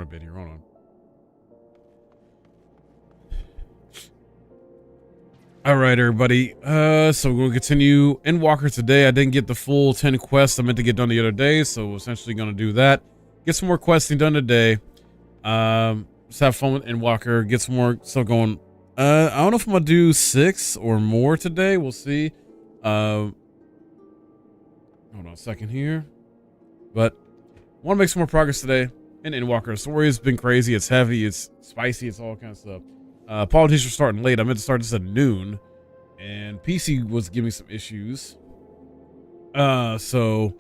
bit here. Hold on. All right, everybody. So we'll continue Endwalker today. I didn't get the full 10 quests I meant to get done the other day, so we're essentially going to do that. Get some more questing done today. Just have fun with Endwalker. Get some more stuff going. I don't know if I'm going to do 6 or more today. We'll see. Hold on a second here. But I want to make some more progress today in Endwalker. The story has been crazy. It's heavy. It's spicy. It's all kinds of stuff. Apologies for starting late. I meant to start this at noon, and PC was giving some issues. So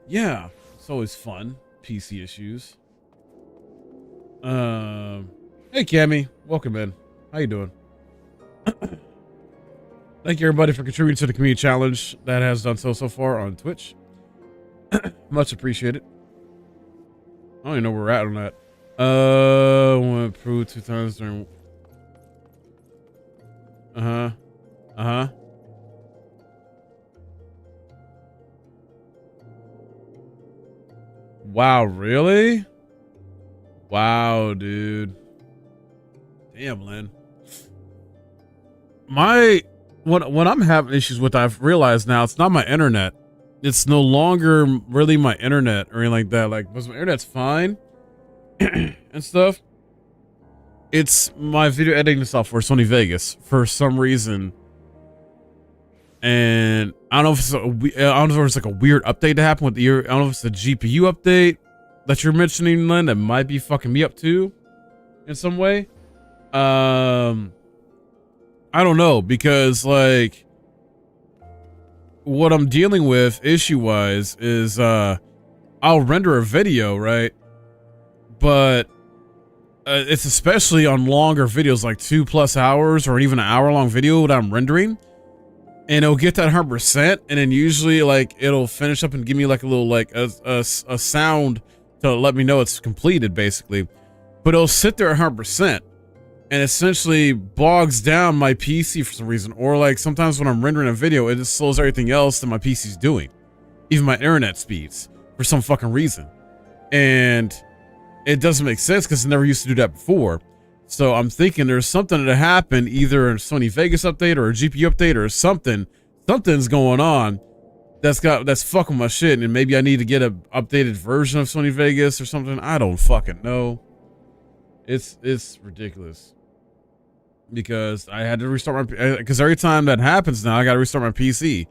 yeah, it's always fun. PC issues. Hey Cammy, welcome in. How you doing? Thank you everybody for contributing to the community challenge that has done so far on Twitch. Much appreciated. I don't even know where we're at on that. Want to prove 2 times during. Wow, really? Wow, dude. Damn, Lynn. When I'm having issues with, I've realized now it's not my internet. It's no longer really my internet or anything like that. Like, because my internet's fine and stuff. It's my video editing software, Sony Vegas, for some reason. And I don't know if it's like a weird update to happen with the. I don't know if it's a GPU update that you're mentioning, Lynn, that might be fucking me up too, in some way. I don't know, because like what I'm dealing with issue-wise is I'll render a video, right? But it's especially on longer videos, like 2+ hours or even an hour-long video that I'm rendering, and it'll get that 100%, and then usually like it'll finish up and give me like a little like a sound to let me know it's completed, basically. But it'll sit there at 100% and essentially bogs down my PC for some reason, or like sometimes when I'm rendering a video, it just slows everything else that my PC's doing, even my internet speeds, for some fucking reason. And it doesn't make sense because I never used to do that before. So I'm thinking there's something that happened, either a Sony Vegas update or a GPU update or something. Something's going on that's fucking my shit, and maybe I need to get an updated version of Sony Vegas or something. I don't fucking know. It's ridiculous. Because I had to restart my, because every time that happens now, I got to restart my PC.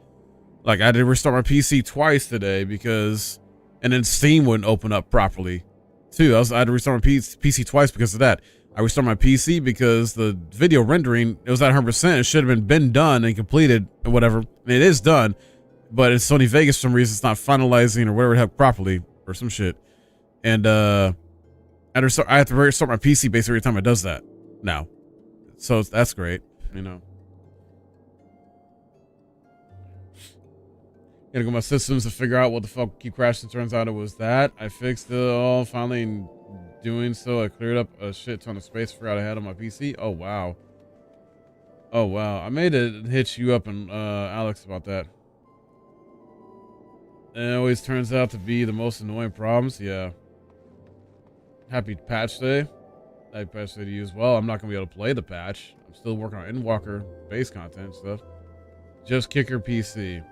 Like I had to restart my PC twice today because, and then Steam wouldn't open up properly too. I had to restart my PC twice because of that. I restarted my PC because the video rendering, it was at 100%. It should have been done and completed or whatever. And it is done, but it's Sony Vegas for some reason. It's not finalizing or whatever the heck properly or some shit. And I have to restart my PC basically every time it does that now. So that's great, you know. Gotta go my systems to figure out what the fuck keep crashing. Turns out it was that. I fixed it all finally. In doing so, I cleared up a shit ton of space forgot I had on my PC. Oh wow. Oh wow. I made it hit you up and Alex about that. And it always turns out to be the most annoying problems. Yeah. Happy patch day. Happy patch day to you as well. I'm not gonna be able to play the patch. I'm still working on Endwalker base content stuff. Just kicker PC.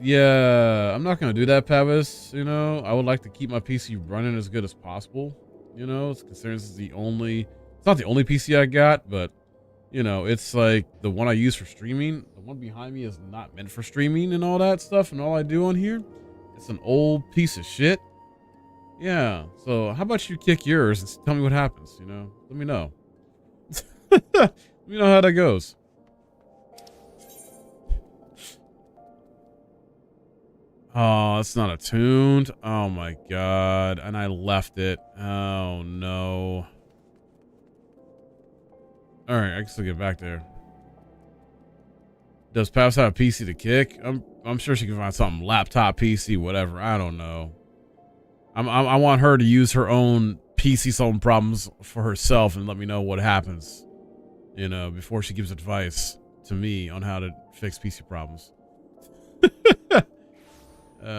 Yeah, I'm not gonna do that, Pavis. You know, I would like to keep my PC running as good as possible. You know, it's considering this is the only, it's not the only PC I got, but you know, it's like the one I use for streaming. The one behind me is not meant for streaming and all that stuff and all I do on here. It's an old piece of shit. Yeah, so how about you kick yours and tell me what happens, you know? Let me know. Let me know how that goes. Oh, it's not attuned. Oh my god. And I left it. Oh no. Alright, I can still get back there. Does Paps have a PC to kick? I'm sure she can find something. Laptop, PC, whatever. I don't know. I want her to use her own PC solving problems for herself and let me know what happens, you know, before she gives advice to me on how to fix PC problems. All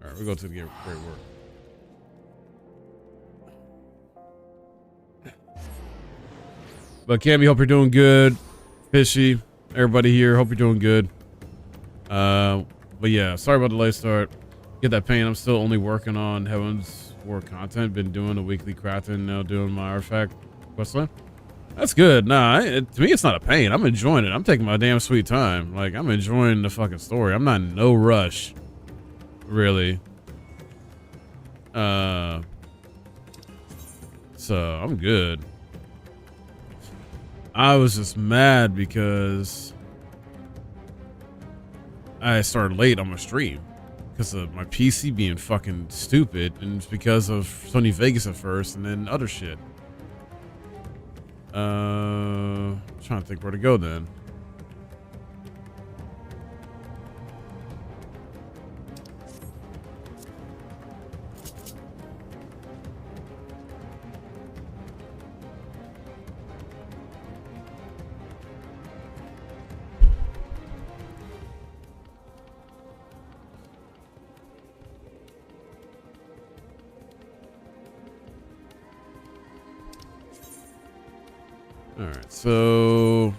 right, we'll go to the great work. But Cammy, hope you're doing good. Fishy, everybody here, hope you're doing good. But yeah, sorry about the late start. Get that pain. I'm still only working on Heaven's War content. Been doing the weekly crafting, now doing my artifact questline. That's good. Nah, to me it's not a pain. I'm enjoying it. I'm taking my damn sweet time. Like, I'm enjoying the fucking story. I'm not in no rush, really. So I'm good. I was just mad because I started late on my stream because of my PC being fucking stupid, and it's because of Sony Vegas at first and then other shit. Trying to think where to go then. All right, so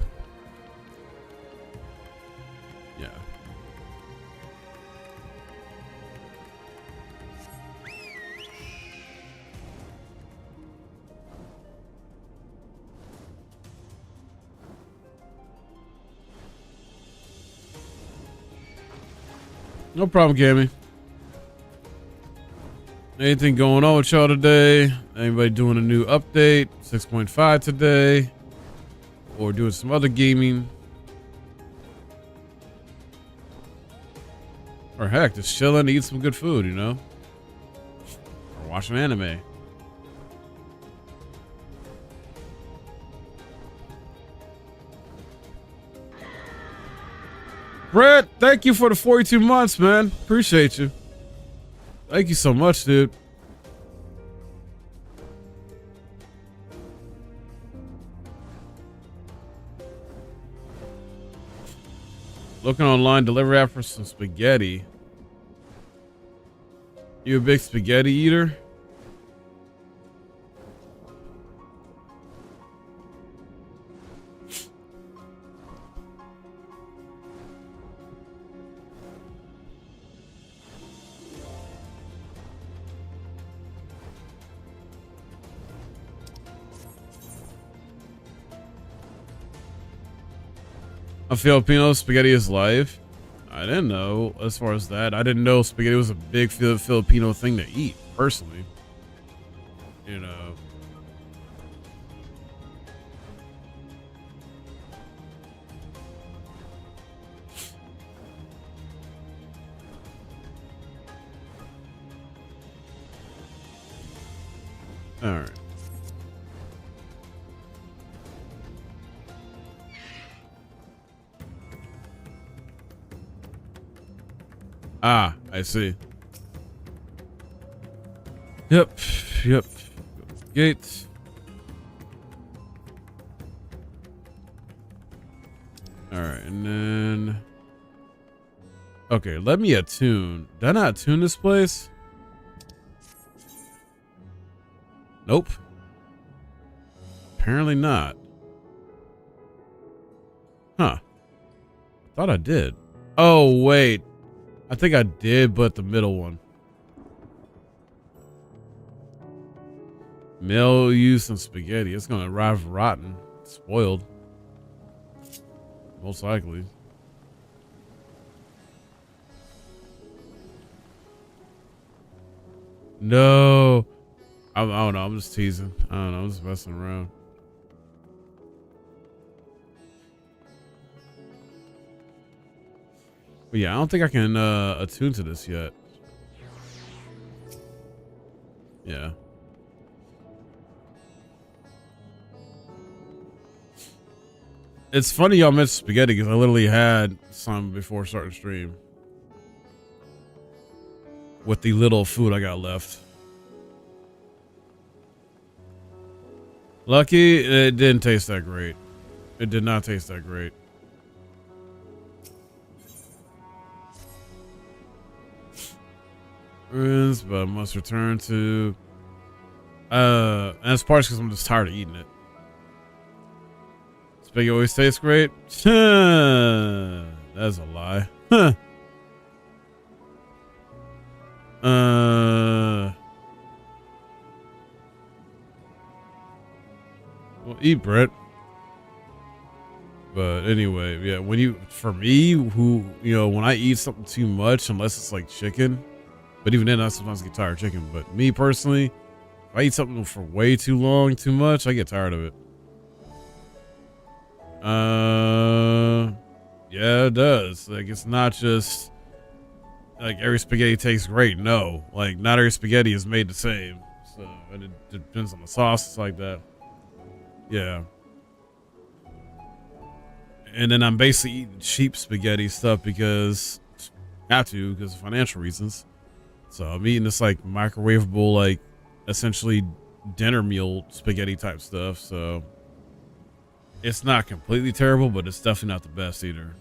yeah. No problem, Cammy. Anything going on with y'all today? Anybody doing a new update? 6.5 today? Or doing some other gaming? Or heck, just chilling, eat some good food, you know? Or watching anime. Brett, thank you for the 42 months, man. Appreciate you. Thank you so much, dude. Looking online, delivery app for some spaghetti. You a big spaghetti eater? A Filipino spaghetti is life. I didn't know as far as that. I didn't know spaghetti was a big Filipino thing to eat, personally. You know. All right. Ah, I see. Yep. Gates. All right, and then okay, let me attune. Did I not attune this place? Nope. Apparently not. Huh. Thought I did. Oh, wait. I think I did, but the middle one. Mail you some spaghetti. It's gonna arrive rotten, spoiled. Most likely. No. I don't know. I'm just teasing. I don't know. I'm just messing around. But yeah, I don't think I can attune to this yet. Yeah. It's funny y'all mentioned spaghetti because I literally had some before starting stream. With the little food I got left. Lucky, it didn't taste that great. It did not taste that great. But I must return to and it's partially because I'm just tired of eating it. Spaghetti always tastes great. That's a lie. Huh. Well, eat Brett. But anyway, yeah, for me, who, when I eat something too much, unless it's like chicken, but even then I sometimes get tired of chicken. But me personally, if I eat something for way too long, too much, I get tired of it. Yeah, it does. Like, it's not just like every spaghetti tastes great. No, like not every spaghetti is made the same. So, and it depends on the sauce. It's like that. Yeah. And then I'm basically eating cheap spaghetti stuff because I have to, because of financial reasons. So I'm eating this like microwavable, like essentially dinner meal spaghetti type stuff. So it's not completely terrible, but it's definitely not the best either.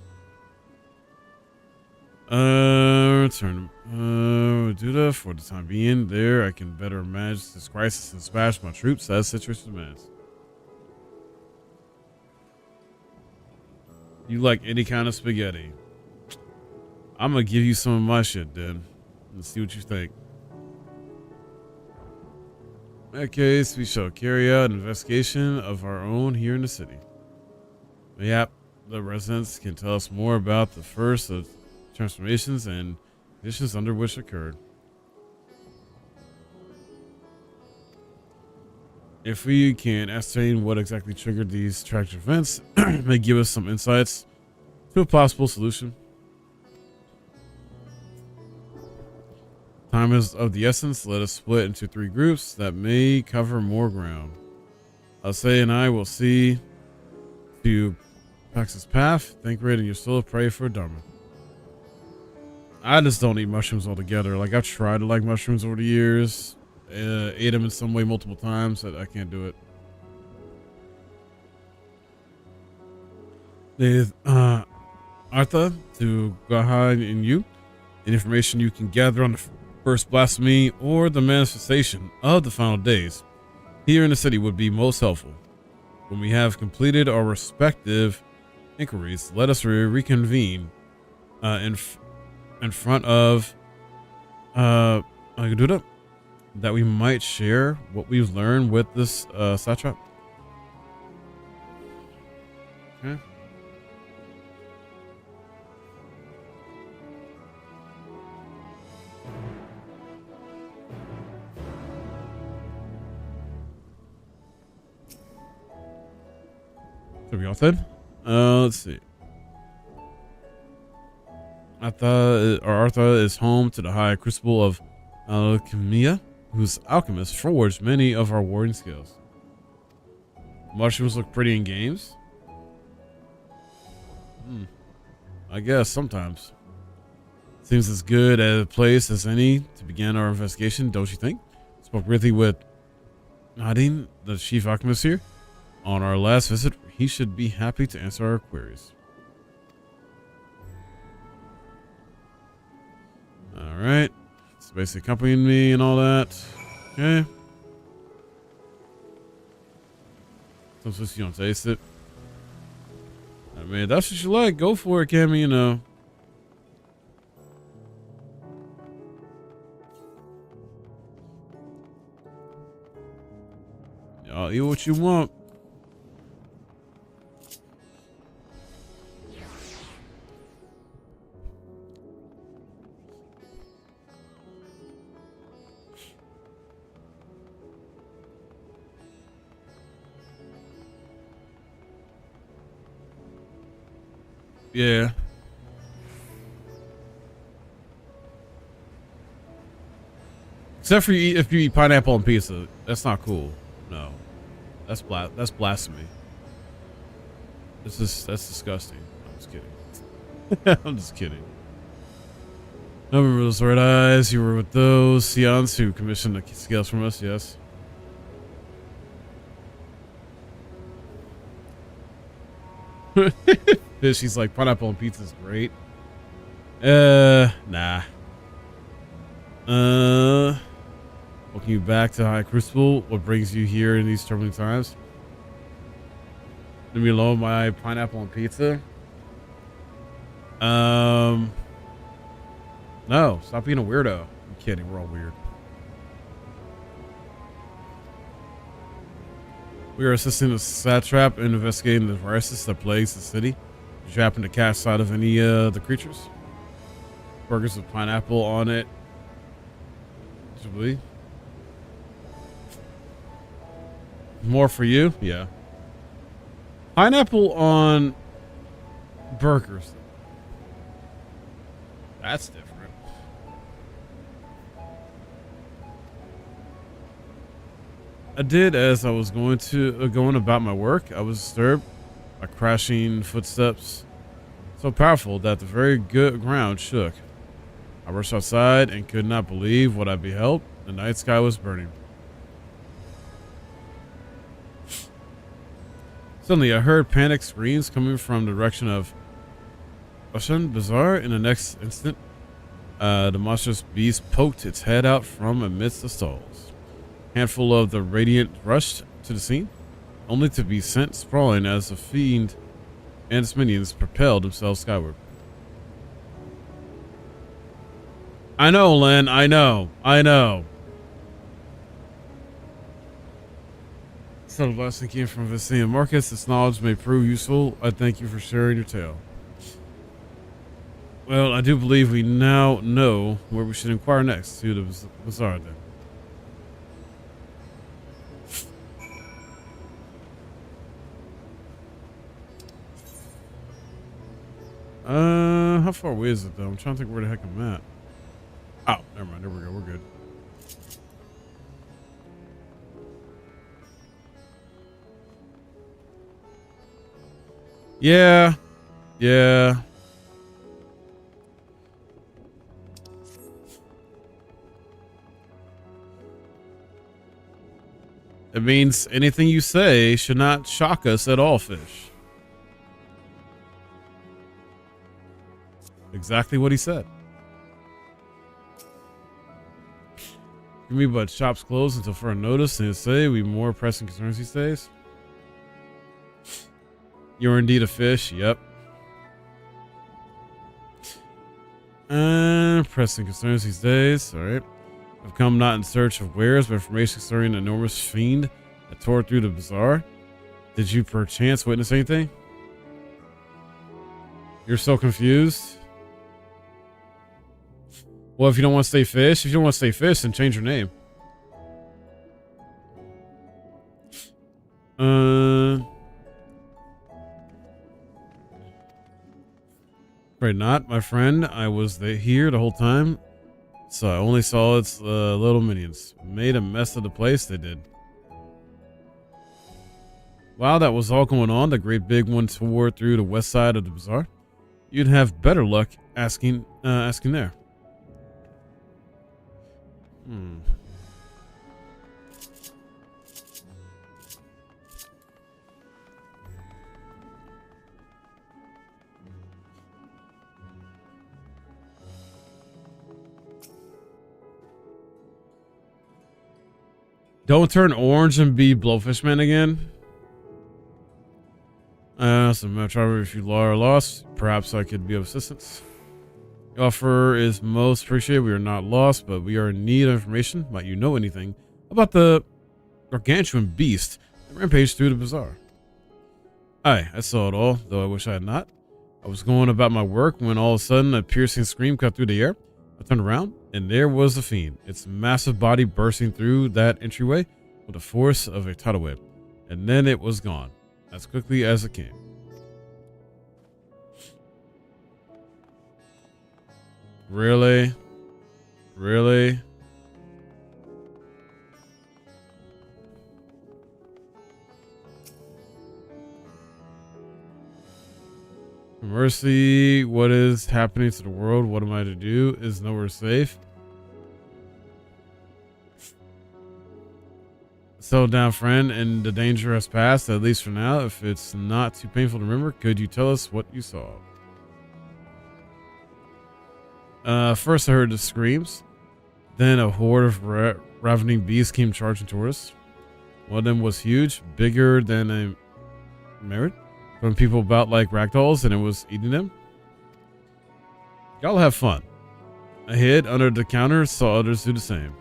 Do that for the time being. There, I can better manage this crisis and smash my troops as situation demands. You like any kind of spaghetti? I'm gonna give you some of my shit then. Let's see what you think. In that case, we shall carry out an investigation of our own here in the city. Yep, the residents can tell us more about the first of transformations and conditions under which occurred. If we can ascertain what exactly triggered these tragic events, it may give us some insights to a possible solution. Time is of the essence. Let us split into 3 groups that may cover more ground. Alcé and I will see to Pax's path. Think right in your soul. Pray for Dharma. I just don't eat mushrooms altogether. Like, I've tried to like mushrooms over the years. Ate them in some way multiple times. I can't do it. There's Artha to Gahan and you. The information you can gather on the first blasphemy or the manifestation of the final days here in the city would be most helpful. When we have completed our respective inquiries, let us reconvene in front of Agaduda, that we might share what we've learned with this satrap. Okay. So we all said? Let's see. Artha is home to the High Crucible of Alchemia, whose alchemists forged many of our warring skills. Mushrooms look pretty in games. I guess sometimes. Seems as good a place as any to begin our investigation, don't you think? Spoke briefly with Nadine, the chief alchemist here, on our last visit. He should be happy to answer our queries. All right. It's basically accompanying me and all that. Okay. Sometimes you don't taste it. I mean, that's what you like. Go for it, Cammy, you know. Y'all eat what you want. Yeah. Except for if you eat pineapple on pizza, that's not cool. No, that's blasphemy. That's disgusting. I'm just kidding. I'm just kidding. I remember those red eyes. You were with those Seons who commissioned the scales from us. Yes. She's like, pineapple on pizza is great. Nah. Welcome you back to High Crucible. What brings you here in these troubling times? Leave me alone, my pineapple on pizza. No, stop being a weirdo. I'm kidding, we're all weird. We are assisting the satrap in investigating the viruses that plagues the city. Did you happen to catch sight of any the creatures? Burgers with pineapple on it. More for you? Yeah. Pineapple on burgers. That's different. I did as I was going about my work. I was disturbed by crashing footsteps, so powerful that the very good ground shook. I rushed outside and could not believe what I beheld. The night sky was burning. Suddenly, I heard panicked screams coming from the direction of Ocean Bazaar. In the next instant, the monstrous beast poked its head out from amidst the stalls. A handful of the Radiant rushed to the scene, only to be sent sprawling as the fiend and its minions propelled themselves skyward. I know, Len. I know. Subtle blessing came from Estinien Marcus. This knowledge may prove useful. I thank you for sharing your tale. Well, I do believe we now know where we should inquire next. To the bazaar, then. How far away is it though? I'm trying to think where the heck I'm at. Oh, never mind. There we go. We're good. Yeah. It means anything you say should not shock us at all, fish. Exactly what he said. Give me but shops closed until further notice, and say we more pressing concerns these days. You're indeed a fish. Yep. Pressing concerns these days. All right. I've come not in search of wares, but information concerning an enormous fiend that tore through the bazaar. Did you perchance witness anything? You're so confused. Well, if you don't want to stay fish, then change your name. Right, not my friend. I was here the whole time, so I only saw its little minions. Made a mess of the place, they did. While that was all going on, the great big one tore through the west side of the bazaar. You'd have better luck asking there. Don't turn orange and be Blowfish Man again. So if you are lost, perhaps I could be of assistance. The offer is most appreciated. We are not lost, but we are in need of information. Might you know anything about the gargantuan beast that rampaged through the bazaar? Aye, I saw it all, though I wish I had not. I was going about my work when all of a sudden a piercing scream cut through the air. I turned around, and there was the fiend, its massive body bursting through that entryway with the force of a tidal wave. And then it was gone, as quickly as it came. Really? Really? Mercy, what is happening to the world? What am I to do? Is nowhere safe? Settle down, friend, and the danger has passed, at least for now. If it's not too painful to remember, could you tell us what you saw? First I heard the screams. Then a horde of ravening beasts came charging towards us. One of them was huge, bigger than a merit from people about like ragdolls and it was eating them. Y'all have fun. I hid under the counter, saw others do the same.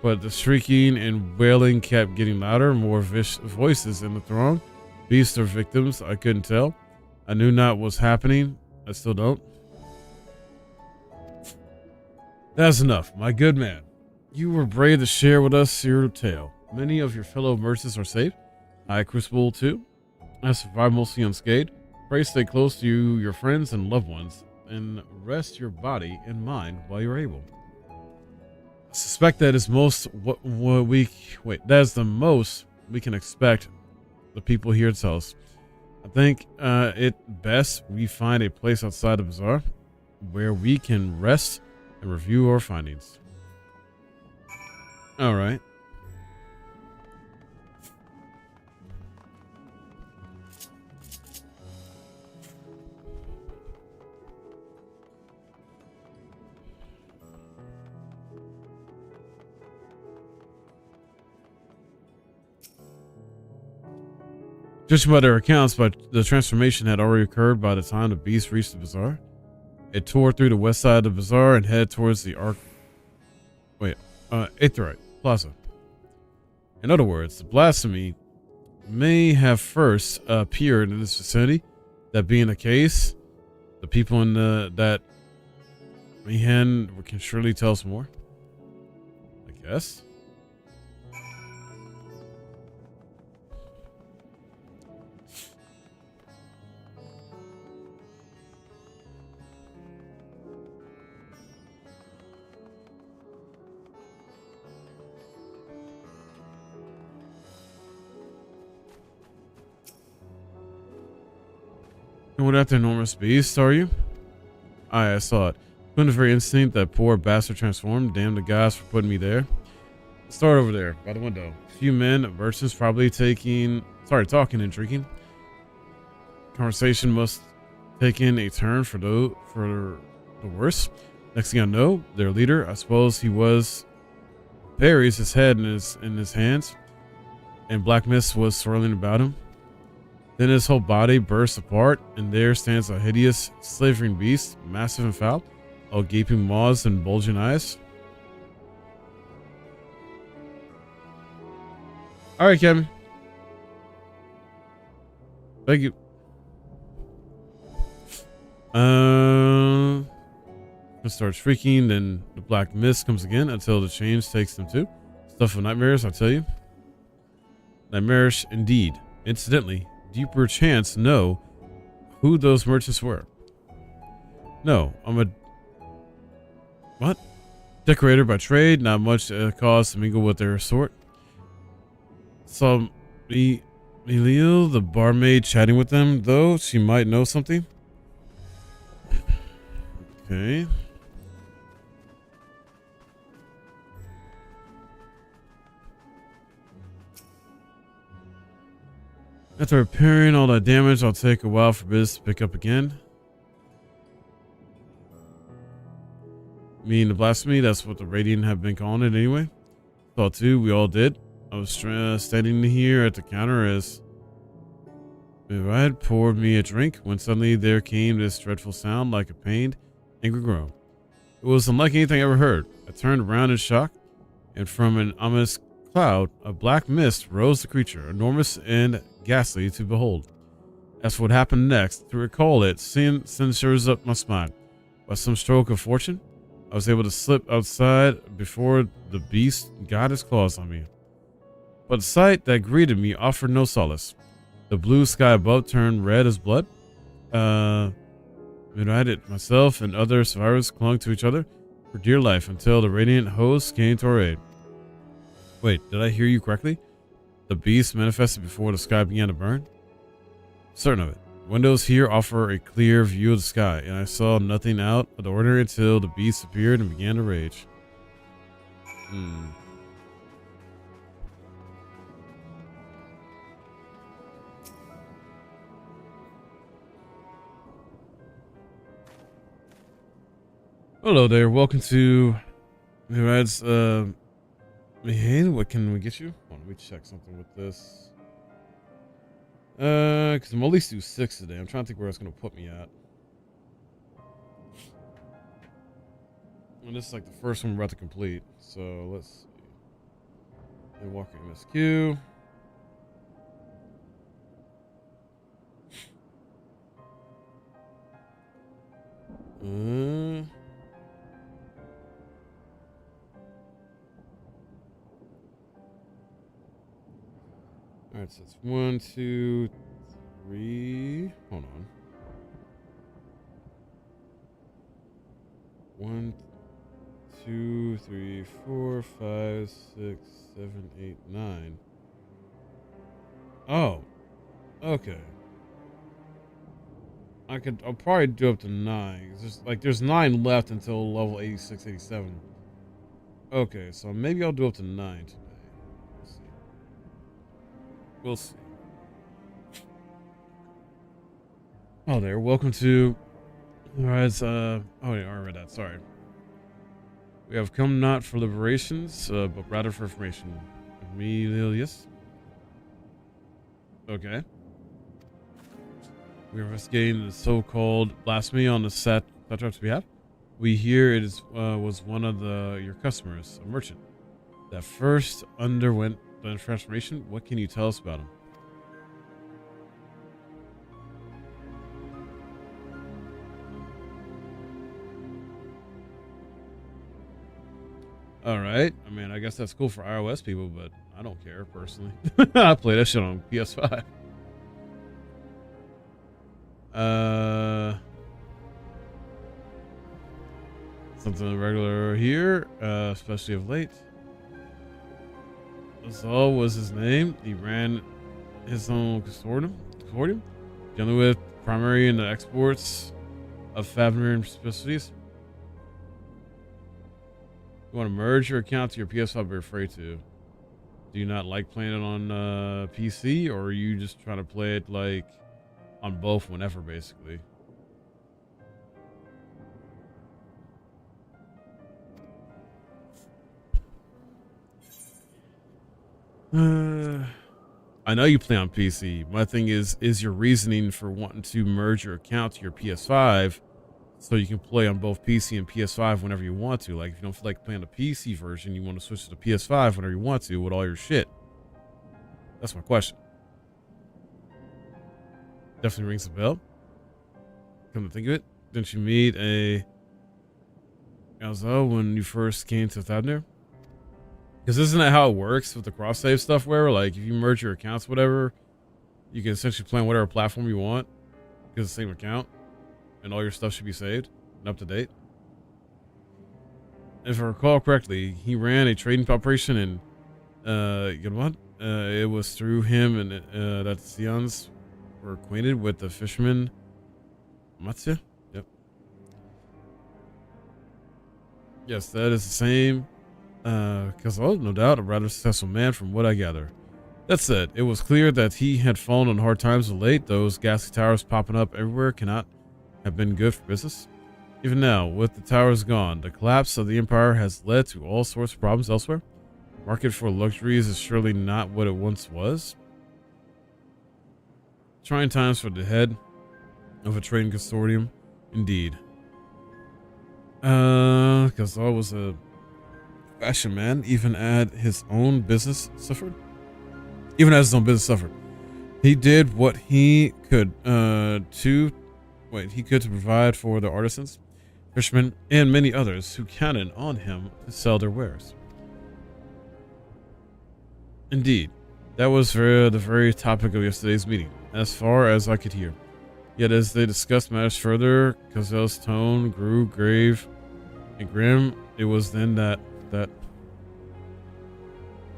But the shrieking and wailing kept getting louder, more voices in the throng. Beasts or victims, I couldn't tell. I knew not what was happening. I still don't. That's enough, my good man. You were brave to share with us your tale. Many of your fellow merchants are safe. I, Crucible, too. I survived mostly unscathed. Pray stay close to you, your friends and loved ones, and rest your body and mind while you're able. I suspect that is that is the most we can expect the people here to tell us. I think it best we find a place outside the bazaar where we can rest and review our findings. All right. Judging by their accounts, but the transformation had already occurred by the time the beast reached the bazaar. It tore through the west side of the bazaar and headed towards the Aetherite Plaza. In other words, the blasphemy may have first appeared in this vicinity. That being the case, the people in that Mehan can surely tell us more. I guess. What after enormous beast, are you? I saw it. Couldn't the very instinct that poor bastard transformed. Damn the guys for putting me there. Start over there, by the window. A few men, merchants, probably talking and drinking. Conversation must take in a turn for the worse. Next thing I know, their leader, I suppose he was, buries his head in his hands, and black mist was swirling about him. Then his whole body bursts apart, and there stands a hideous, slavering beast, massive and foul, all gaping maws and bulging eyes. All right, Kevin. Thank you. It starts shrieking, then the black mist comes again until the change takes them too. Stuff of nightmares, I tell you. Nightmarish indeed. Incidentally, do you perchance know who those merchants were? No, I'm a... What? Decorator by trade, not much cause to mingle with their sort. Saw Emilio, the barmaid, chatting with them, though she might know something. Okay. After repairing all that damage, I'll take a while for business to pick up again. Me and the blasphemy, that's what the Radiant have been calling it anyway. Thought too, we all did. I was standing here at the counter as Rad poured me a drink when suddenly there came this dreadful sound like a pained, angry groan. It was unlike anything I ever heard. I turned around in shock, and from an ominous cloud, a black mist rose the creature, enormous and ghastly to behold. As for what happened next, to recall it sends shivers up my spine. By some stroke of fortune, I was able to slip outside before the beast got his claws on me. But the sight that greeted me offered no solace. The blue sky above turned red as blood. Myself and other survivors clung to each other for dear life until the Radiant host came to our aid. Wait, did I hear you correctly? The beast manifested before the sky began to burn? Certain of it. Windows here offer a clear view of the sky, and I saw nothing out of the ordinary until the beast appeared and began to rage. Hello there, welcome to Radz. Hey, what can we get you? Hold on, me check something with this. Because I'm at least do 6 today. I'm trying to think where it's going to put me at. And this is like the first one we're about to complete. So let's see. Endwalker MSQ. Alright, so it's 1, 2, 3. Hold on. 1, 2, 3, 4, 5, 6, 7, 8, 9. Oh. Okay. I'll probably do up to 9. There's 9 left until level 86, 87. Okay, so maybe I'll do up to 9 today. We'll see. Oh, there. Welcome to Radz. Oh, yeah, I read that. Sorry. We have come not for liberations, but rather for information. Emilius. Okay. We are investigating the so-called blasphemy on the Satrap's behalf. We hear it was one of your customers, a merchant, that first underwent the transformation. What can you tell us about him? Alright. I mean, I guess that's cool for iOS people, but I don't care, personally. I play that shit on PS5. Something regular here, especially of late. Zal was his name. He ran his own consortium, dealing with primary and the exports of Thavnair and specialties. You want to merge your account to your PS5, but you're afraid to. Do you not like playing it on PC, or are you just trying to play it like on both whenever, basically? I know you play on PC. My thing is your reasoning for wanting to merge your account to your PS5 so you can play on both PC and PS5 whenever you want to. Like, if you don't feel like playing the PC version, you want to switch to the PS5 whenever you want to with all your shit. That's my question. Definitely rings a bell. Come to think of it, didn't you meet a Alzo when you first came to Thavnair? Because isn't that how it works with the cross-save stuff, where like if you merge your accounts, whatever, you can essentially play on whatever platform you want because it's the same account, and all your stuff should be saved and up to date. If I recall correctly, he ran a trading operation in Garlemald. It was through him and that Sions were acquainted with the fisherman Matsia. Yep. Yes, that is the same. Because, no doubt, a rather successful man from what I gather. That said, it was clear that he had fallen on hard times of late. Those ghastly towers popping up everywhere cannot have been good for business. Even now, with the towers gone, the collapse of the empire has led to all sorts of problems elsewhere. The market for luxuries is surely not what it once was. Trying times for the head of a trading consortium, indeed. Because I was a fashion man, even as his own business suffered. He did what he could to provide for the artisans, fishermen, and many others who counted on him to sell their wares. Indeed, that was the very topic of yesterday's meeting, as far as I could hear. Yet as they discussed matters further, Kazel's tone grew grave and grim. It was then that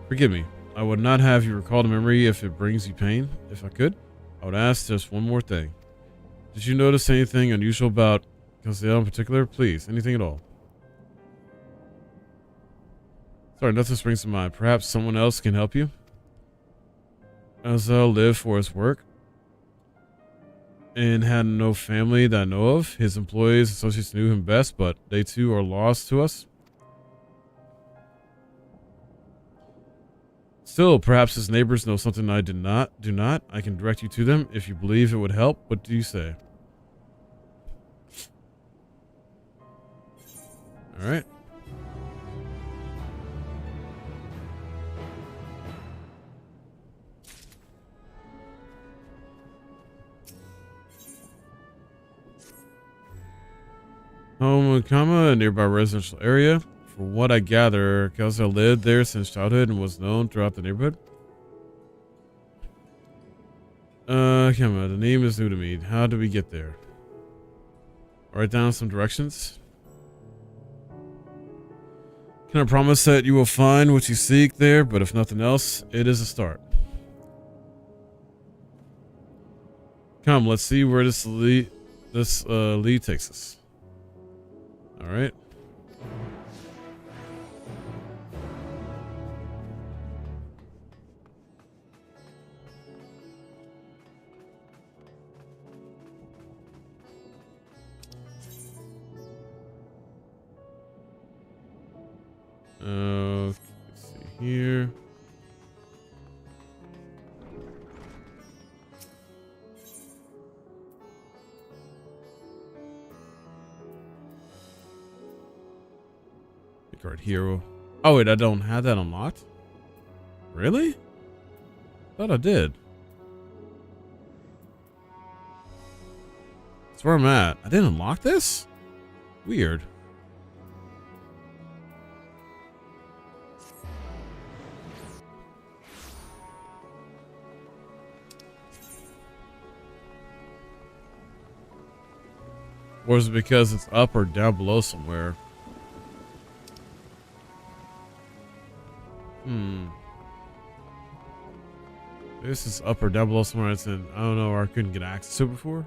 forgive me, I would not have you recall the memory if it brings you pain. If I could, I would ask just one more thing. Did you notice anything unusual about Kazel in particular? Please, anything at all. Sorry, nothing springs to mind. Perhaps someone else can help you? Kazel lived for his work and had no family that I know of. His employees and associates knew him best, but they too are lost to us. Still, perhaps his neighbors know something I do not. I can direct you to them if you believe it would help. What do you say? All right. Home, a nearby residential area. From what I gather, Kelsa lived there since childhood and was known throughout the neighborhood. Kama, the name is new to me. How do we get there? Write down some directions. Can I promise that you will find what you seek there, but if nothing else, it is a start. Come, let's see where this lead takes us. All right. Let's see here. Card hero. Oh wait, I don't have that unlocked. Really? Thought I did. That's where I'm at. I didn't unlock this? Weird. Or is it because it's up or down below somewhere? This is up or down below somewhere. It's in, I don't know, or I couldn't get access to it before.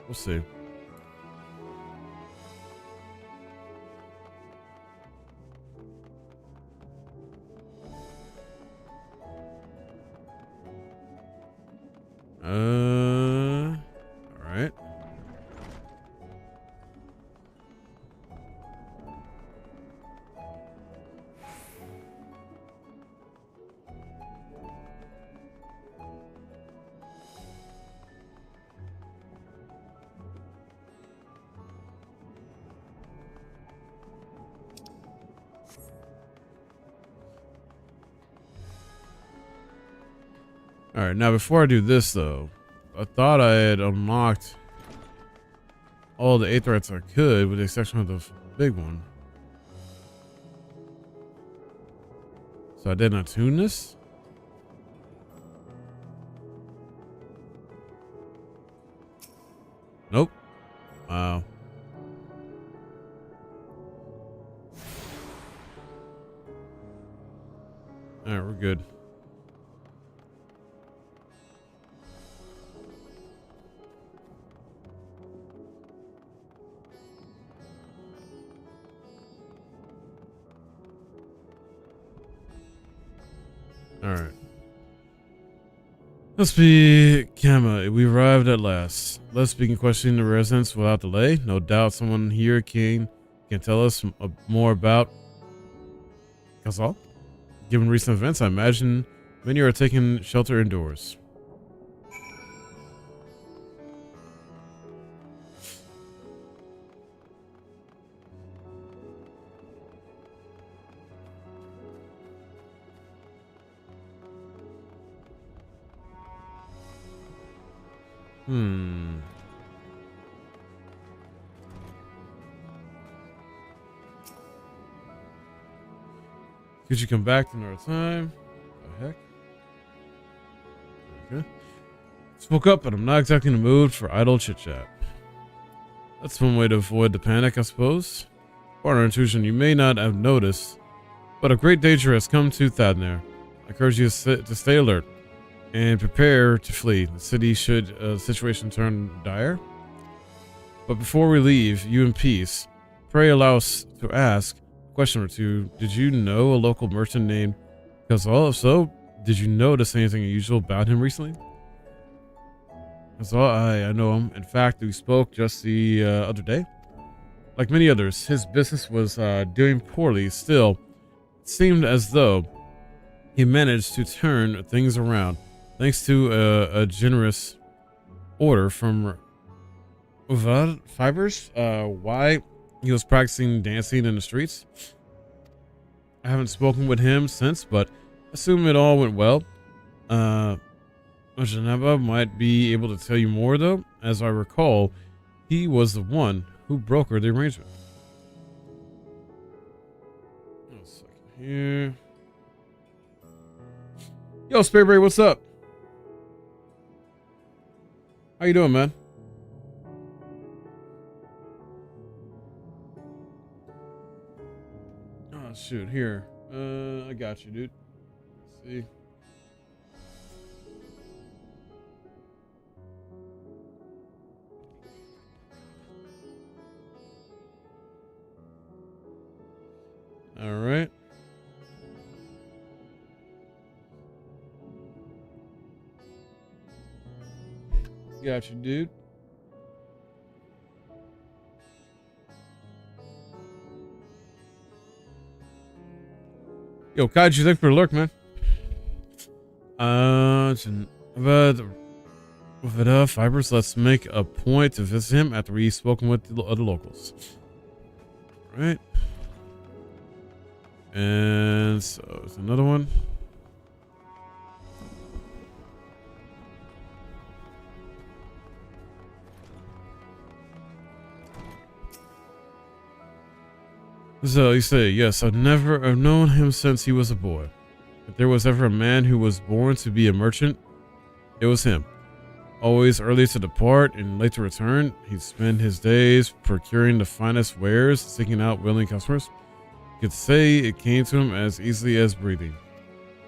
We'll see. All right. Alright, now before I do this though, I thought I had unlocked all the 8 threats I could, with the exception of the big one. So I didn't attune this? Nope. Wow. Alright, we're good. Alright. Let's be Kama. We arrived at last. Let's begin questioning the residents without delay. No doubt someone here can tell us more about Kazal. Given recent events, I imagine many are taking shelter indoors. Could you come back another time? What the heck? Okay. Spoke up, but I'm not exactly in the mood for idle chit-chat. That's one way to avoid the panic, I suppose. Partner intuition, you may not have noticed, but a great danger has come to Thavnair. I encourage you to stay alert and prepare to flee the city should the situation turn dire. But before we leave you in peace, pray allow us to ask a question or two. Did you know a local merchant named Kazal? If so, did you notice anything unusual about him recently? Kazal, I know him. In fact, we spoke just the other day. Like many others, his business was doing poorly. Still, it seemed as though he managed to turn things around thanks to a generous order from Fibers. Why he was practicing dancing in the streets. I haven't spoken with him since, but assume it all went well. Janaba might be able to tell you more, though. As I recall, he was the one who brokered the arrangement. A second here. Yo, Spareberry, what's up? How you doing, man? Oh, shoot. Here. I got you, dude. Let's see. All right. Got you, dude. Yo, Kaiju, thanks for the lurk, man. But Fibers, let's make a point to visit him after we've spoken with the other locals. All right. And so there's another one. So you say, yes, I've known him since he was a boy. If there was ever a man who was born to be a merchant, it was him. Always early to depart and late to return, he'd spend his days procuring the finest wares, seeking out willing customers. You could say it came to him as easily as breathing.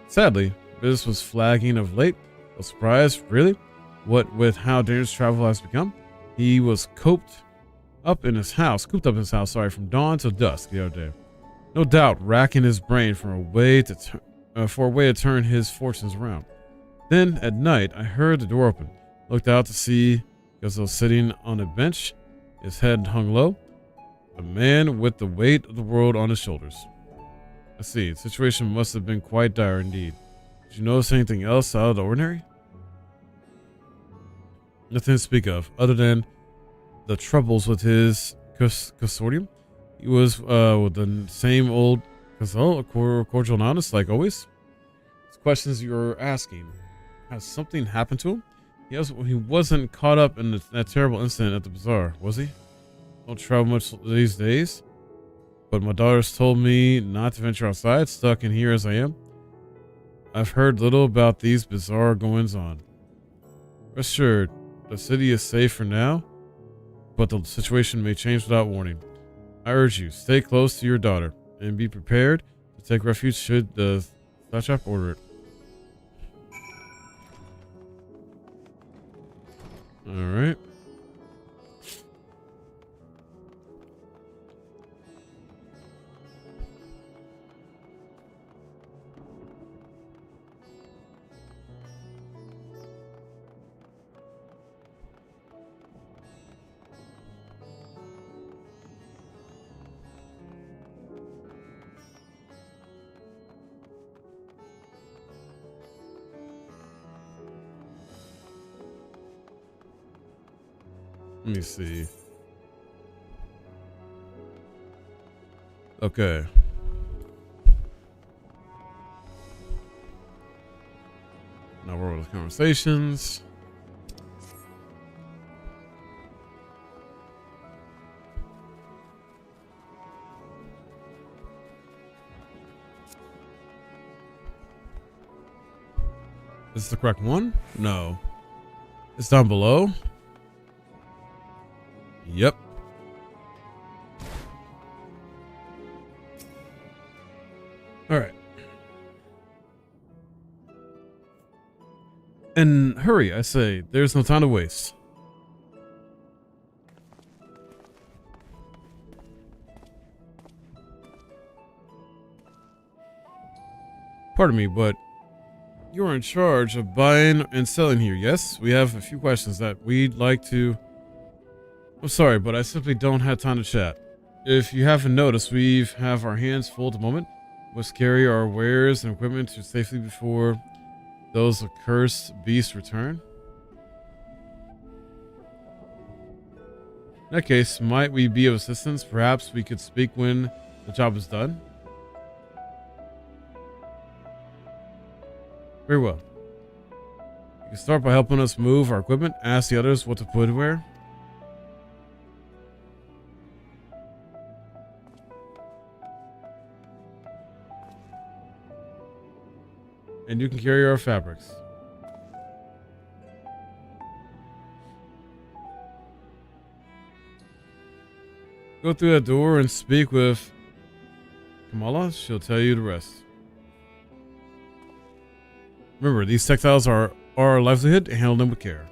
Sadly, business was flagging of late. A surprise, really? What with how dangerous travel has become? He was cooped up in his house, from dawn till dusk the other day. No doubt racking his brain for a way to turn his fortunes around. Then, at night, I heard the door open. Looked out to see Gazelle sitting on a bench, his head hung low. A man with the weight of the world on his shoulders. I see, the situation must have been quite dire indeed. Did you notice anything else out of the ordinary? Nothing to speak of, other than the troubles with his consortium. He was with the same old Gazelle, cordial and honest, like always. It's questions you're asking. Has something happened to him? He wasn't caught up in that terrible incident at the bazaar, was he? Don't travel much these days, but my daughters told me not to venture outside, stuck in here as I am. I've heard little about these bizarre goings-on. Rest assured, the city is safe for now, but the situation may change without warning. I urge you, stay close to your daughter, and be prepared to take refuge should the Satrap order it. Alright. Let me see. Okay. Now we're with conversations. Is this the correct one? No. It's down below. Yep. All right. And hurry, I say. There's no time to waste. Pardon me, but you're in charge of buying and selling here, yes? We have a few questions that we'd like to... I'm sorry, but I simply don't have time to chat. If you haven't noticed, we have our hands full at the moment. Must carry our wares and equipment to safely before those accursed beasts return. In that case, might we be of assistance? Perhaps we could speak when the job is done. Very well. You can start by helping us move our equipment. Ask the others what to put where. And you can carry our fabrics. Go through that door and speak with Kamala. She'll tell you the rest. Remember, these textiles are our livelihood. Handle them with care.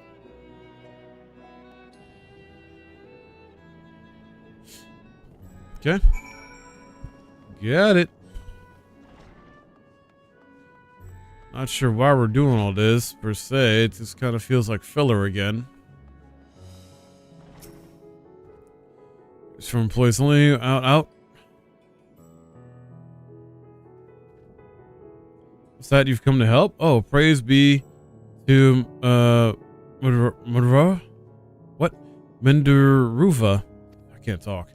Okay. Got it. Not sure why we're doing all this, per se. It just kind of feels like filler again. It's for employees only. Out. What's that? You've come to help? Oh, praise be to, Menderuva? What? Menderuva. I can't talk.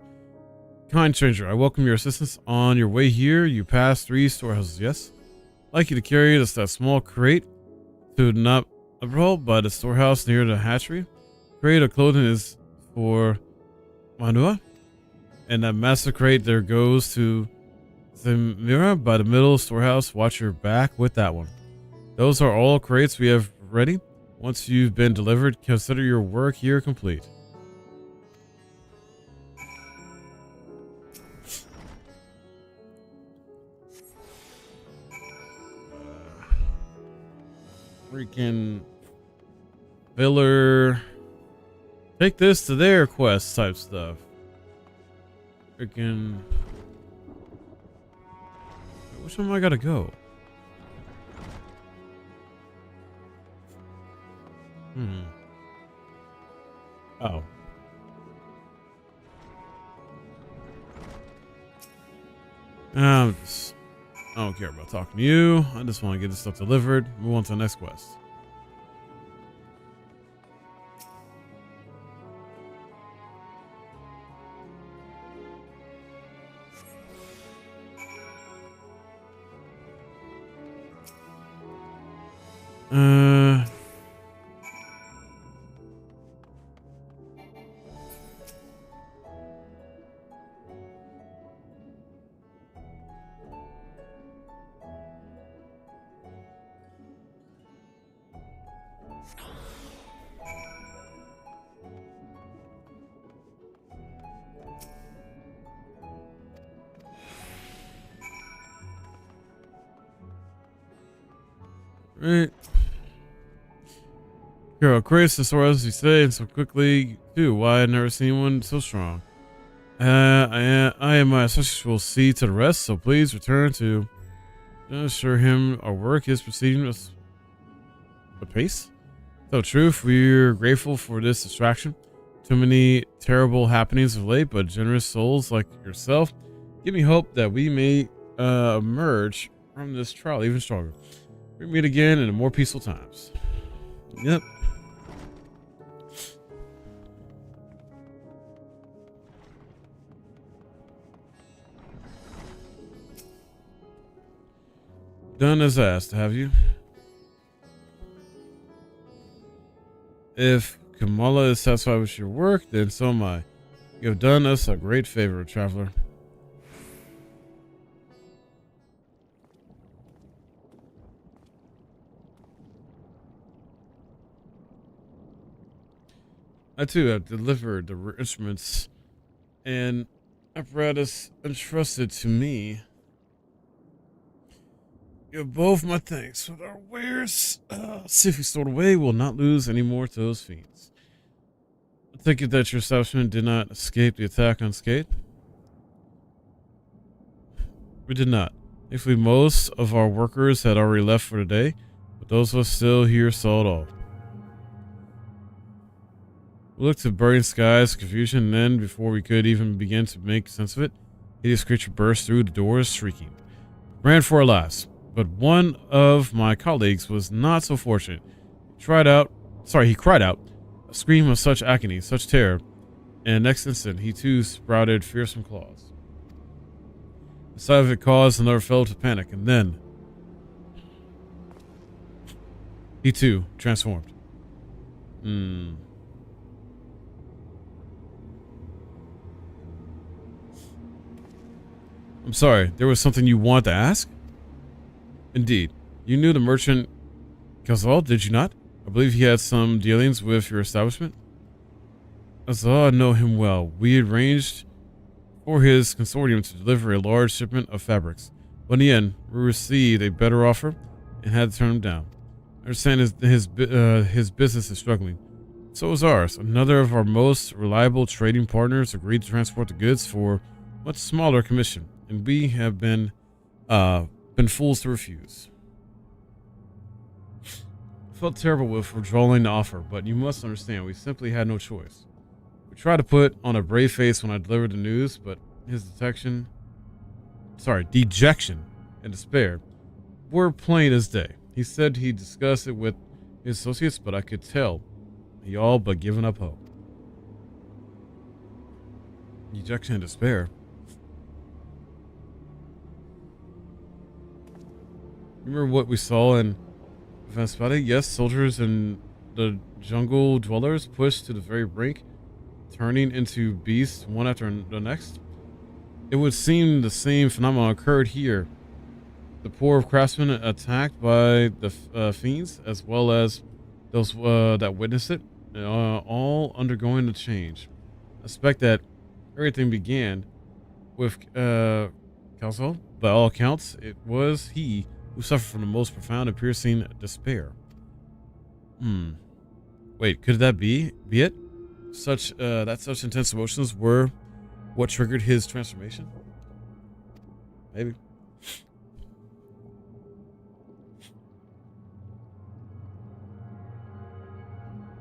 Kind stranger, I welcome your assistance. On your way here, you pass 3 storehouses, yes? I'd like you to carry this that small crate to not by the storehouse near the hatchery. Crate of clothing is for Manua, and that master crate there goes to Thavnair by the middle storehouse. Watch your back with that one. Those are all crates we have ready. Once you've been delivered, consider your work here complete. Freaking filler. Take this to their quest type stuff. Freaking. Which one I gotta go? Oh. I don't care about talking to you. I just want to get this stuff delivered. Move on to the next quest. Right. Hero, crazy the sword as you say, and so quickly too. Why I've never seen one so strong. I and my associates will see to the rest, so please return to assure him our work is proceeding with the pace. So truth, we're grateful for this distraction. Too many terrible happenings of late, but generous souls like yourself give me hope that we may emerge from this trial even stronger. We meet again in more peaceful times. Yep. Done as asked, have you? If Kamala is satisfied with your work, then so am I. You have done us a great favor, traveler. I too have delivered the instruments and apparatus entrusted to me. You have both my thanks. With our wares safely stored away, we'll not lose any more to those fiends. I take it that your establishment did not escape the attack unscathed? We did not. Thankfully, most of our workers had already left for the day, but those of us still here saw it all. We looked to burning skies, confusion, and then, before we could even begin to make sense of it, a hideous creature burst through the doors, shrieking. ran for our lives. But one of my colleagues was not so fortunate. He cried out, a scream of such agony, such terror, and next instant he too sprouted fearsome claws. The sight of it caused another fellow to panic, and then he too transformed. I'm sorry, there was something you wanted to ask? Indeed. You knew the merchant Gazal, did you not? I believe he had some dealings with your establishment. Gazal, I know him well. We arranged for his consortium to deliver a large shipment of fabrics. But in the end, we received a better offer and had to turn him down. I understand his business is struggling. So is ours. Another of our most reliable trading partners agreed to transport the goods for much smaller commission, and we have been fools to refuse. I felt terrible with withdrawing the offer, but you must understand we simply had no choice. We tried to put on a brave face when I delivered the news, but his dejection and despair were plain as day. He said he discussed it with his associates, but I could tell he all but given up hope. Dejection and despair. Remember what we saw in Vanspada? Yes, soldiers and the jungle dwellers pushed to the very brink, turning into beasts one after the next. It would seem the same phenomenon occurred here. The poor craftsmen attacked by the fiends, as well as those that witnessed it, all undergoing a change. I suspect that everything began with Calzo. By all accounts, it was he who suffered from the most profound and piercing despair. Wait, could that be it? Such intense emotions were what triggered his transformation? Maybe.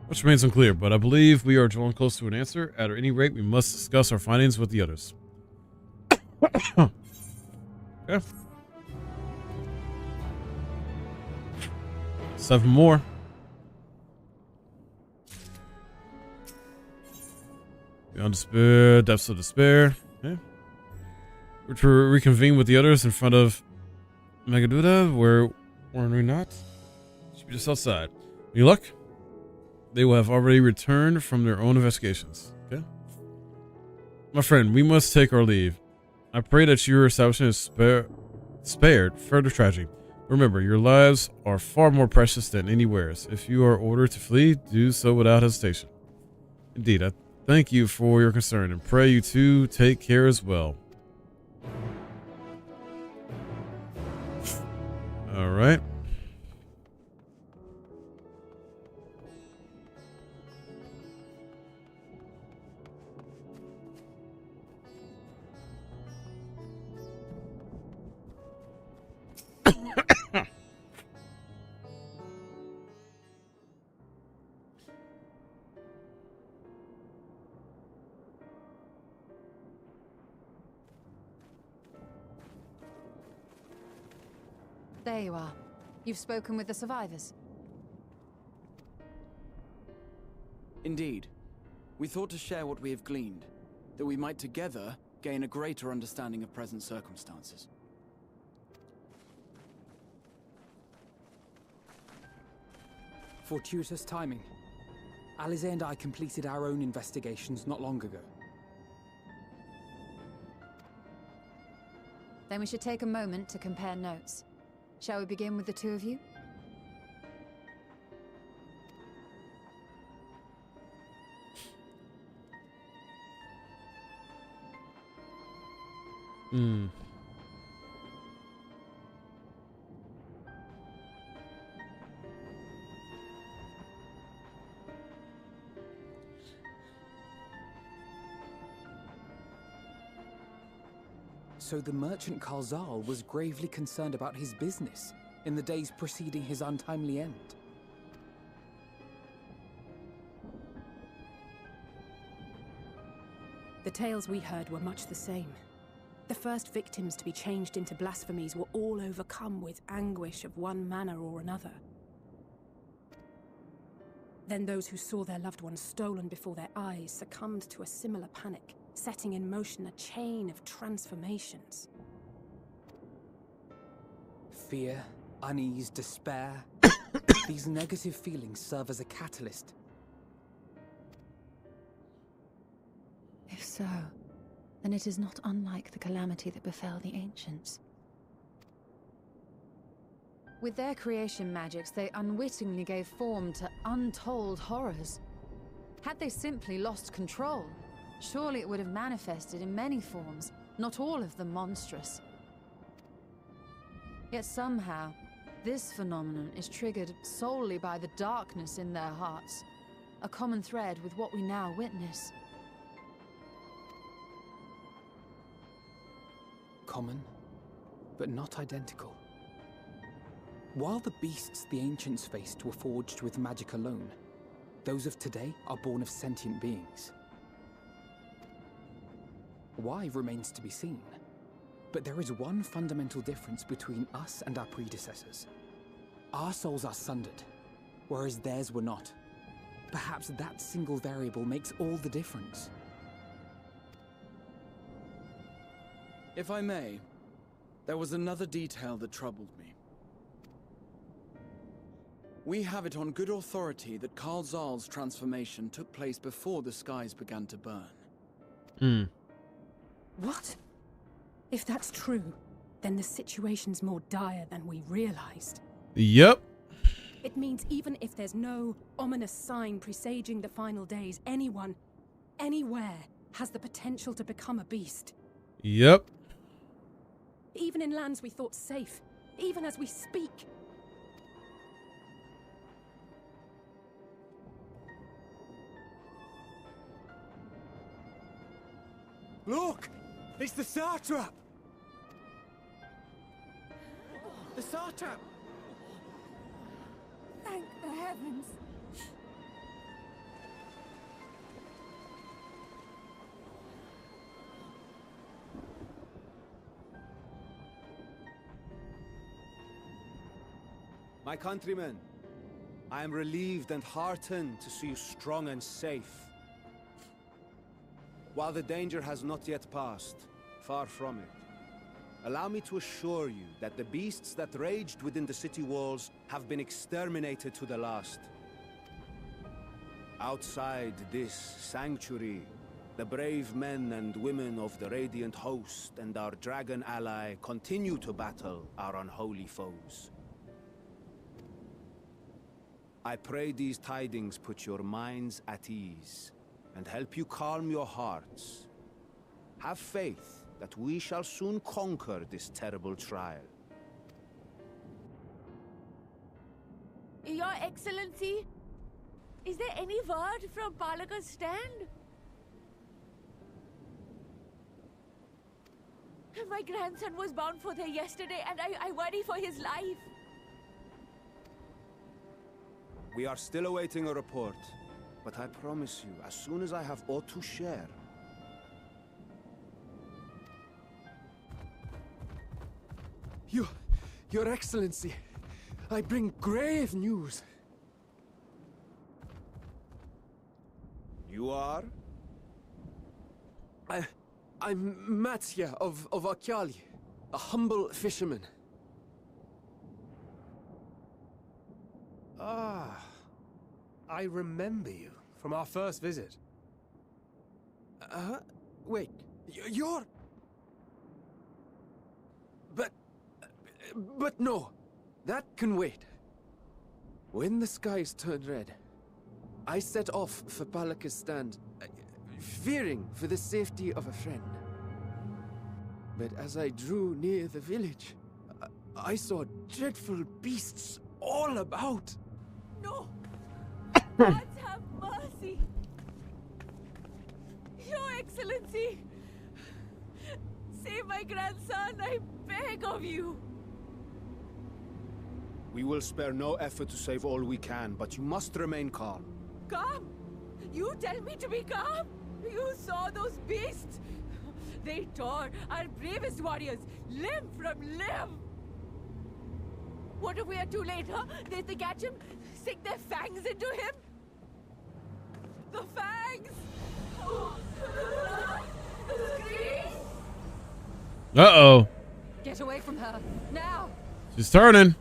Which remains unclear, but I believe we are drawing close to an answer. At any rate, we must discuss our findings with the others. Okay. 7 more. Beyond despair, depths of despair. Okay. We're to reconvene with the others in front of Magaduda, where were we not? Should be just outside. Any luck? They will have already returned from their own investigations. Okay. My friend, we must take our leave. I pray that your establishment is spared further tragedy. Remember, your lives are far more precious than anywhere's. If you are ordered to flee, do so without hesitation. Indeed, I thank you for your concern and pray you too take care as well. All right. There you are. You've spoken with the survivors. Indeed. We thought to share what we have gleaned, that we might together gain a greater understanding of present circumstances. Fortuitous timing. Alize and I completed our own investigations not long ago. Then we should take a moment to compare notes. Shall we begin with the two of you? So the merchant Karzal was gravely concerned about his business in the days preceding his untimely end. The tales we heard were much the same. The first victims to be changed into blasphemies were all overcome with anguish of one manner or another. Then those who saw their loved ones stolen before their eyes succumbed to a similar panic, setting in motion a chain of transformations. Fear, unease, despair. These negative feelings serve as a catalyst. If so, then it is not unlike the calamity that befell the ancients. With their creation magics, they unwittingly gave form to untold horrors. Had they simply lost control, surely it would have manifested in many forms, not all of them monstrous. Yet somehow, this phenomenon is triggered solely by the darkness in their hearts, a common thread with what we now witness. Common, but not identical. While the beasts the ancients faced were forged with magic alone, those of today are born of sentient beings. Why remains to be seen, but there is one fundamental difference between us and our predecessors. Our souls are sundered, whereas theirs were not. Perhaps that single variable makes all the difference. If I may, there was another detail that troubled me. We have it on good authority that Karl Zahl's transformation took place before the skies began to burn. What? If that's true, then the situation's more dire than we realized. Yep. It means even if there's no ominous sign presaging the final days, anyone, anywhere, has the potential to become a beast. Yep. Even in lands we thought safe, even as we speak. Look! It's the satrap! The satrap! Thank the heavens. My countrymen, I am relieved and heartened to see you strong and safe. While the danger has not yet passed, far from it, allow me to assure you that the beasts that raged within the city walls have been exterminated to the last. Outside this sanctuary, the brave men and women of the Radiant Host and our dragon ally continue to battle our unholy foes. I pray these tidings put your minds at ease and help you calm your hearts. Have faith that we shall soon conquer this terrible trial. Your Excellency, is there any word from Palaka's stand? My grandson was bound for there yesterday and I worry for his life. We are still awaiting a report, but I promise you, as soon as I have aught to share... Your Excellency, I bring grave news. You are? I'm Matsya of Akyali, a humble fisherman. Ah, I remember you from our first visit. Wait, you're... But no, that can wait. When the skies turned red, I set off for Palaka's stand, fearing for the safety of a friend. But as I drew near the village, I saw dreadful beasts all about. No! Gods have mercy! Your Excellency! Save my grandson, I beg of you! We will spare no effort to save all we can, but you must remain calm. Calm? You tell me to be calm? You saw those beasts? They tore our bravest warriors limb from limb. What if we are too late, huh? They catch him, sink their fangs into him. The fangs! The screams! Uh-oh. Get away from her, now! She's turning.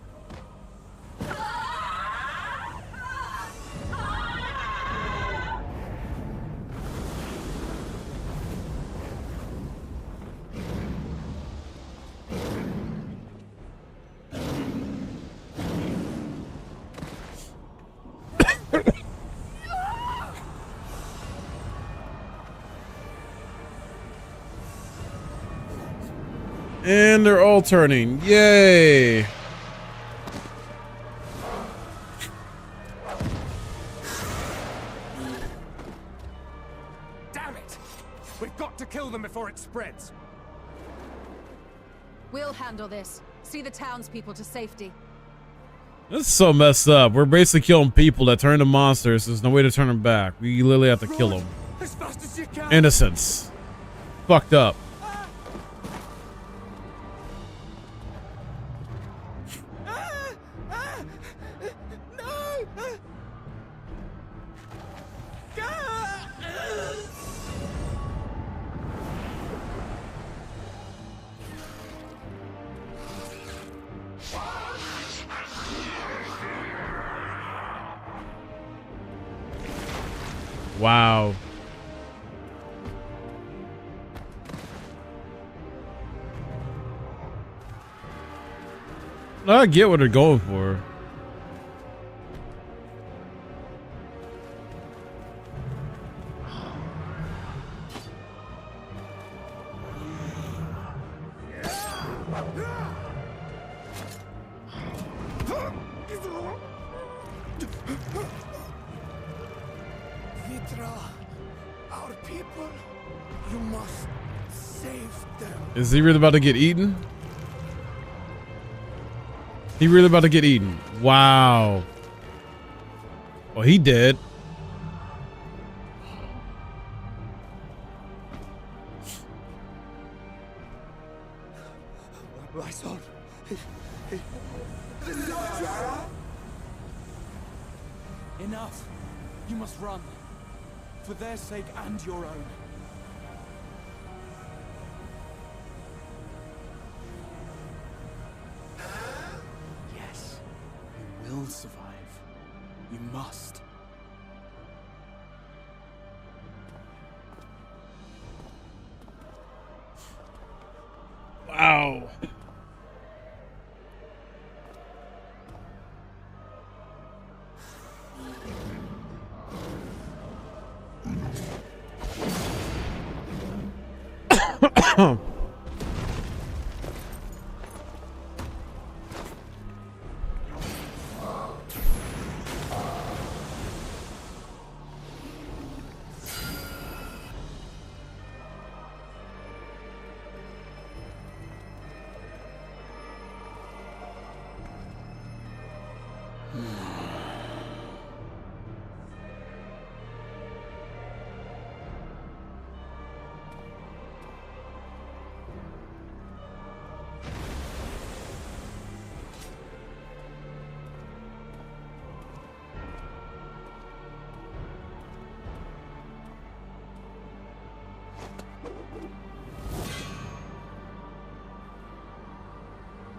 And they're all turning. Yay. Damn it! We've got to kill them before it spreads. We'll handle this. See the townspeople to safety. This is so messed up. We're basically killing people that turn into monsters. There's no way to turn them back. We literally have to kill them. As fast as you can. Innocents. Fucked up. Wow. I get what they're going for. Our people, you must save them. Is he really about to get eaten? He really about to get eaten. Wow. Well, he did. My son. Enough. You must run. For their sake and your own. Yes, you will survive. You must. Wow.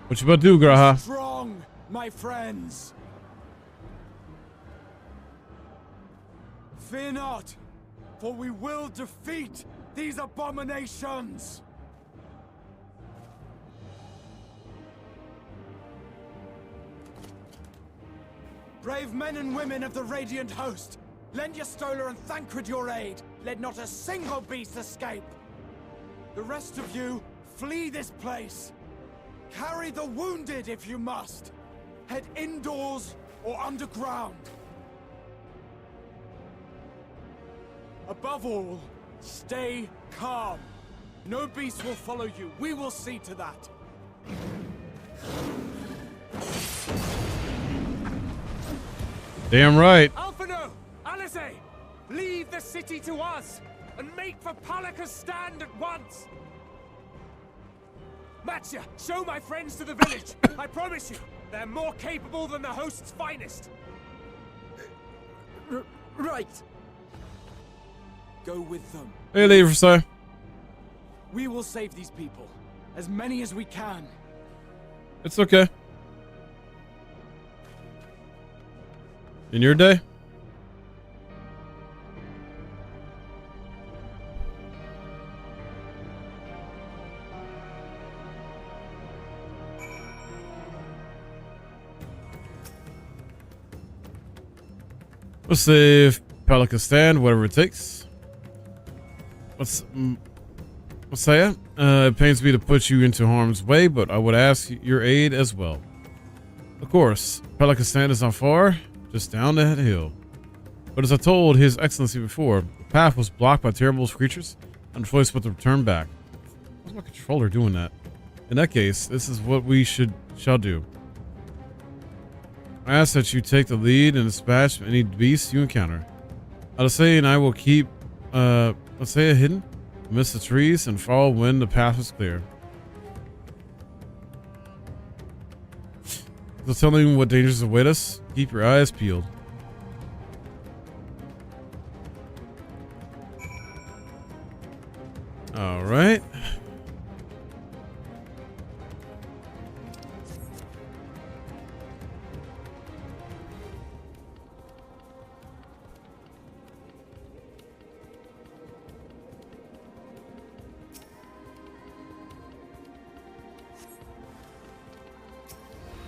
What you about to do, Graha? Strong, my friends. Fear not, for we will defeat these abominations. Brave men and women of the Radiant Host, lend your Stola and Thancred your aid. Let not a single beast escape. The rest of you, flee this place. Carry the wounded if you must. Head indoors or underground. Above all, stay calm. No beast will follow you. We will see to that. Damn right. Alphino! Alice! Leave the city to us and make for Palaka's stand at once. Matcha, show my friends to the village. I promise you, they're more capable than the host's finest. Right. Go with them. Hey, Lady Versailles. We will save these people. As many as we can. It's okay. In your day? Let's save Pelican Stand, whatever it takes. What's that? It pains me to put you into harm's way, but I would ask your aid as well. Of course, Pelican Stand is not far, just down that hill. But as I told His Excellency before, the path was blocked by terrible creatures, and the choice but to return back. What's my controller doing that? In that case, this is what we shall do. I ask that you take the lead and dispatch any beasts you encounter. Adesei and I will keep, let's say, hidden amidst the trees and follow when the path is clear. So telling you what dangers await us, keep your eyes peeled. All right.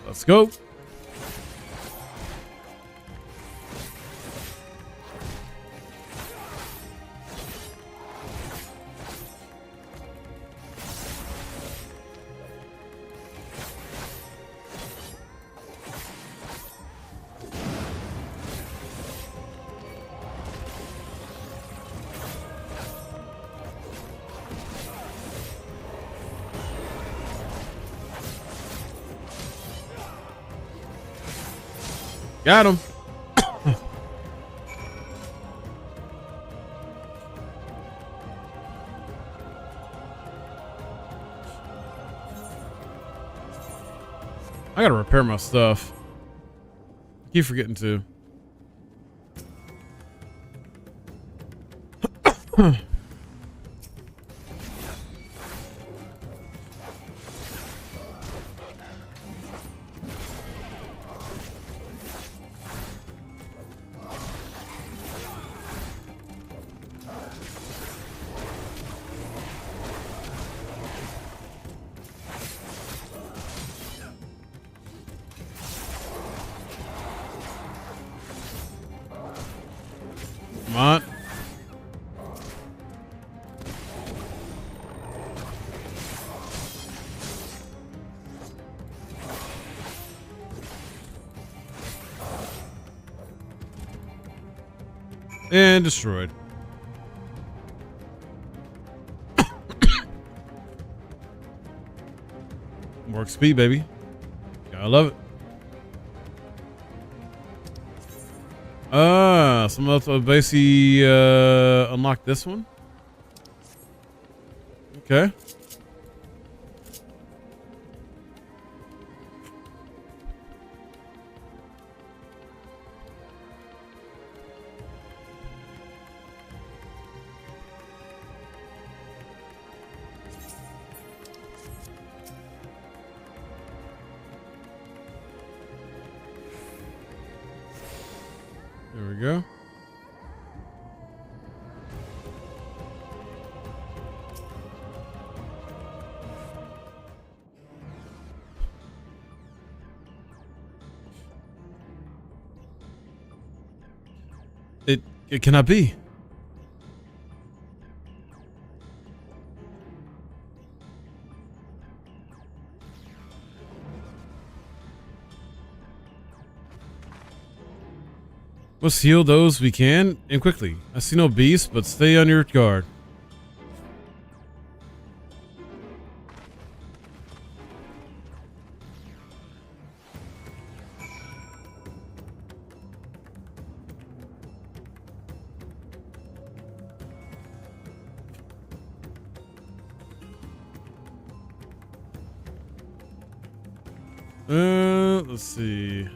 Let's go. Got him. I gotta repair my stuff. I keep forgetting to. Come on. And destroyed. More XP, baby. Gotta love it. Someone else will basically unlock this one. Okay. There we go. It cannot be. Let's heal those we can, and quickly. I see no beasts, but stay on your guard. Let's see.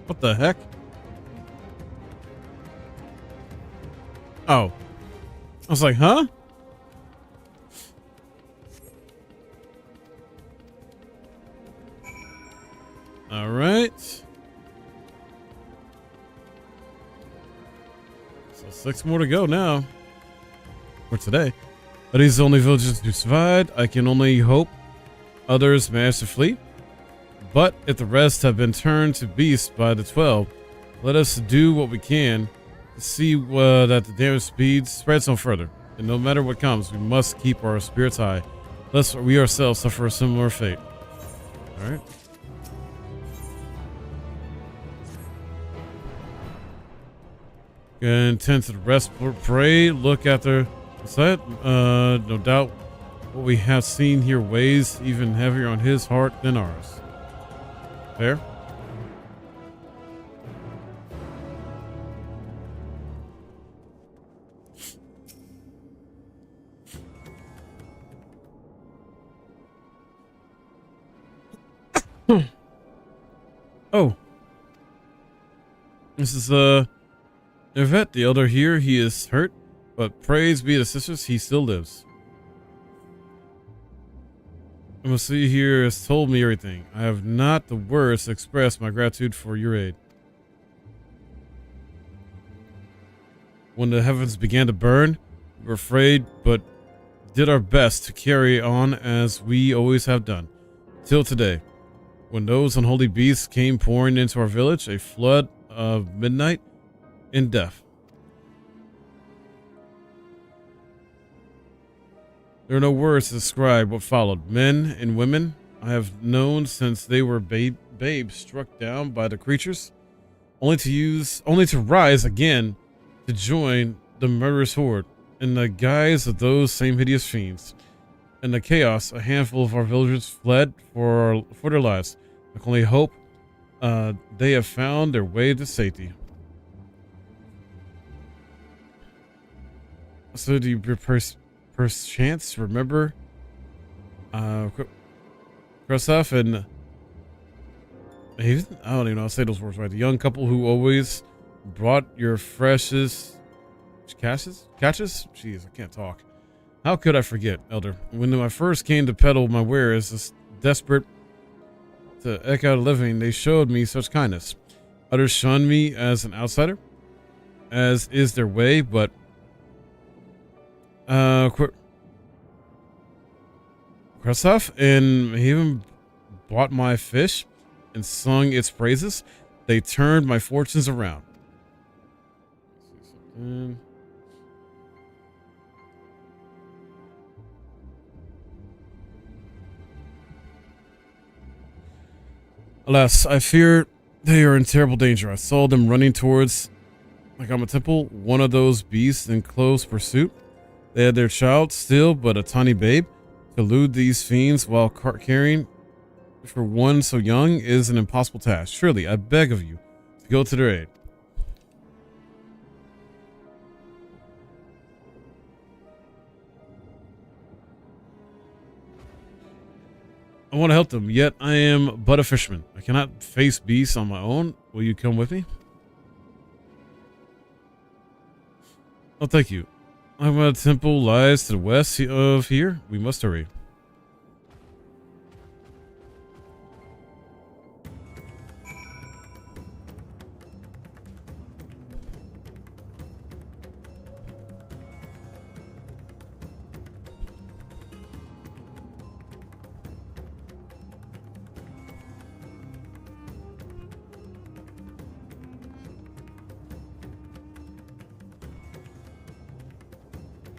What the heck? Oh. I was like, huh? All right. So 6 more to go now. For today. Are these the only villages who survived? I can only hope others manage to flee. But if the rest have been turned to beasts by the 12, let us do what we can to see that the damage speed spreads no further. And no matter what comes, we must keep our spirits high, lest we ourselves suffer a similar fate. All right. And tend to the rest. Pray. Look after. What's that? No doubt, what we have seen here weighs even heavier on his heart than ours. Fair. Oh. This is Yvette, the elder here. He is hurt, but praise be the sisters, he still lives. MSQ here has told me everything. I have not the words to express my gratitude for your aid. When the heavens began to burn, we were afraid, but did our best to carry on as we always have done. Till today, when those unholy beasts came pouring into our village, a flood of midnight and death. There are no words to describe what followed. Men and women I have known since they were babes struck down by the creatures, only to rise again to join the murderous horde in the guise of those same hideous fiends. In the chaos, a handful of our villagers fled for their lives. I can only hope they have found their way to safety. So do you perchance remember Krasov and Haven? I don't even know how to say those words right. The young couple who always brought your freshest catches? Jeez, I can't talk. How could I forget, Elder? When I first came to peddle my wares, as desperate to eke out a living, they showed me such kindness. Others shunned me as an outsider, as is their way, but Krasov and even bought my fish and sung its praises. They turned my fortunes around. Alas, I fear they are in terrible danger. I saw them running towards Nagama Temple, one of those beasts in close pursuit. They had their child still, but a tiny babe. To elude these fiends while caring for one so young is an impossible task. Surely, I beg of you to go to their aid. I want to help them, yet I am but a fisherman. I cannot face beasts on my own. Will you come with me? Oh, thank you. Our temple lies to the west of here. We must hurry.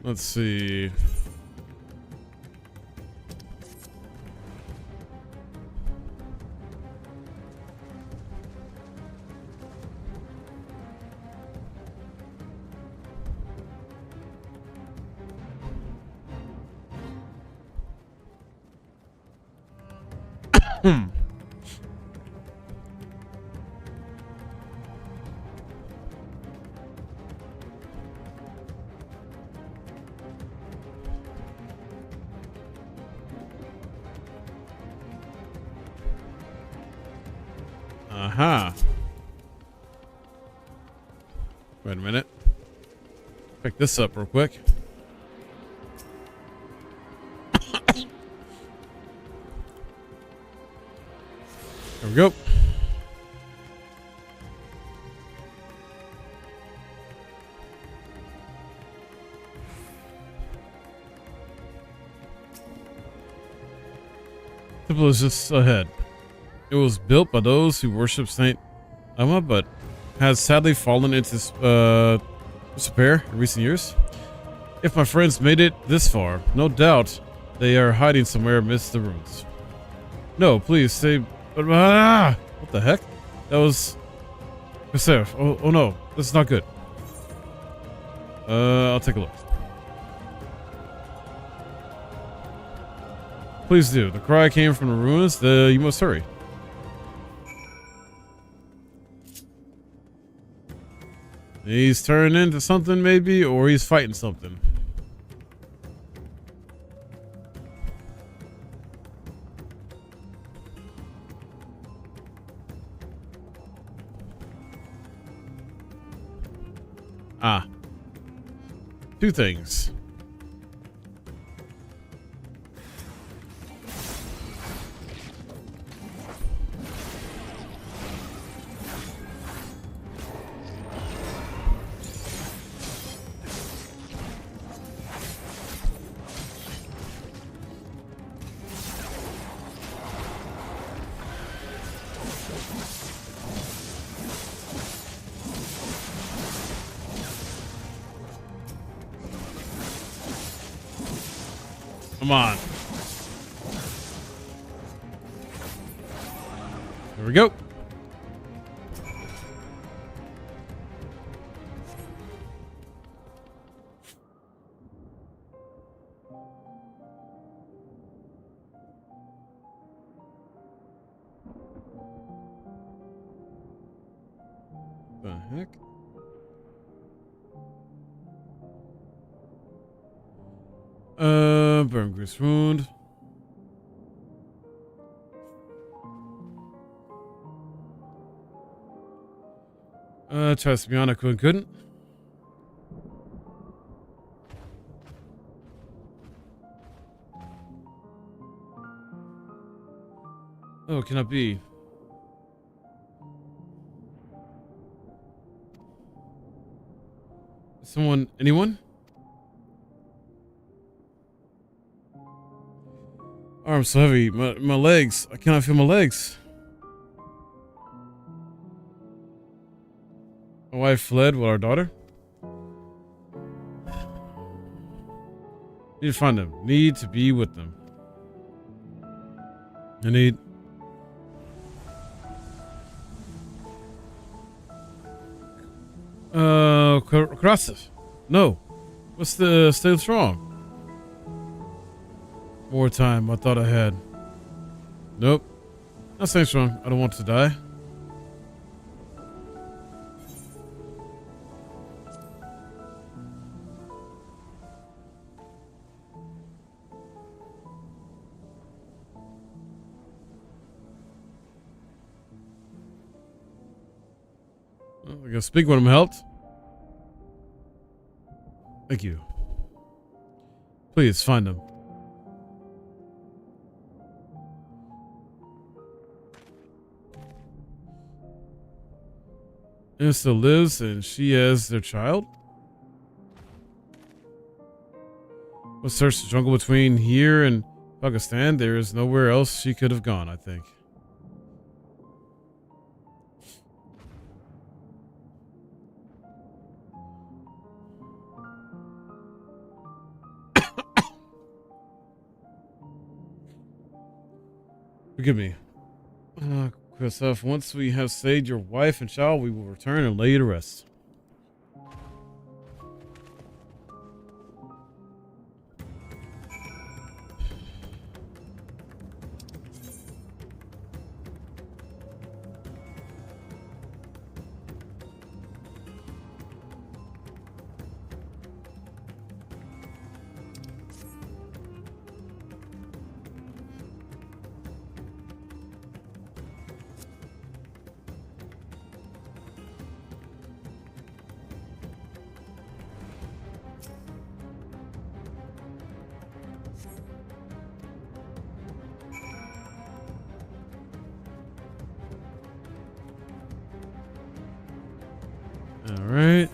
Let's see. Aha. Wait a minute. Pick this up real quick. There we go. Temple is just ahead. It was built by those who worship Saint Emma, but has sadly fallen into disrepair in recent years. If my friends made it this far, no doubt they are hiding somewhere amidst the ruins. No, please stay. What the heck? That was. Oh no, this is not good. I'll take a look. Please do. The cry came from the ruins. You must hurry. He's turning into something, maybe, or he's fighting something. Ah. Two things. Come on. There we go. The heck? Burn Grease Wound. Tries to be on, I couldn't. Oh, can I be? Someone, anyone? Arms so heavy, my legs. I cannot feel my legs. My wife fled with our daughter. Need to find them. Need to be with them. I need. Aggressive. No. What's the state's wrong? More time I thought I had. Nope. Nothing's wrong. I don't want to die. Well, I guess speak when I'm helped. Thank you. Please find them. And still lives, and she has their child. We'll search the jungle between here and Pakistan. There is nowhere else she could have gone, I think. Forgive me. Kristoff, once we have saved your wife and child, we will return and lay you to rest. All right.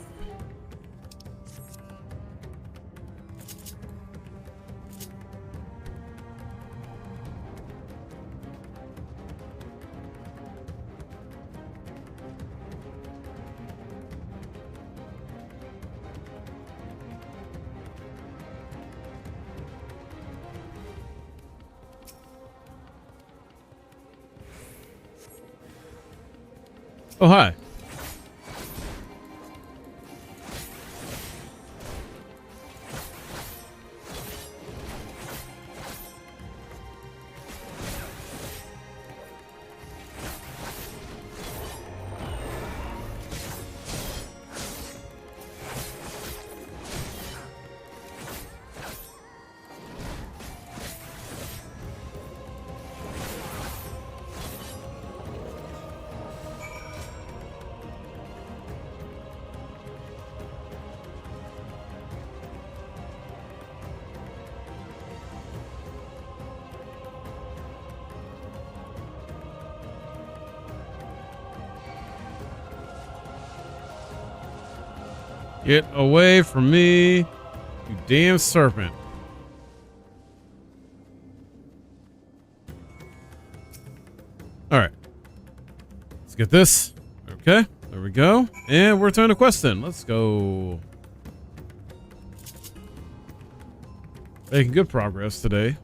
Oh, hi. Get away from me, you damn serpent. All right. Let's get this. Okay, there we go. And we're turning to quest then. Let's go. Making good progress today.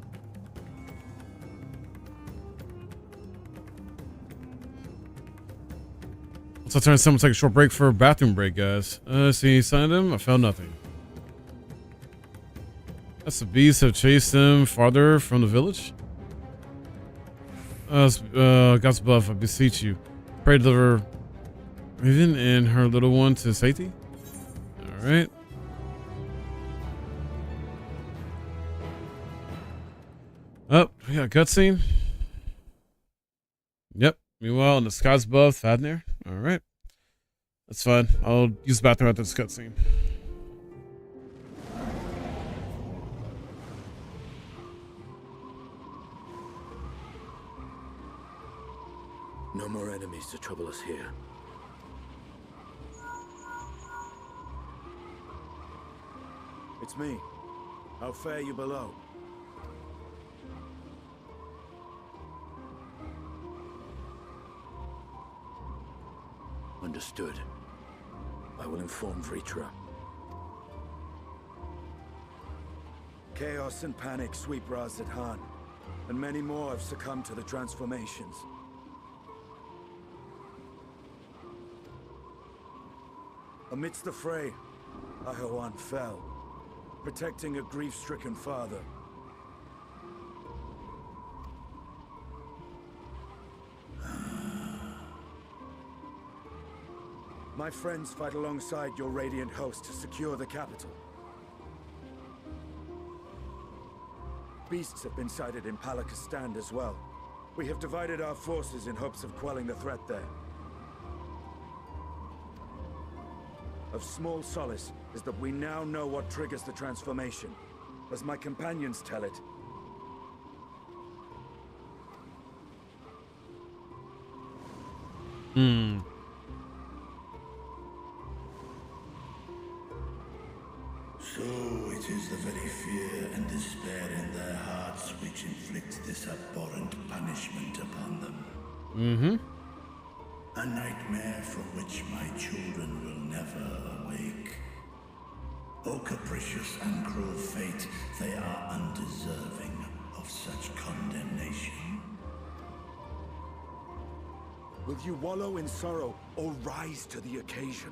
So I'll turn someone take a short break for a bathroom break, guys. See any sign of them? I found nothing. Guess the beasts have chased them farther from the village. God's above, I beseech you. Pray deliver Raven and her little one to safety. Alright. Oh, we got a cutscene. Yep. Meanwhile, in the skies above, Thavnair. All right, that's fine. I'll use the bathroom after this cutscene. No more enemies to trouble us here. It's me. How fare you below? Understood. I will inform Vritra. Chaos and panic sweep Radz-at-Han, and many more have succumbed to the transformations. Amidst the fray, Hydaelyn fell, protecting a grief-stricken father. My friends fight alongside your Radiant host to secure the capital. Beasts have been sighted in Palakistan as well. We have divided our forces in hopes of quelling the threat there. Of small solace is that we now know what triggers the transformation, as my companions tell it. So it is the very fear and despair in their hearts which inflict this abhorrent punishment upon them. A nightmare from which my children will never awake. O capricious and cruel fate, they are undeserving of such condemnation. Will you wallow in sorrow or rise to the occasion?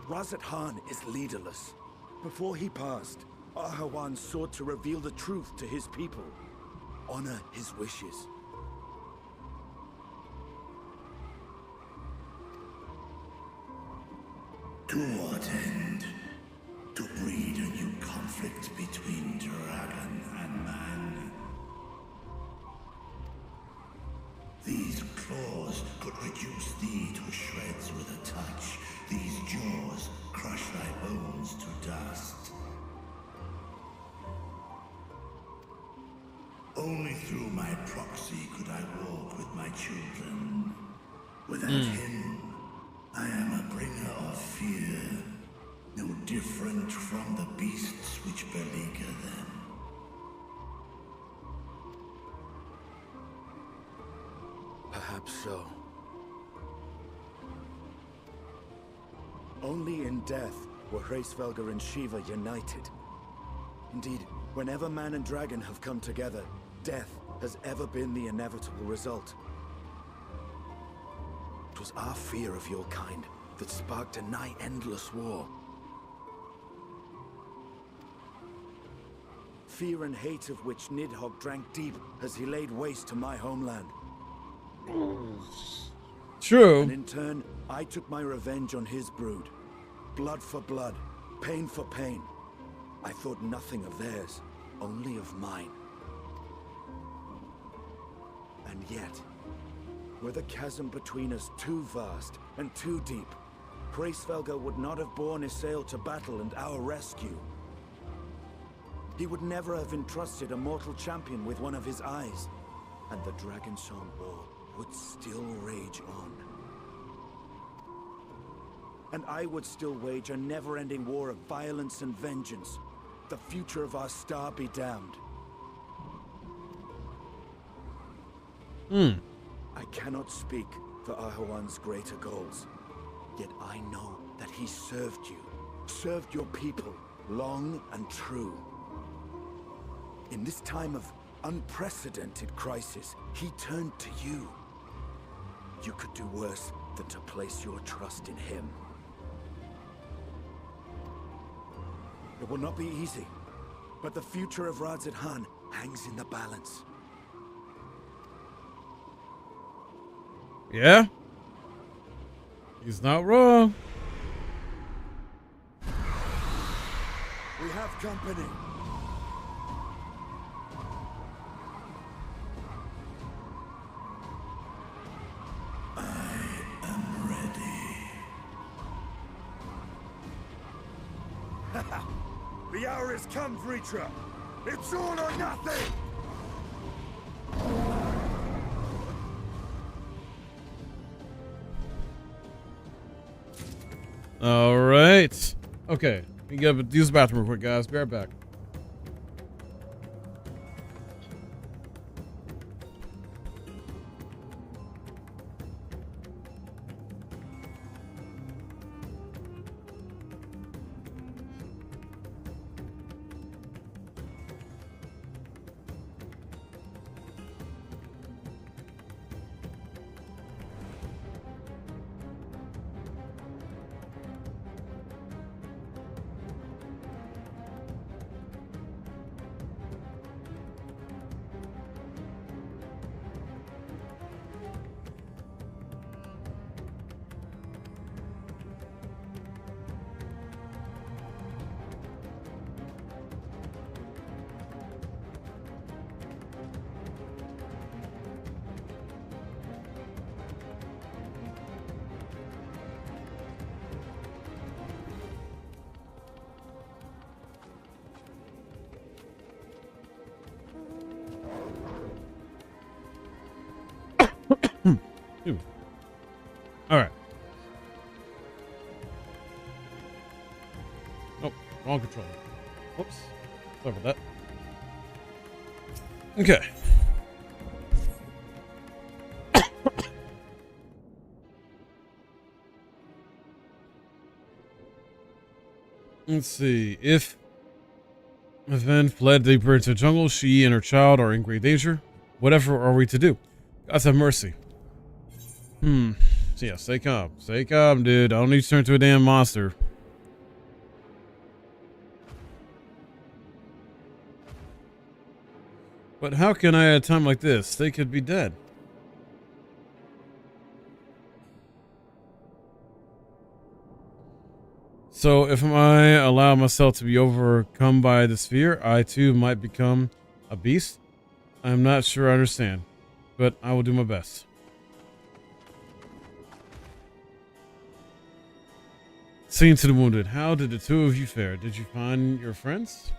Radz-at-Han is leaderless. Before he passed, Ahhawan sought to reveal the truth to his people. Honor his wishes. To what end? To breed a new conflict between dragon and man. These claws could reduce thee to shreds with a touch. These jaws crush thy bones to dust. Only through my proxy could I walk with my children. Without him, I am a bringer of fear, no different from the beasts which beleaguer them. Perhaps so. Only in death were Hraesvelgr and Shiva united. Indeed, whenever man and dragon have come together, death has ever been the inevitable result. It was our fear of your kind that sparked a nigh endless war. Fear and hate of which Nidhogg drank deep as he laid waste to my homeland. True. And in turn, I took my revenge on his brood. Blood for blood, pain for pain. I thought nothing of theirs, only of mine. And yet, were the chasm between us too vast and too deep, Hraesvelgr would not have borne Isael to battle and our rescue. He would never have entrusted a mortal champion with one of his eyes, and the Dragonsong War would still rage on. And I would still wage a never-ending war of violence and vengeance. The future of our star be damned. I cannot speak for Ahhawan's greater goals, yet I know that he served you, served your people, long and true. In this time of unprecedented crisis, he turned to you. You could do worse than to place your trust in him. It will not be easy, but the future of Radz-at-Han hangs in the balance. Yeah? He's not wrong. We have company. The hour has come, Vritra. It's all or nothing! All right. Okay. We gotta use the bathroom real quick, guys. Be right back. All right. Oh, wrong controller. Whoops. Sorry about that. Okay. Let's see. If Ven fled deeper into the jungle, she and her child are in great danger. Whatever are we to do? Gods have mercy. So yeah, stay calm. Stay calm, dude. I don't need to turn into a damn monster. But how can I at a time like this? They could be dead. So if I allow myself to be overcome by the sphere, I too might become a beast? I'm not sure I understand, but I will do my best. Seeing to the wounded, how did the two of you fare? Did you find your friends?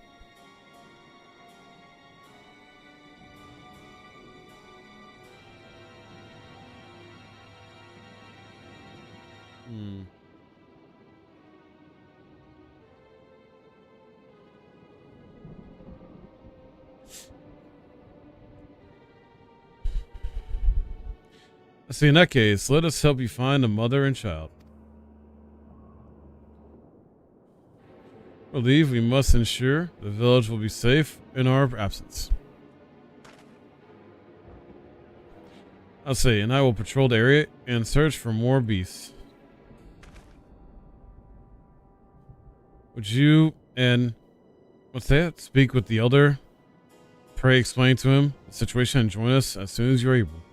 See, in that case, let us help you find a mother and child. I believe we must ensure the village will be safe in our absence. I'll say, and I will patrol the area and search for more beasts. Would you and what's that? Speak with the elder. Pray explain to him the situation and join us as soon as you're able.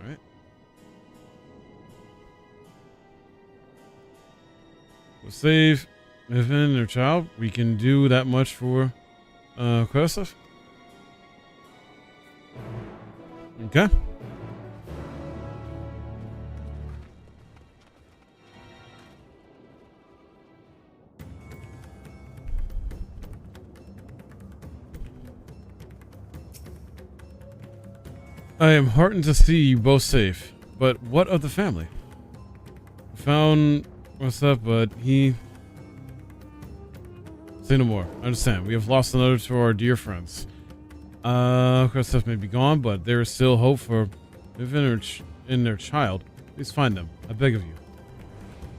Alright. We'll save Hydaelyn and her child. We can do that much for Kosef. Okay. I am heartened to see you both safe, but what of the family? I found what's up, but he... Say no more. I understand. We have lost another to our dear friends. Kosef may be gone, but there is still hope for Hydaelyn and their child. Please find them. I beg of you.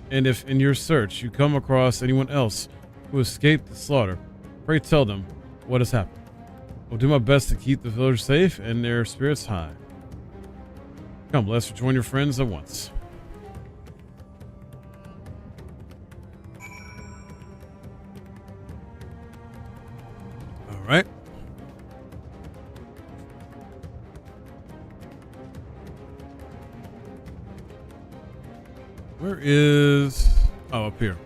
And if in your search you come across anyone else who escaped the slaughter, pray tell them what has happened. I'll do my best to keep the village safe and their spirits high. Come, let's rejoin your friends at once. All right. Where is... Oh, up here.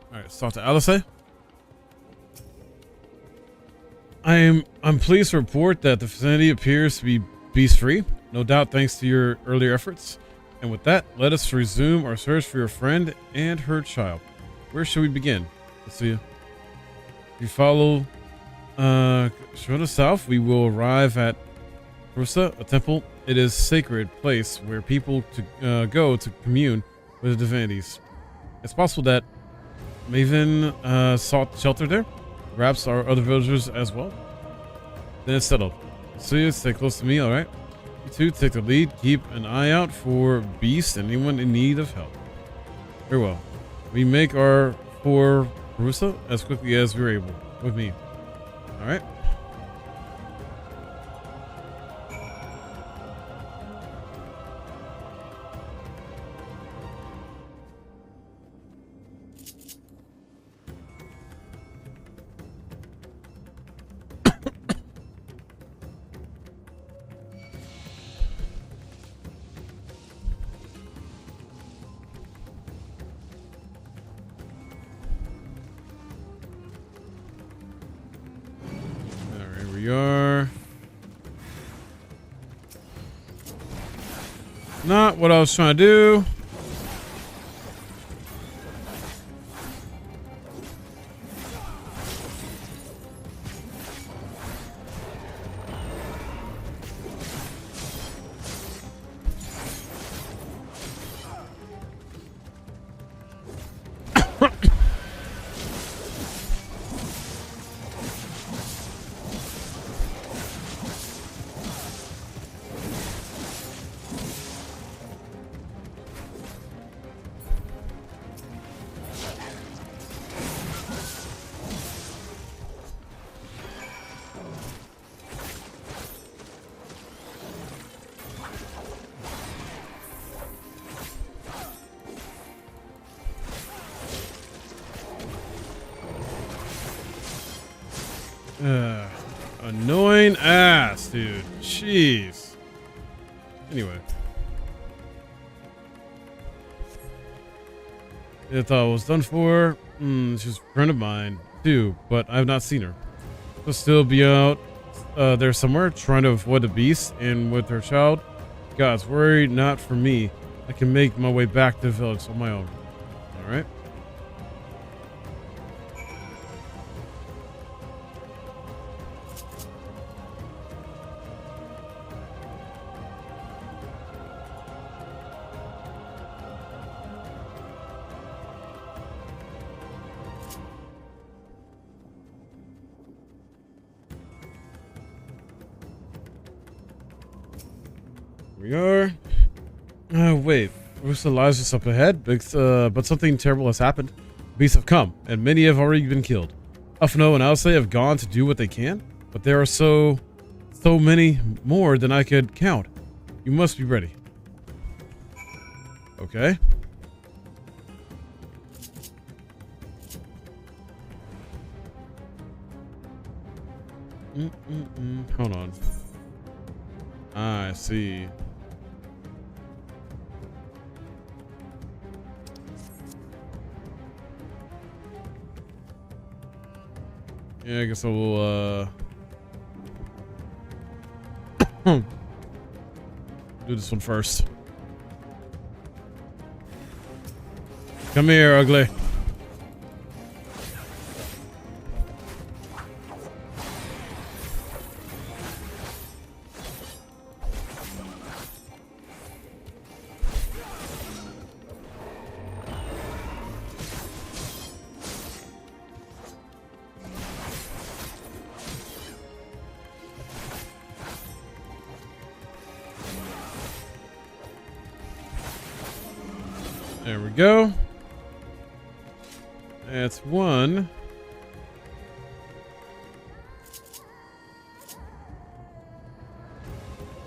All right, let's talk to Alice. I'm pleased to report that the vicinity appears to be beast-free, no doubt thanks to your earlier efforts. And with that, let us resume our search for your friend and her child. Where should we begin? Let's see. If you follow further south, we will arrive at Rusa, a temple. It is a sacred place where people go to commune with the divinities. It's possible that Maven sought shelter there. Perhaps our other villagers as well. Then it's settled. See you, stay close to me, alright? You two take the lead, keep an eye out for beasts and anyone in need of help. Very well. We make our for Rusa as quickly as we're able. With me. Alright? We are not what I was trying to do. Annoying ass, dude. Jeez. Anyway. I thought it was done for. She's a friend of mine, too, but I've not seen her. She'll still be out there somewhere, trying to avoid the beast, and with her child. God's worry, not for me. I can make my way back to the village on my own. Alright. We are. Wait. Rooster lies just up ahead, but something terrible has happened. Beasts have come, and many have already been killed. Ufno and Alcé have gone to do what they can, but there are so many more than I could count. You must be ready. Okay. Hold on. I see. Yeah, I guess I will, do this one first. Come here, ugly. There we go. That's one.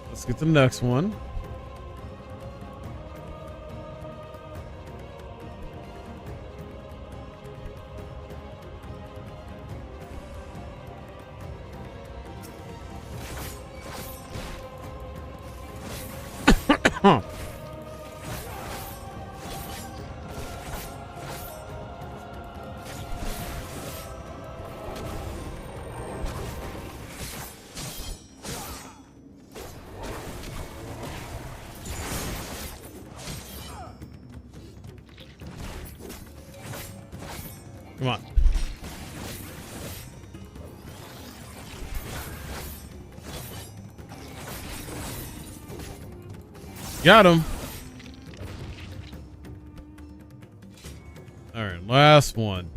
Let's get the next one. Come on. Got him. All right, last one.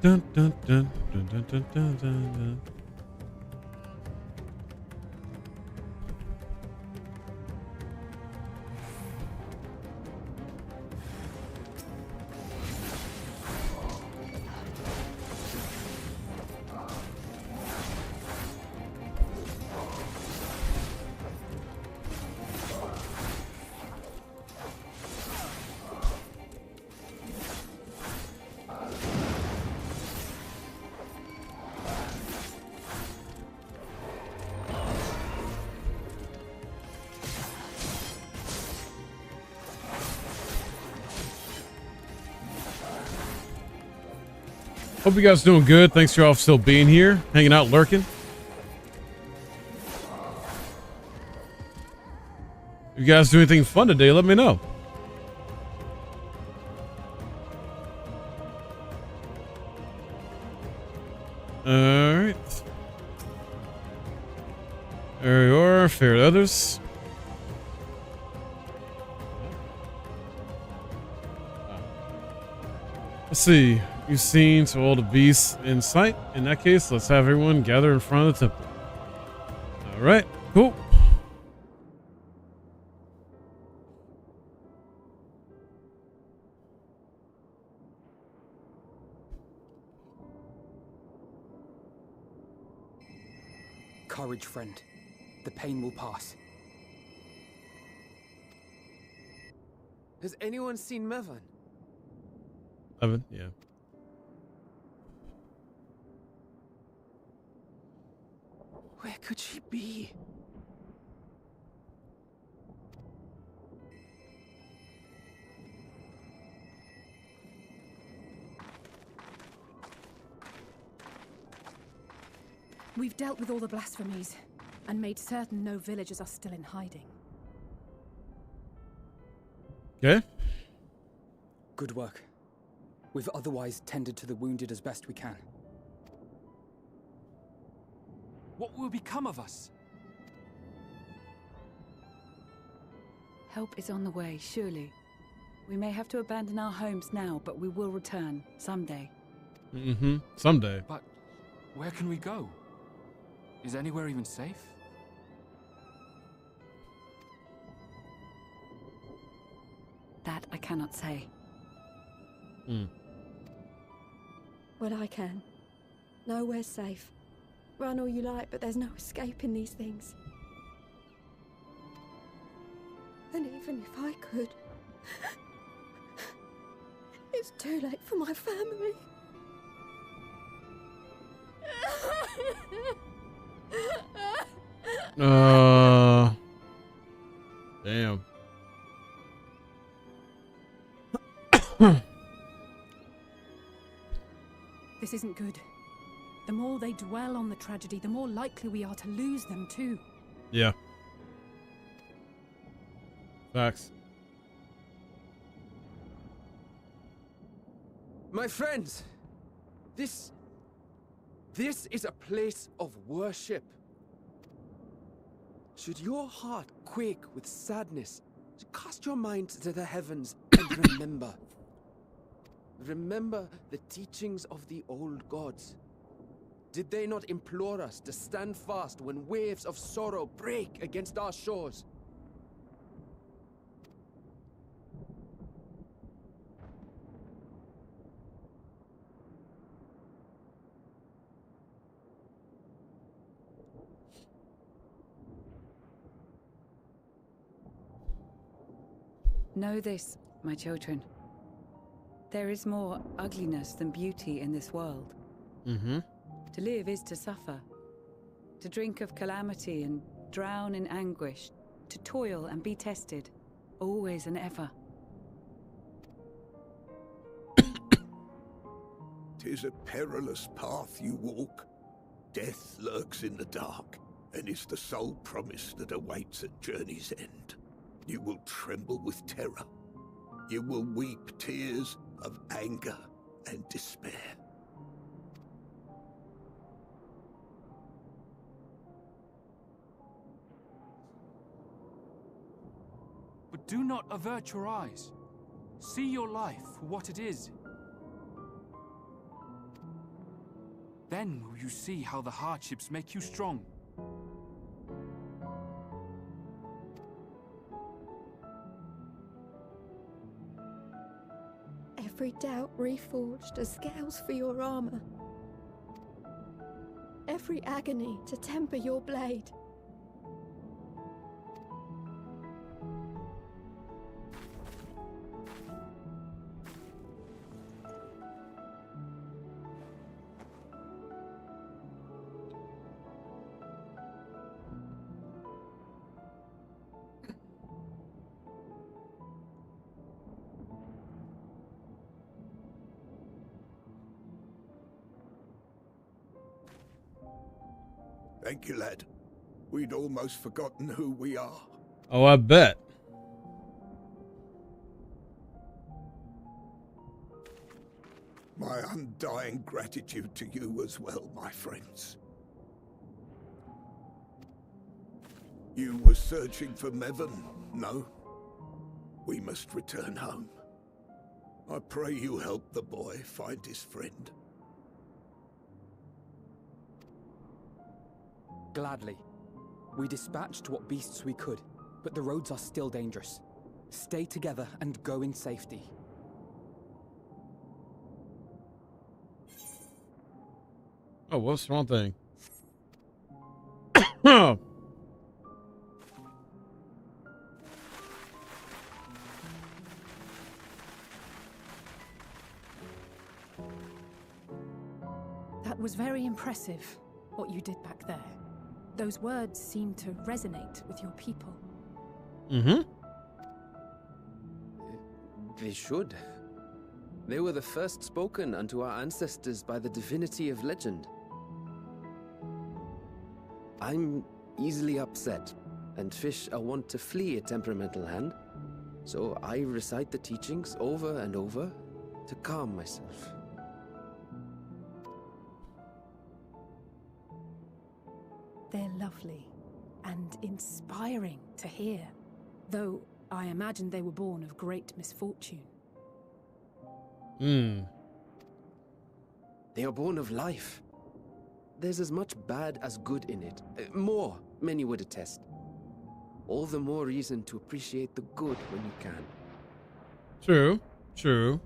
Dun, dun, dun, dun, dun, dun, dun, dun. Hope you guys are doing good. Thanks for y'all still being here, hanging out, lurking. If you guys do anything fun today, let me know. Alright. There you are, fair to others. Let's see. You've seen to all the beasts in sight. In that case, let's have everyone gather in front of the temple. Alright, cool. Courage, friend. The pain will pass. Has anyone seen Mevan? Evan, yeah. Where could she be? We've dealt with all the blasphemies and made certain no villagers are still in hiding. Okay. Good work. We've otherwise tended to the wounded as best we can. What will become of us? Help is on the way, surely. We may have to abandon our homes now, but we will return someday. Mm-hmm. Someday. But where can we go? Is anywhere even safe? That I cannot say. Well, I can. Nowhere's safe. Run all you like, but there's no escaping these things. And even if I could, it's too late for my family. Damn. This isn't good. The more they dwell on the tragedy, the more likely we are to lose them too. Yeah. Facts. My friends, this is a place of worship. Should your heart quake with sadness, cast your mind to the heavens and remember. Remember the teachings of the old gods. Did they not implore us to stand fast when waves of sorrow break against our shores? Know this, my children. There is more ugliness than beauty in this world. Mm-hmm. To live is to suffer. To drink of calamity and drown in anguish. To toil and be tested, always and ever. 'Tis a perilous path you walk. Death lurks in the dark, and is the sole promise that awaits at journey's end. You will tremble with terror. You will weep tears of anger and despair. But do not avert your eyes. See your life for what it is. Then will you see how the hardships make you strong. Every doubt reforged as scales for your armor. Every agony to temper your blade. Thank you, lad. We'd almost forgotten who we are. Oh, I bet. My undying gratitude to you as well, my friends. You were searching for Mevan, no? We must return home. I pray you help the boy find his friend. Gladly. We dispatched what beasts we could, but the roads are still dangerous. Stay together and go in safety. Oh, what's the wrong thing? Huh. That was very impressive, what you did back there. Those words seem to resonate with your people. Mm-hmm. They should. They were the first spoken unto our ancestors by the divinity of legend. I'm easily upset, and fish are wont to flee a temperamental hand, so I recite the teachings over and over to calm myself. They're lovely and inspiring to hear, though I imagine they were born of great misfortune. They are born of life. There's as much bad as good in it. More, many would attest. All the more reason to appreciate the good when you can. True. True.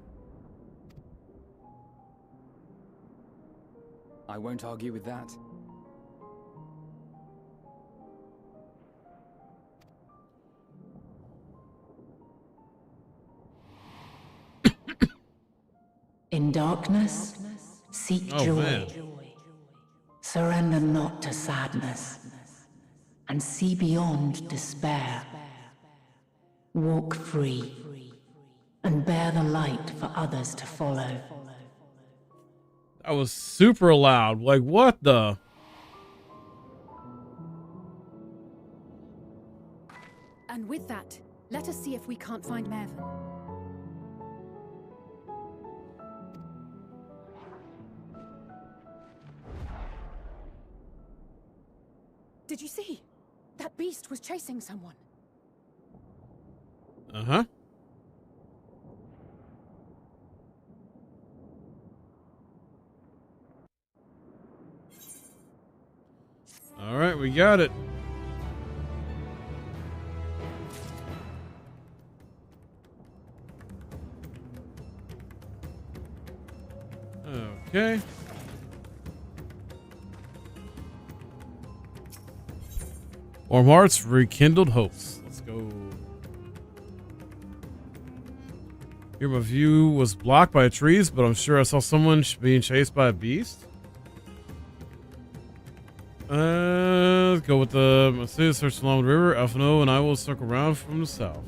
I won't argue with that. In darkness, seek joy. Man. Surrender not to sadness, and see beyond despair. Walk free, and bear the light for others to follow. That was super loud. Like, what the? And with that, let us see if we can't find Mervyn. Did you see? That beast was chasing someone. Uh-huh. All right, we got it. Okay. Warm hearts, rekindled hopes. Let's go. Here, my view was blocked by trees, but I'm sure I saw someone being chased by a beast. Let's go with the MSQ. Search along the river. Alphino and I will circle around from the south.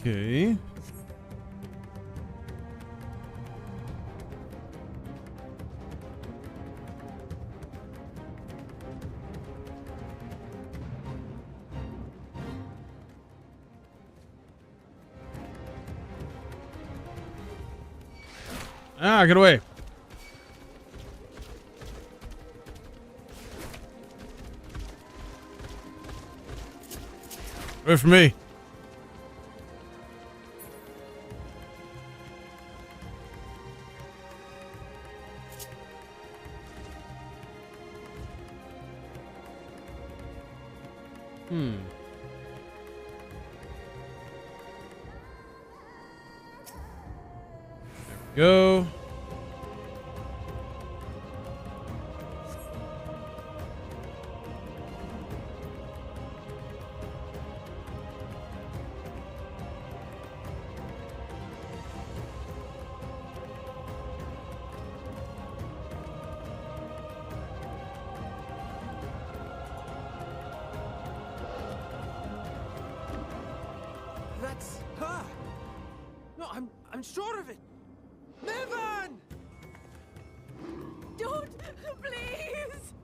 Okay. Ah, get away. Wait for me. Go. That's her. No, I'm sure of it. Mervyn! Don't, please!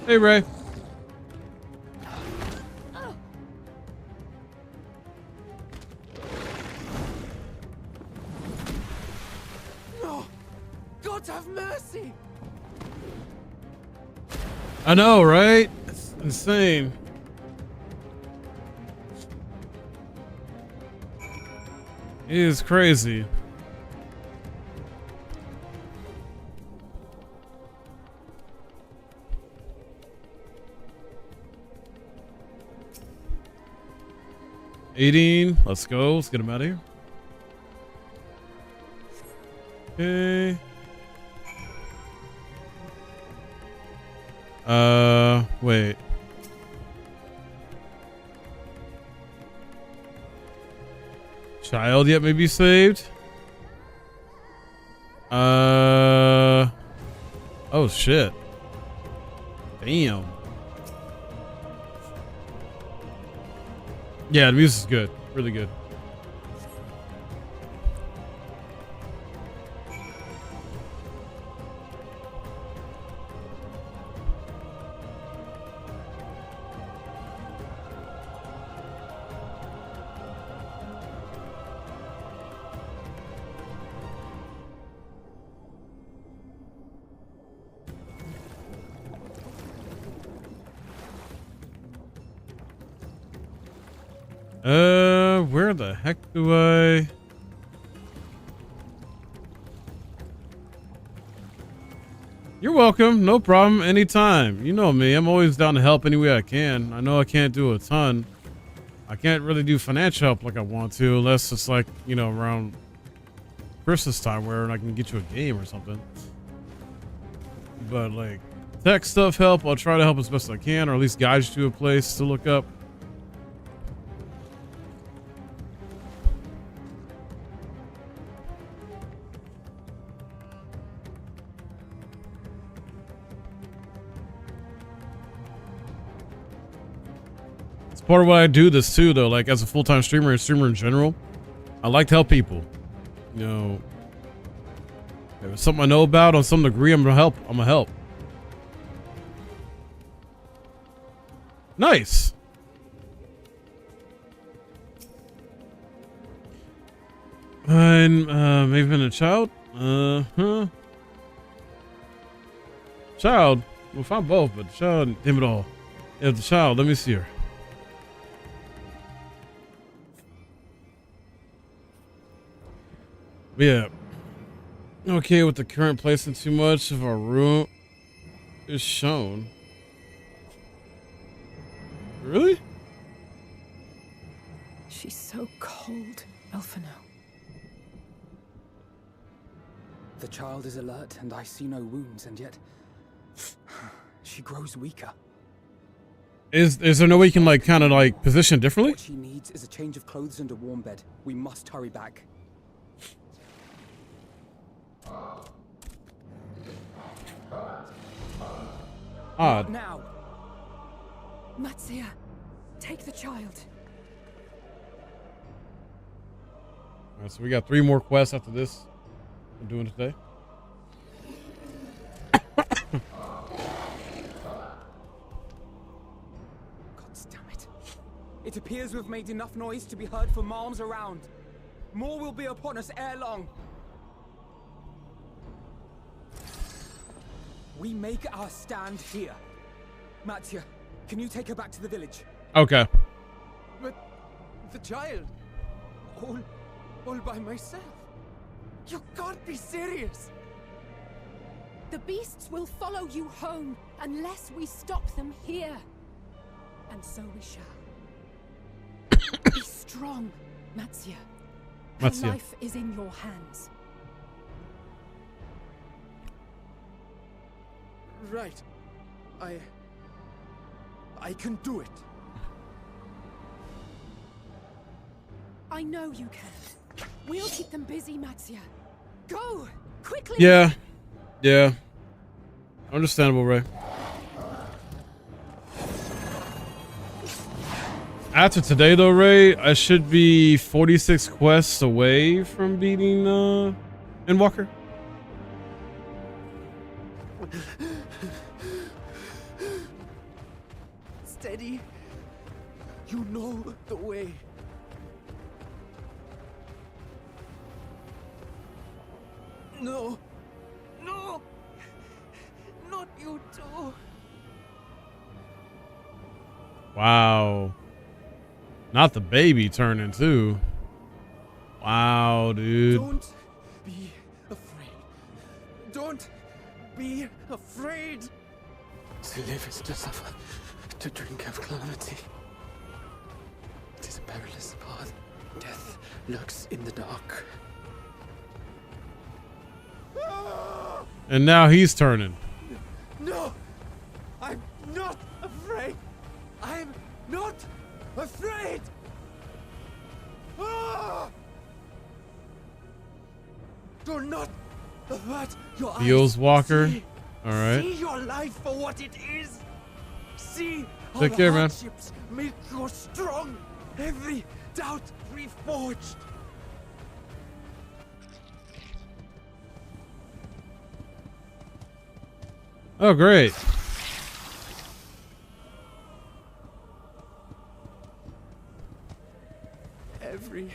Hey, Ray. Lord have mercy! I know, right? It's insane. It is crazy. $18. Let's go. Let's get him out of here. Okay. Wait. Child yet may be saved? Oh shit. Damn. Yeah, the music's good. Really good. Where the heck do I... You're welcome. No problem. Anytime. You know me. I'm always down to help any way I can. I know I can't do a ton. I can't really do financial help like I want to, unless it's like, you know, around Christmas time where I can get you a game or something. But like tech stuff help, I'll try to help as best I can, or at least guide you to a place to look up. Part of what I do this too, though, like as a full-time streamer and streamer in general, I like to help people. You know, if it's something I know about on some degree, I'm gonna help. I'm gonna help. Nice. And maybe been a child. Child. We'll find both, but the child, damn it all. Yeah, the child. Let me see her. Yeah. Okay with the current placement, too much of our room is shown. Really? She's so cold, Elfino. The child is alert and I see no wounds, and yet she grows weaker. Is there no way you can like kind of like position differently? What she needs is a change of clothes and a warm bed. We must hurry back. Odd. Now. Matzia, take the child. Alright, so we got 3 more quests after this we're doing today. God damn it. It appears we've made enough noise to be heard for miles around. More will be upon us ere long. We make our stand here. Matzia, can you take her back to the village? Okay. But the child, all by myself. You can't be serious. The beasts will follow you home unless we stop them here. And so we shall. Be strong, Matzia. Her life is in your hands. Right. I can do it. I know you can. We'll keep them busy, Matzia. Go! Quickly! Yeah. Yeah. Understandable, Ray. After today, though, Ray, I should be 46 quests away from beating Endwalker. Steady. You know the way. No. No. You too. Wow. Not the baby turning too. Wow, dude. Don't be afraid. Don't be afraid. To live is to suffer, to drink of calamity. It is a perilous path. Death lurks in the dark. And now he's turning. No! I'm not afraid! I'm not afraid! Ah! Do not avert your eyes. Feels Walker. See, All right. See your life for what it is. See how Take the care, man. hardships make you strong. Every doubt reforged. Oh, great. Every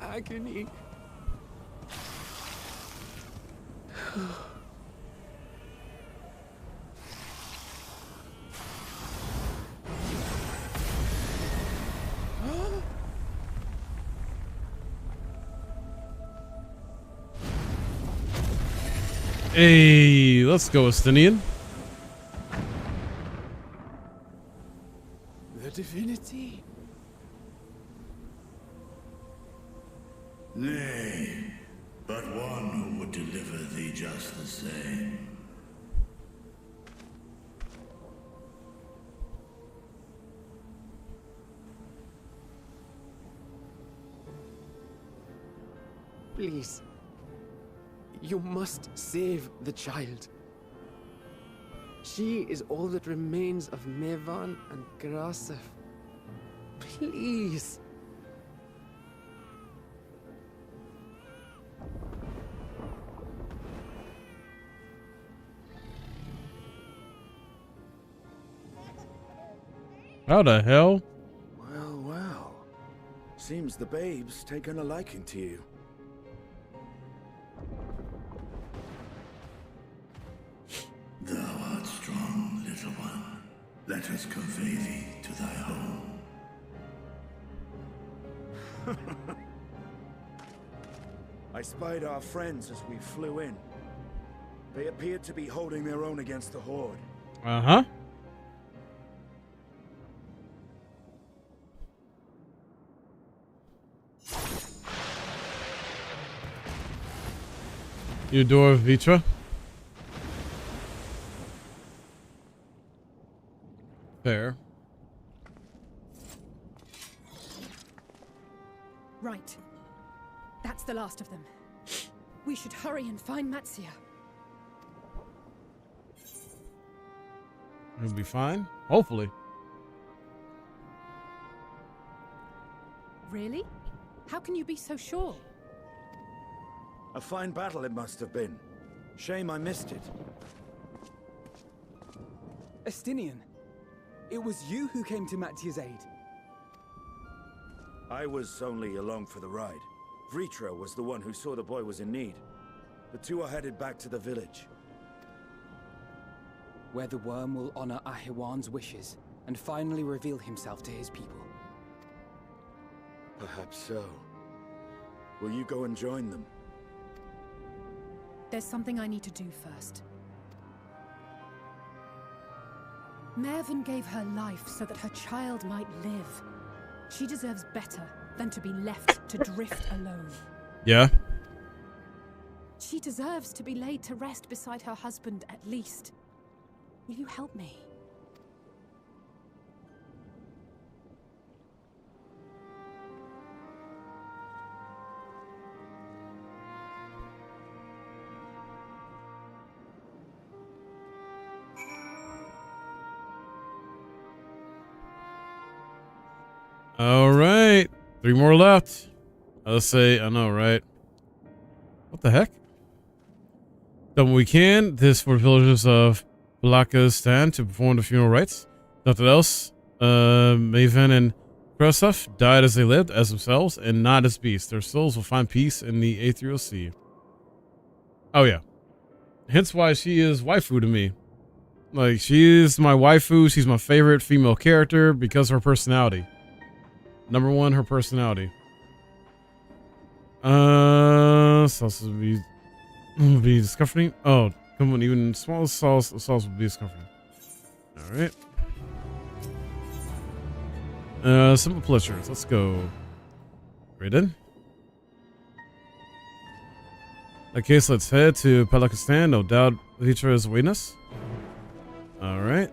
agony. Hey, let's go, Estinien. The divinity. Nay, but one who would deliver thee just the same. Please. You must save the child. She is all that remains of Mevan and Grasef. Please. How the hell? Well, well. Seems the babe's taken a liking to you. Thou art strong, little one. Let us convey thee to thy home. I spied our friends as we flew in. They appeared to be holding their own against the Horde. Uh-huh. Eudor Vitra. Fair. Right. That's the last of them. We should hurry and find Matsia. It'll be fine. Hopefully. Really? How can you be so sure? A fine battle it must have been. Shame I missed it. Estinien, it was you who came to Matsia's aid. I was only along for the ride. Vritra was the one who saw the boy was in need. The two are headed back to the village. Where the worm will honor Ahiwan's wishes and finally reveal himself to his people. Perhaps so. Will you go and join them? There's something I need to do first. Mervyn gave her life so that her child might live. She deserves better than to be left to drift alone. Yeah. She deserves to be laid to rest beside her husband at least. Will you help me? All right. 3 more left. Let's say, I know, right? What the heck? Done what we can. This for the villagers of Balaka's stand to perform the funeral rites. Nothing else. Maven and Krosov died as they lived, as themselves, and not as beasts. Their souls will find peace in the Aetherial Sea. Oh, yeah. Hence why she is waifu to me. Like, she is my waifu. She's my favorite female character because of her personality. Number one, her personality. Sauce would be discomforting. Oh, come on, even small sauce would be discomforting. All right. Simple pleasures. Let's go. Ready? In that case, let's head to Palakistan. No doubt Vitra is waiting us. All right.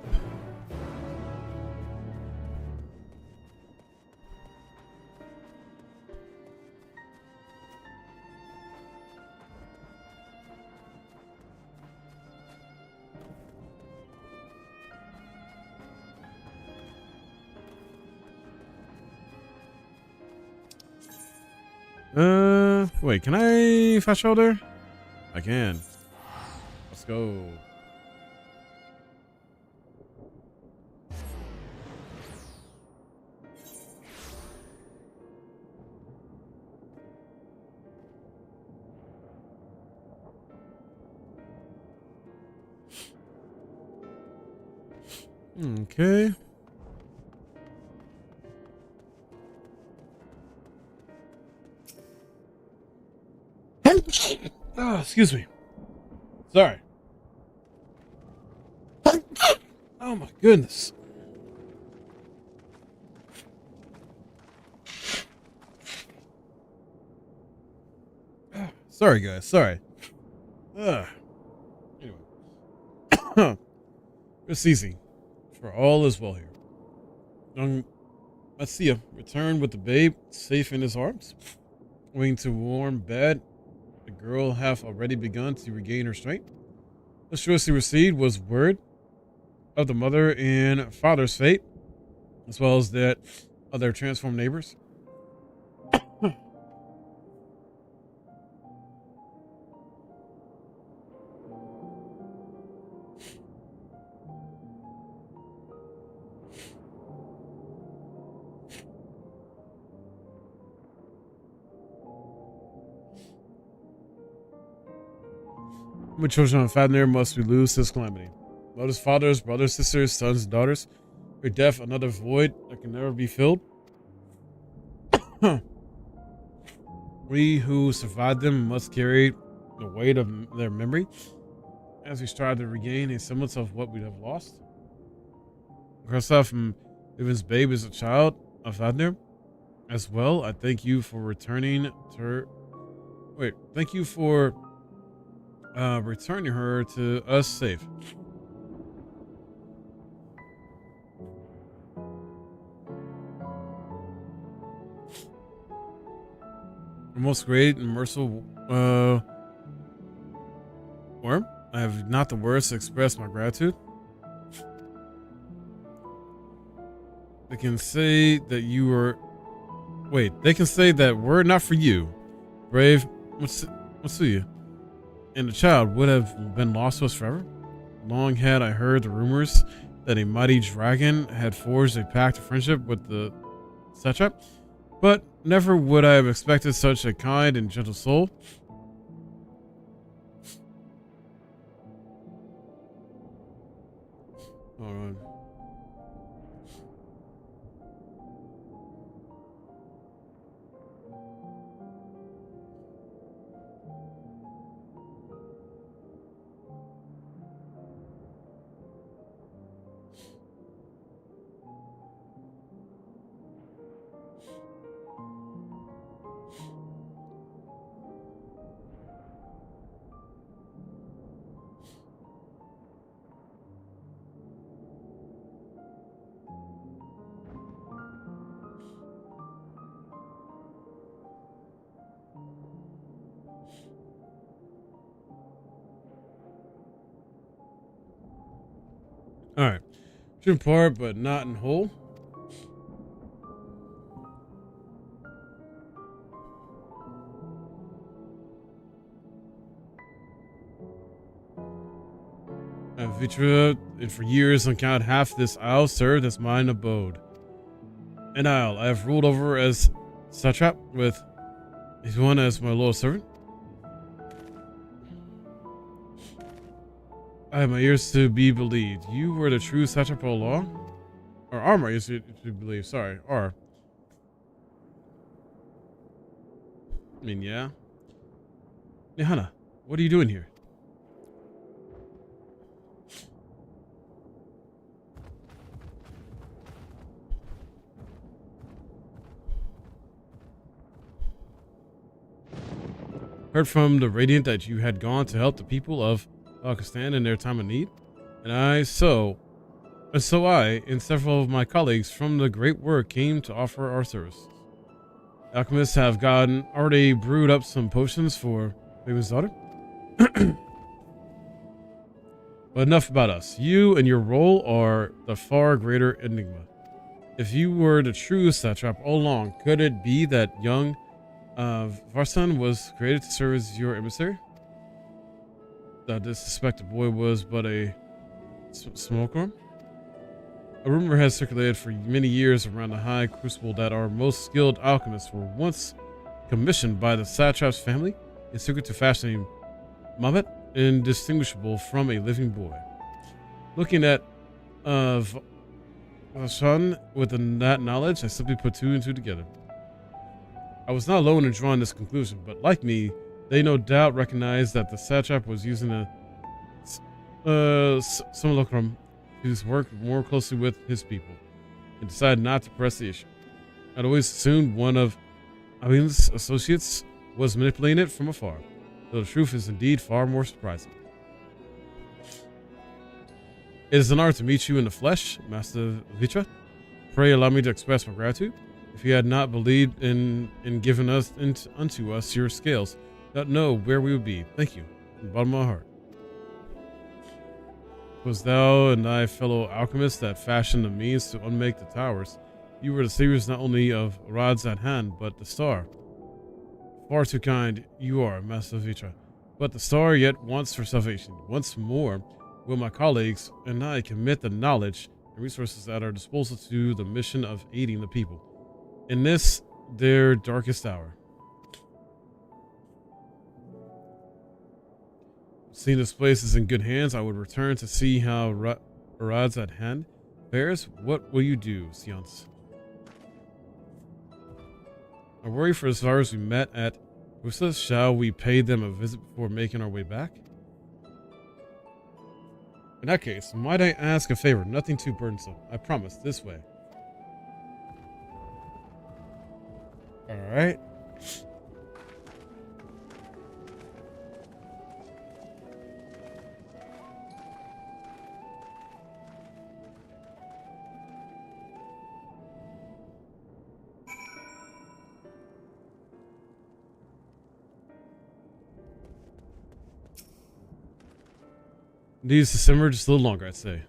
Wait, can I fast travel there? I can. Let's go. Okay. Oh, excuse me. Sorry. Oh my goodness. Sorry, guys. Sorry. Anyway. It's easy. For all is well here. Young Matsia returned with the babe safe in his arms. Waiting to warm bed, the girl hath already begun to regain her strength. The choice he received was word of the mother and father's fate, as well as that of their transformed neighbors. The children of Thavnair must we lose this calamity. Mothers, fathers, brothers, sisters, sons, and daughters. Your death, another void that can never be filled. We who survived them must carry the weight of their memory as we strive to regain a semblance of what we have lost. Myself from Ivan's babe as a child of Thavnair as well. I thank you for returning to her. Wait, thank you for returning her to us safe. The most great and merciful Worm, I have not the words to express my gratitude. They can say that you were. Wait, they can say that were not for you, brave Matsuya, and the child would have been lost to us forever. Long had I heard the rumors that a mighty dragon had forged a pact of friendship with the satrap, but never would I have expected such a kind and gentle soul. All right. Alright. In part, but not in whole. Vitra, and for years uncounted half this isle served as mine abode. An isle I have ruled over as satrap, with one as my loyal servant. I have my ears to be believed. You were the true satrap all along? Or are my ears to believe? Sorry, are. I mean, yeah. Nihana, what are you doing here? Heard from the Radiant that you had gone to help the people of Pakistan in their time of need, and I and several of my colleagues from the great work came to offer our services. Alchemists have already brewed up some potions for Raven's daughter. But enough about us. You and your role are the far greater enigma. If you were the true satrap all along, could it be that young Varsan was created to serve as your emissary? That this suspected boy was but a smokeworm? A rumor has circulated for many years around the High Crucible that our most skilled alchemists were once commissioned by the satrap's family in secret to fashion a Mamet indistinguishable from a living boy. Looking at Vashan with that knowledge, I simply put two and two together. I was not alone in drawing this conclusion, but like me, they no doubt recognized that the satrap was using a simulacrum to work more closely with his people, and decided not to press the issue. I'd always assumed one of Avin's associates was manipulating it from afar, though the truth is indeed far more surprising. It is an honor to meet you in the flesh, Master Vitra. Pray allow me to express my gratitude. If you had not believed in giving us unto us your scales, not know where we would be. Thank you, from the bottom of my heart. Was thou and thy fellow alchemists that fashioned the means to unmake the towers? You were the saviors not only of Radz-at-Han, but the star. Far too kind you are, Master Vitra. But the star yet wants for salvation. Once more, will my colleagues and I commit the knowledge and resources at our disposal to the mission of aiding the people in this, their darkest hour. Seeing this place is in good hands, I would return to see how Radz-at-Han fares. What will you do, Seance? I worry for as far as we met at Rusas. Shall we pay them a visit before making our way back? In that case, might I ask a favor? Nothing too burdensome. I promise. This way. Alright. Needs to simmer just a little longer, I'd say.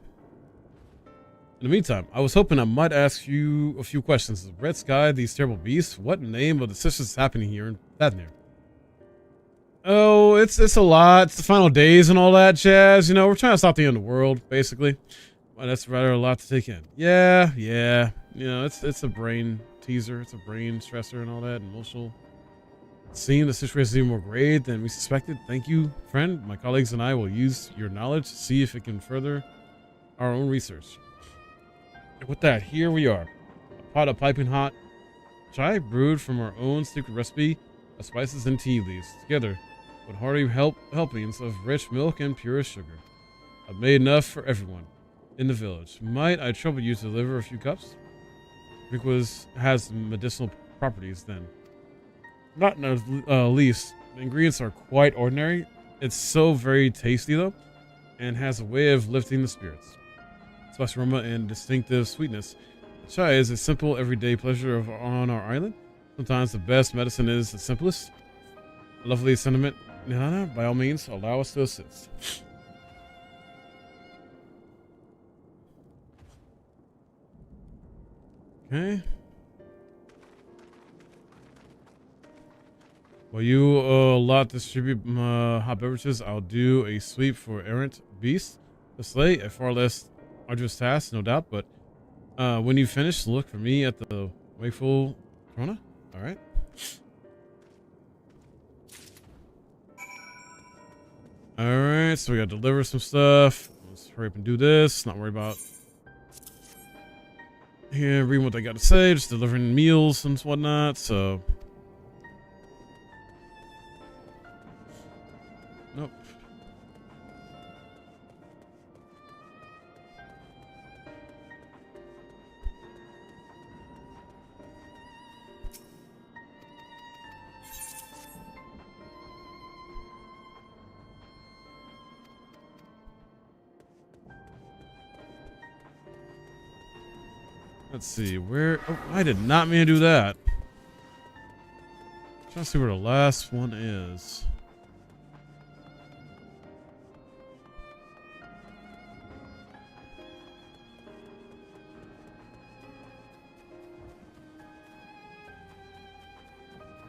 In the meantime, I was hoping I might ask you a few questions. The red sky, these terrible beasts, what in the name of the sisters is happening here in Thavnair? Oh, it's a lot. It's the final days and all that jazz. You know, we're trying to stop the end of the world, basically. Well, that's rather a lot to take in. Yeah. You know, it's a brain teaser. It's a brain stressor and all that, emotional. Seeing the situation is even more grave than we suspected. Thank you, friend. My colleagues and I will use your knowledge to see if it can further our own research. And with that, here we are. A pot of piping hot chai brewed from our own secret recipe of spices and tea leaves, together with hearty helpings of rich milk and purest sugar. I've made enough for everyone in the village. Might I trouble you to deliver a few cups? Because it has medicinal properties then. Not in the least. The ingredients are quite ordinary. It's so very tasty though, and has a way of lifting the spirits. Special aroma and distinctive sweetness. The chai is a simple everyday pleasure on our island. Sometimes the best medicine is the simplest. A lovely sentiment. Nihana, by all means, allow us to assist. Okay. While you lot distribute hot beverages, I'll do a sweep for errant beasts. The slay, a far less arduous task, no doubt, but when you finish, look for me at the wakeful Corona. Alright. Alright. Alright, so we gotta deliver some stuff. Let's hurry up and do this. Not worry about here, reading what they gotta say, just delivering meals and whatnot, so. Nope. Let's see, where... Oh, I did not mean to do that. I'm trying to see where the last one is.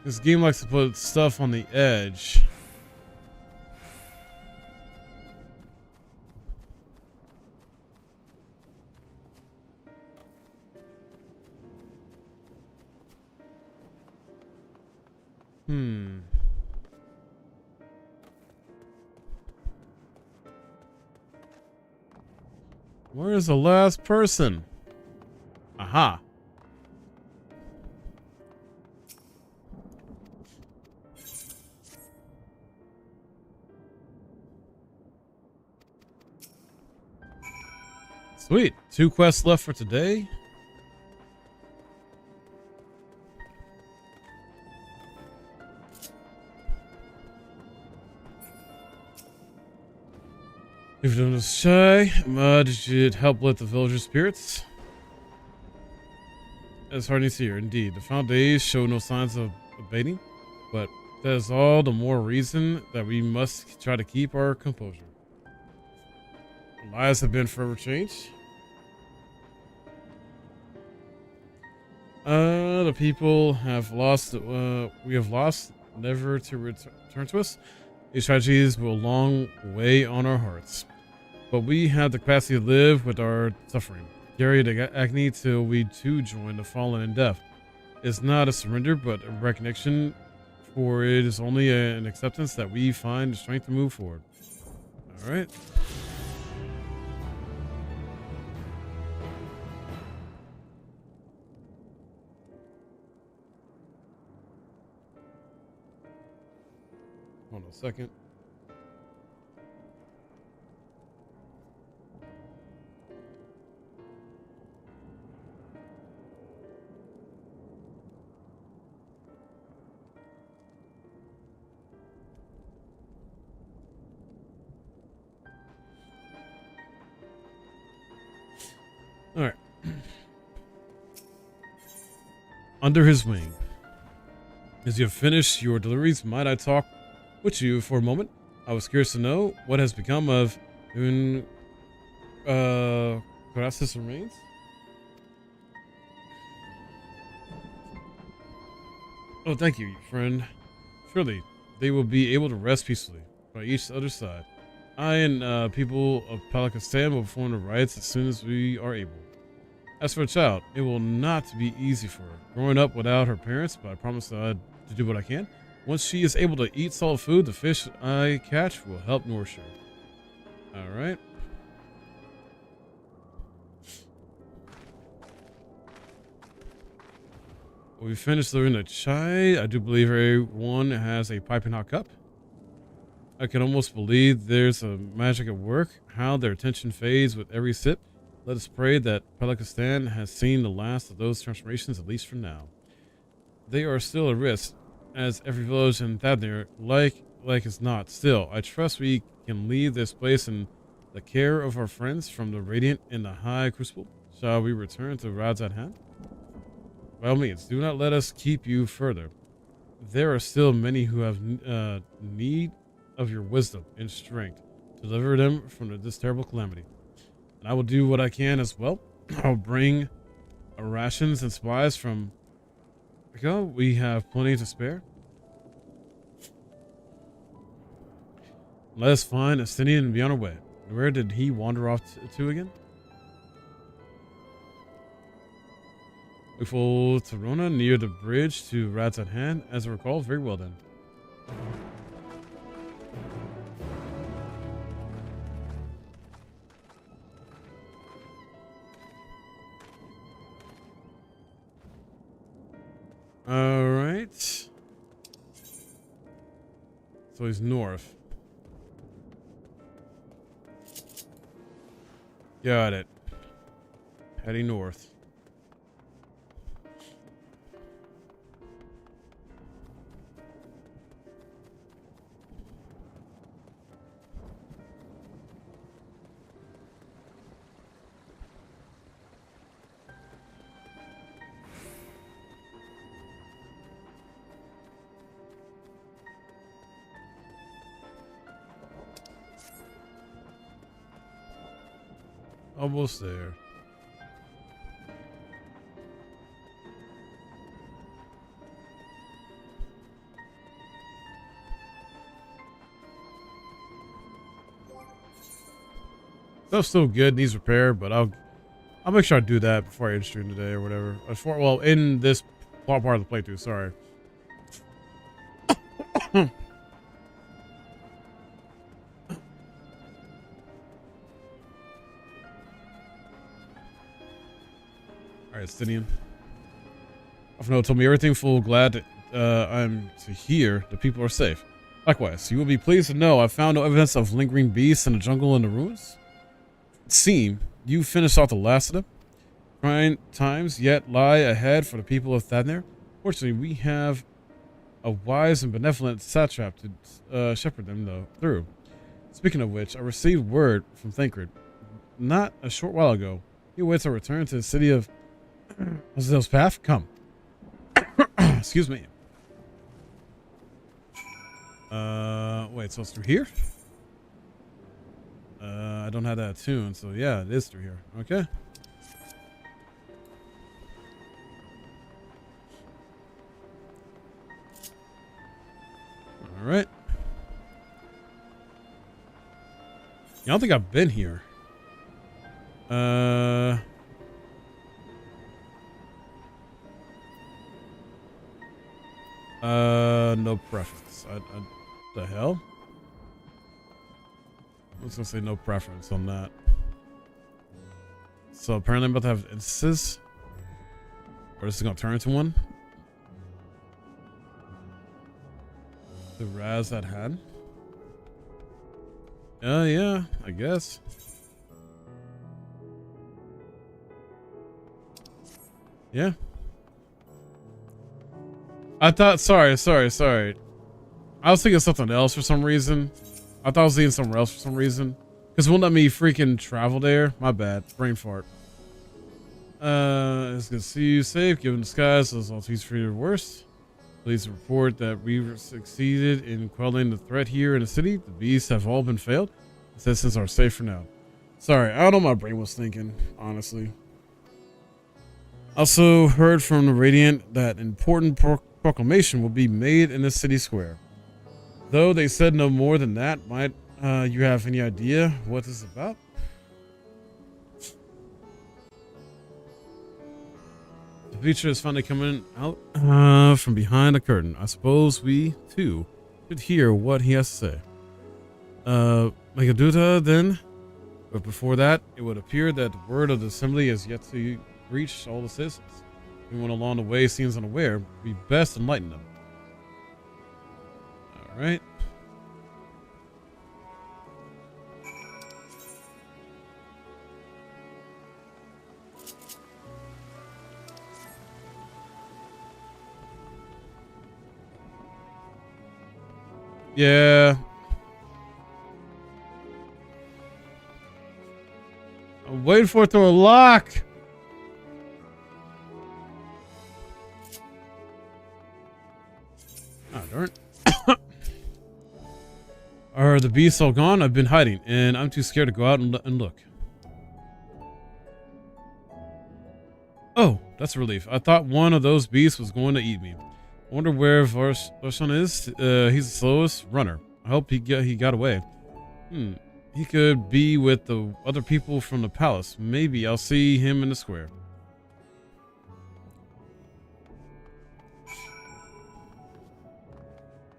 This game likes to put stuff on the edge. Where is the last person? Aha. Sweet. 2 quests left for today. If you don't know shy, mud should help lift the villagers' spirits. As Hardly here, indeed. The final days show no signs of abating, but that is all the more reason that we must try to keep our composure. Lives have been forever changed. The people have lost, we have lost, never to return to us. These tragedies will long weigh on our hearts. But we have the capacity to live with our suffering. Carry the agony till we too join the fallen in death. It's not a surrender, but a recognition, for it is only an acceptance that we find the strength to move forward. Alright. Hold on a second. All right. Under his wing. As you have finished your deliveries, might I talk with you for a moment? I was curious to know what has become of Gracias remains. Oh, thank you, friend. Surely they will be able to rest peacefully by each other's side. I and people of Palakistan will perform the rites as soon as we are able. As for a child, it will not be easy for her, growing up without her parents, but I promise to do what I can. Once she is able to eat solid food, the fish I catch will help nourish her. Alright. We finished delivering the chai. I do believe everyone has a piping hot cup. I can almost believe there's a magic at work, how their attention fades with every sip. Let us pray that Palakistan has seen the last of those transformations, at least for now. They are still a risk, as every village in Thavnair, like as not. Still, I trust we can leave this place in the care of our friends from the Radiant in the High Crucible. Shall we return to Radz-at-Han? By all means, do not let us keep you further. There are still many who have need of your wisdom and strength to deliver them from this terrible calamity. And I will do what I can as well. I'll bring rations and supplies from... We have plenty to spare. Let us find Estinien and be on our way. Where did he wander off to again? We follow Torona near the bridge to Radz-at-Han, as I recall. Very well then. Alright. So he's north. Got it. Heading north. Almost there. Stuff's still good, needs repair, but I'll make sure I do that before I end stream today or whatever. Well, in this part of the playthrough, sorry. Alright, Estinien. Thavnair told me everything full. Glad I'm to hear the people are safe. Likewise, you will be pleased to know I found no evidence of lingering beasts in the jungle and the ruins. It seems you finished off the last of them. Trying times yet lie ahead for the people of Thavnair. Fortunately, we have a wise and benevolent satrap to shepherd them through. Speaking of which, I received word from Thancred not a short while ago. He waits our return to the city of Azrael's Path. Come. Excuse me. Wait, so it's through here? I don't have that tuned, so yeah, it is through here. Okay. All right. I don't think I've been here. No preference. The hell? I was gonna say no preference on that. So apparently I'm about to have instances. Or this is gonna turn into one. The Radz-at-Han. Yeah, I guess. Yeah. I thought, sorry. I was thinking something else for some reason. I thought I was seeing somewhere else for some reason. Because it won't let me freaking travel there. My bad. Brain fart. It's good to see you safe. Given the skies, as all he's treated worse. Please report that we succeeded in quelling the threat here in the city. The beasts have all been failed. The citizens are safe for now. Sorry, I don't know what my brain was thinking, honestly. Also heard from the Radiant that important proclamation will be made in the city square. Though they said no more than that, might you have any idea what this is about? The feature is finally coming out from behind the curtain. I suppose we, too, should hear what he has to say. Make a duta then? But before that, it would appear that the word of the assembly is yet to reach all the citizens. Anyone along the way seems unaware, we best enlighten them. Alright. Yeah. I'm waiting for it to unlock. Oh, darn. Are the beasts all gone? I've been hiding, and I'm too scared to go out and look. Oh, that's a relief. I thought one of those beasts was going to eat me. I wonder where Varshan is. He's the slowest runner. I hope he got away. He could be with the other people from the palace. Maybe I'll see him in the square.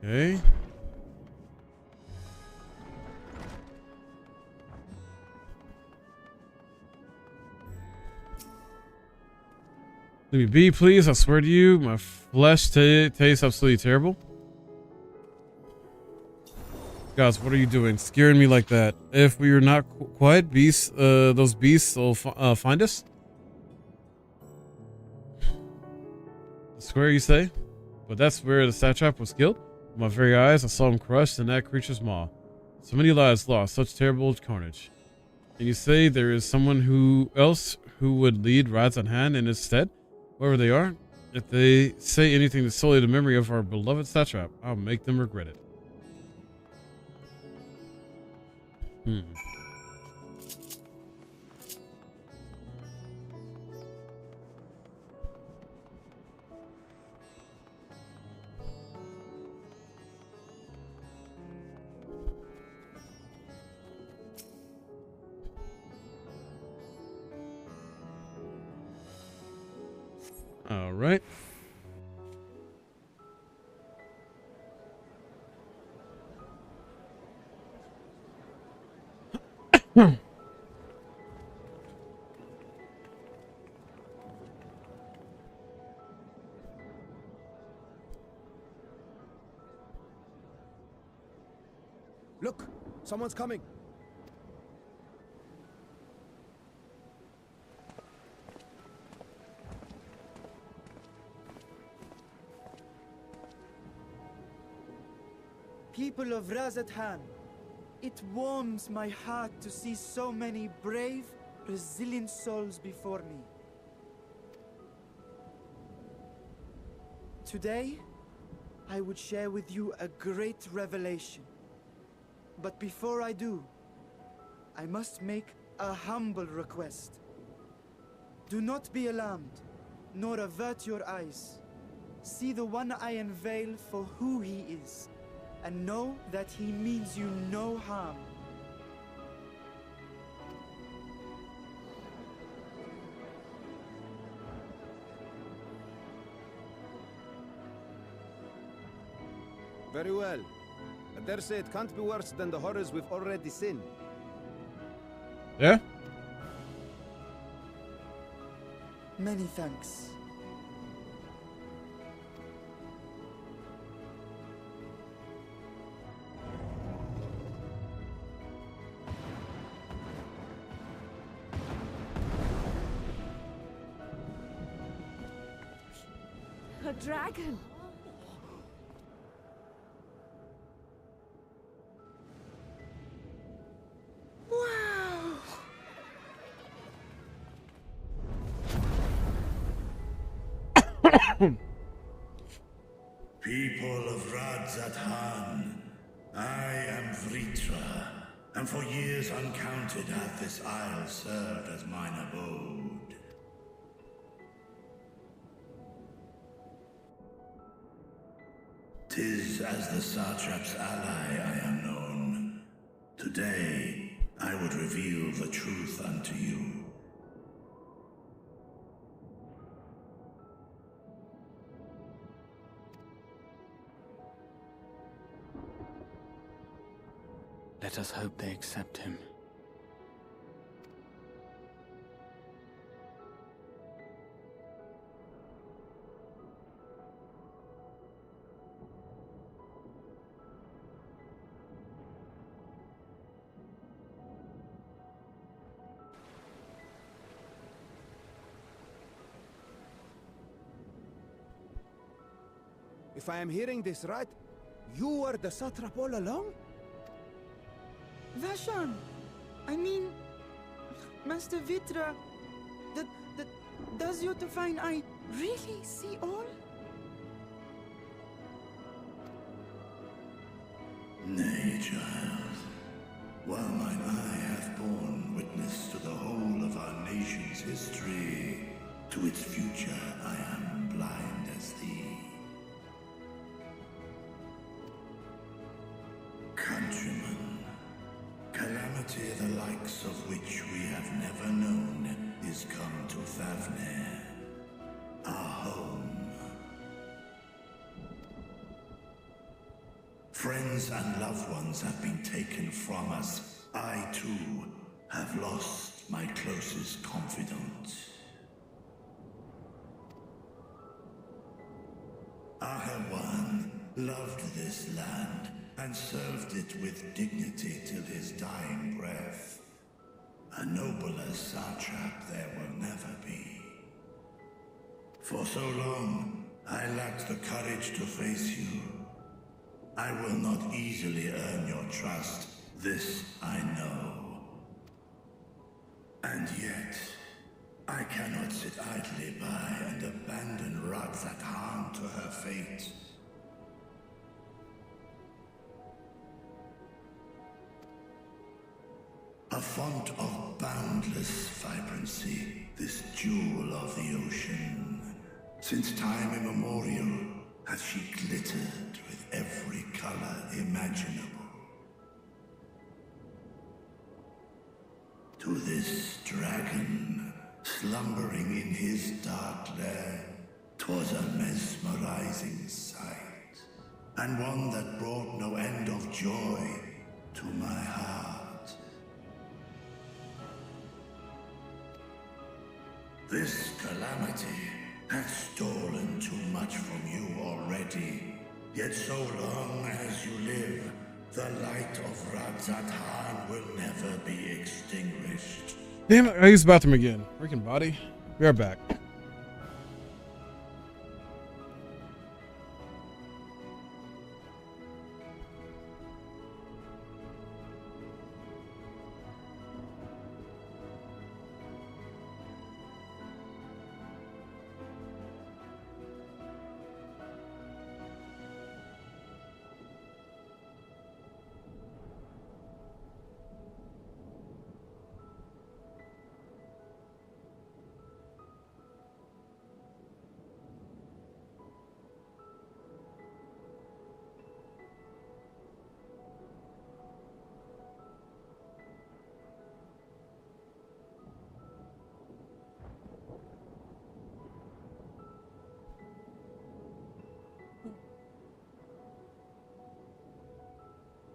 Okay. Let me be, please. I swear to you, my flesh tastes absolutely terrible. Guys, what are you doing? Scaring me like that. If we are not quiet, beasts, those beasts will find us. The square, you say? But that's where the satrap was killed. With my very eyes, I saw him crushed in that creature's maw. So many lives lost, such terrible carnage. And you say there is someone else who would lead Radz-at-Han in his stead? Whoever they are, if they say anything to sully the memory of our beloved satrap, I'll make them regret it. All right. Look, someone's coming. People of Radz-at-Han, it warms my heart to see so many brave, resilient souls before me. Today, I would share with you a great revelation. But before I do, I must make a humble request. Do not be alarmed, nor avert your eyes. See the one I unveil for who he is, and know that he means you no harm. Very well. I dare say it can't be worse than the horrors we've already seen. Yeah? Many thanks. A dragon! Wow! People of Radz-at-Han, I am Vritra, and for years uncounted hath this isle served as mine abode. 'Tis as the satrap's ally I am known. Today, I would reveal the truth unto you. Let us hope they accept him. If I am hearing this right, you were the satrap all along? Vashon! I mean, Master Vritra, does your divine eye really see all? Nay, child. While mine eye hath borne witness to the whole of our nation's history, to its future I am blind as thee. Countrymen, calamity the likes of which we have never known is come to Thavnair, our home. Friends and loved ones have been taken from us. I, too, have lost my closest confidant. Ahawan loved this land and served it with dignity till his dying breath. A nobler satrap there will never be. For so long, I lacked the courage to face you. I will not easily earn your trust, this I know. And yet, I cannot sit idly by and abandon Radz-at-Han to her fate. A font of boundless vibrancy, this jewel of the ocean. Since time immemorial, has she glittered with every color imaginable. To this dragon, slumbering in his dark lair, 'twas a mesmerizing sight, and one that brought no end of joy to my heart. This calamity hath stolen too much from you already, yet so long as you live, the light of Radz-at-Han will never be extinguished. Damn it, I used the bathroom again. Freaking body. We are back.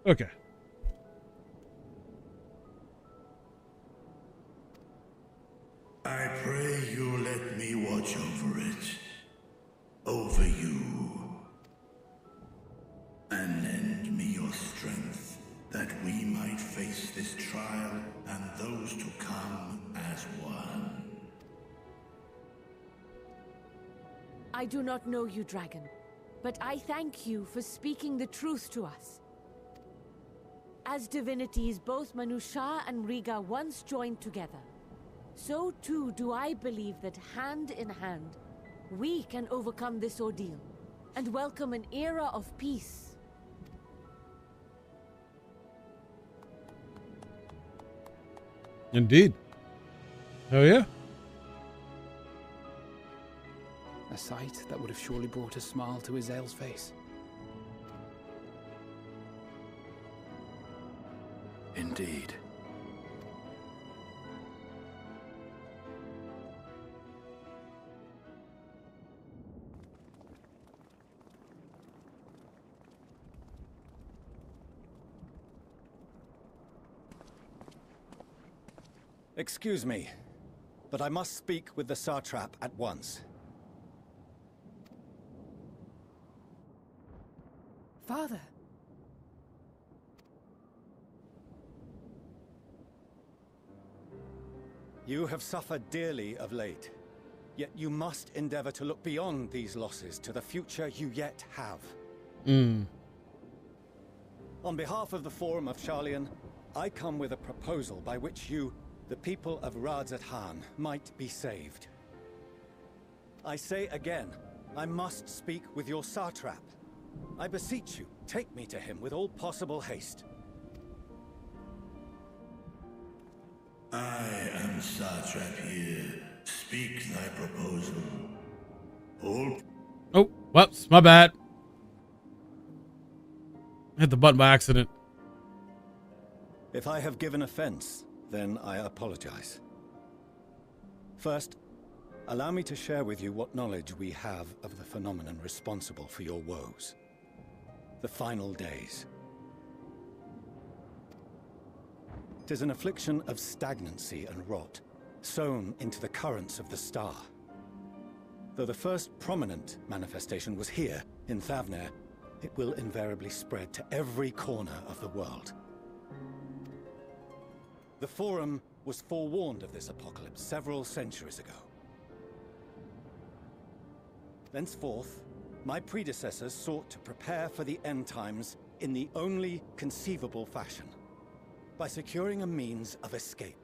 Okay. I pray you let me watch over it. Over you. And lend me your strength, that we might face this trial and those to come as one. I do not know you, dragon, but I thank you for speaking the truth to us. As divinities, both Manusha and Riga once joined together, so too do I believe that hand in hand, we can overcome this ordeal and welcome an era of peace. Indeed. Oh yeah. A sight that would have surely brought a smile to Hydaelyn's face. Indeed. Excuse me, but I must speak with the satrap at once. Father. You have suffered dearly of late, yet you must endeavor to look beyond these losses to the future you yet have. On behalf of the Forum of Sharlayan, I come with a proposal by which you, the people of Radz-at-Han, might be saved. I say again, I must speak with your satrap. I beseech you, take me to him with all possible haste. I am satrap here. Speak thy proposal. All. Oh, whoops, my bad. Hit the button by accident. If I have given offense, then I apologize. First, allow me to share with you what knowledge we have of the phenomenon responsible for your woes. The final days. 'Tis an affliction of stagnancy and rot, sown into the currents of the star. Though the first prominent manifestation was here, in Thavnair, it will invariably spread to every corner of the world. The Forum was forewarned of this apocalypse several centuries ago. Thenceforth, my predecessors sought to prepare for the end times in the only conceivable fashion, by securing a means of escape.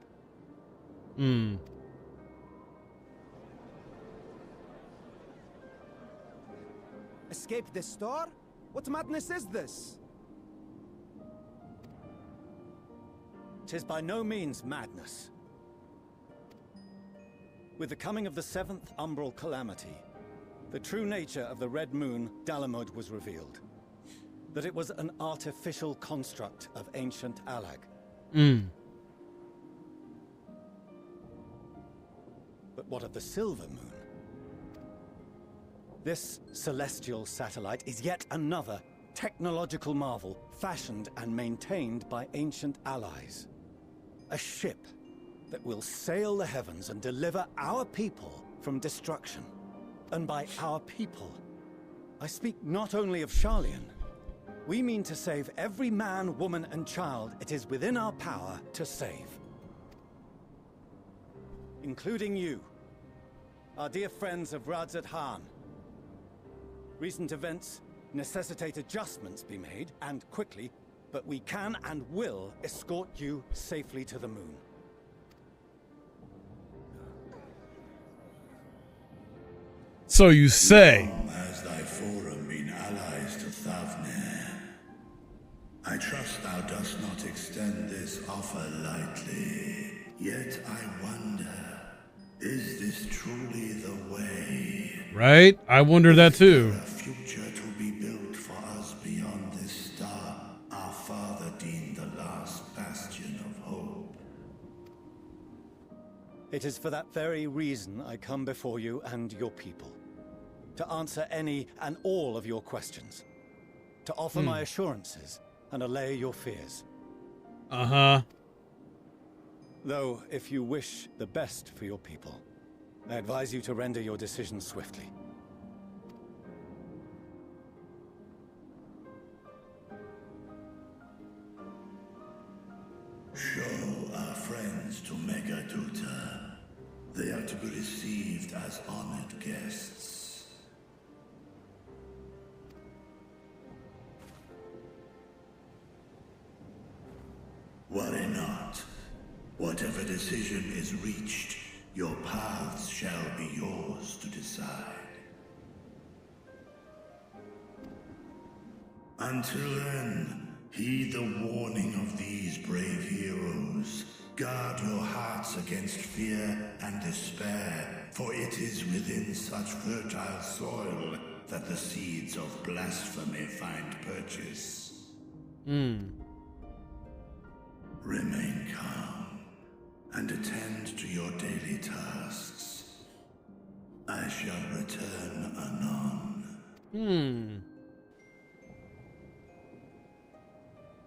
Escape the store? What madness is this? 'Tis by no means madness. With the coming of the 7th umbral calamity, the true nature of the Red Moon, Garlemald, was revealed. That it was an artificial construct of ancient Allag. But what of the Silver Moon? This celestial satellite is yet another technological marvel fashioned and maintained by ancient allies. A ship that will sail the heavens and deliver our people from destruction. And by our people, I speak not only of Sharlayan. We mean to save every man, woman, and child it is within our power to save. Including you, our dear friends of Radz-at-Han. Recent events necessitate adjustments be made, and quickly, but we can and will escort you safely to the moon. So you say. Has thy forum been allies to Thavnair? I trust thou dost not extend this offer lightly. Yet I wonder, is this truly the way? Right? I wonder that too. A future to be built for us beyond this star, our father deemed the last bastion of hope. It is for that very reason I come before you and your people. To answer any and all of your questions. To offer my assurances and allay your fears. Though, if you wish the best for your people, I advise you to render your decision swiftly. Show our friends to Megaduta. They are to be received as honored guests. Worry not. Whatever decision is reached, your paths shall be yours to decide. Until then, heed the warning of these brave heroes. Guard your hearts against fear and despair, for it is within such fertile soil that the seeds of blasphemy find purchase. Remain calm and attend to your daily tasks. I shall return anon.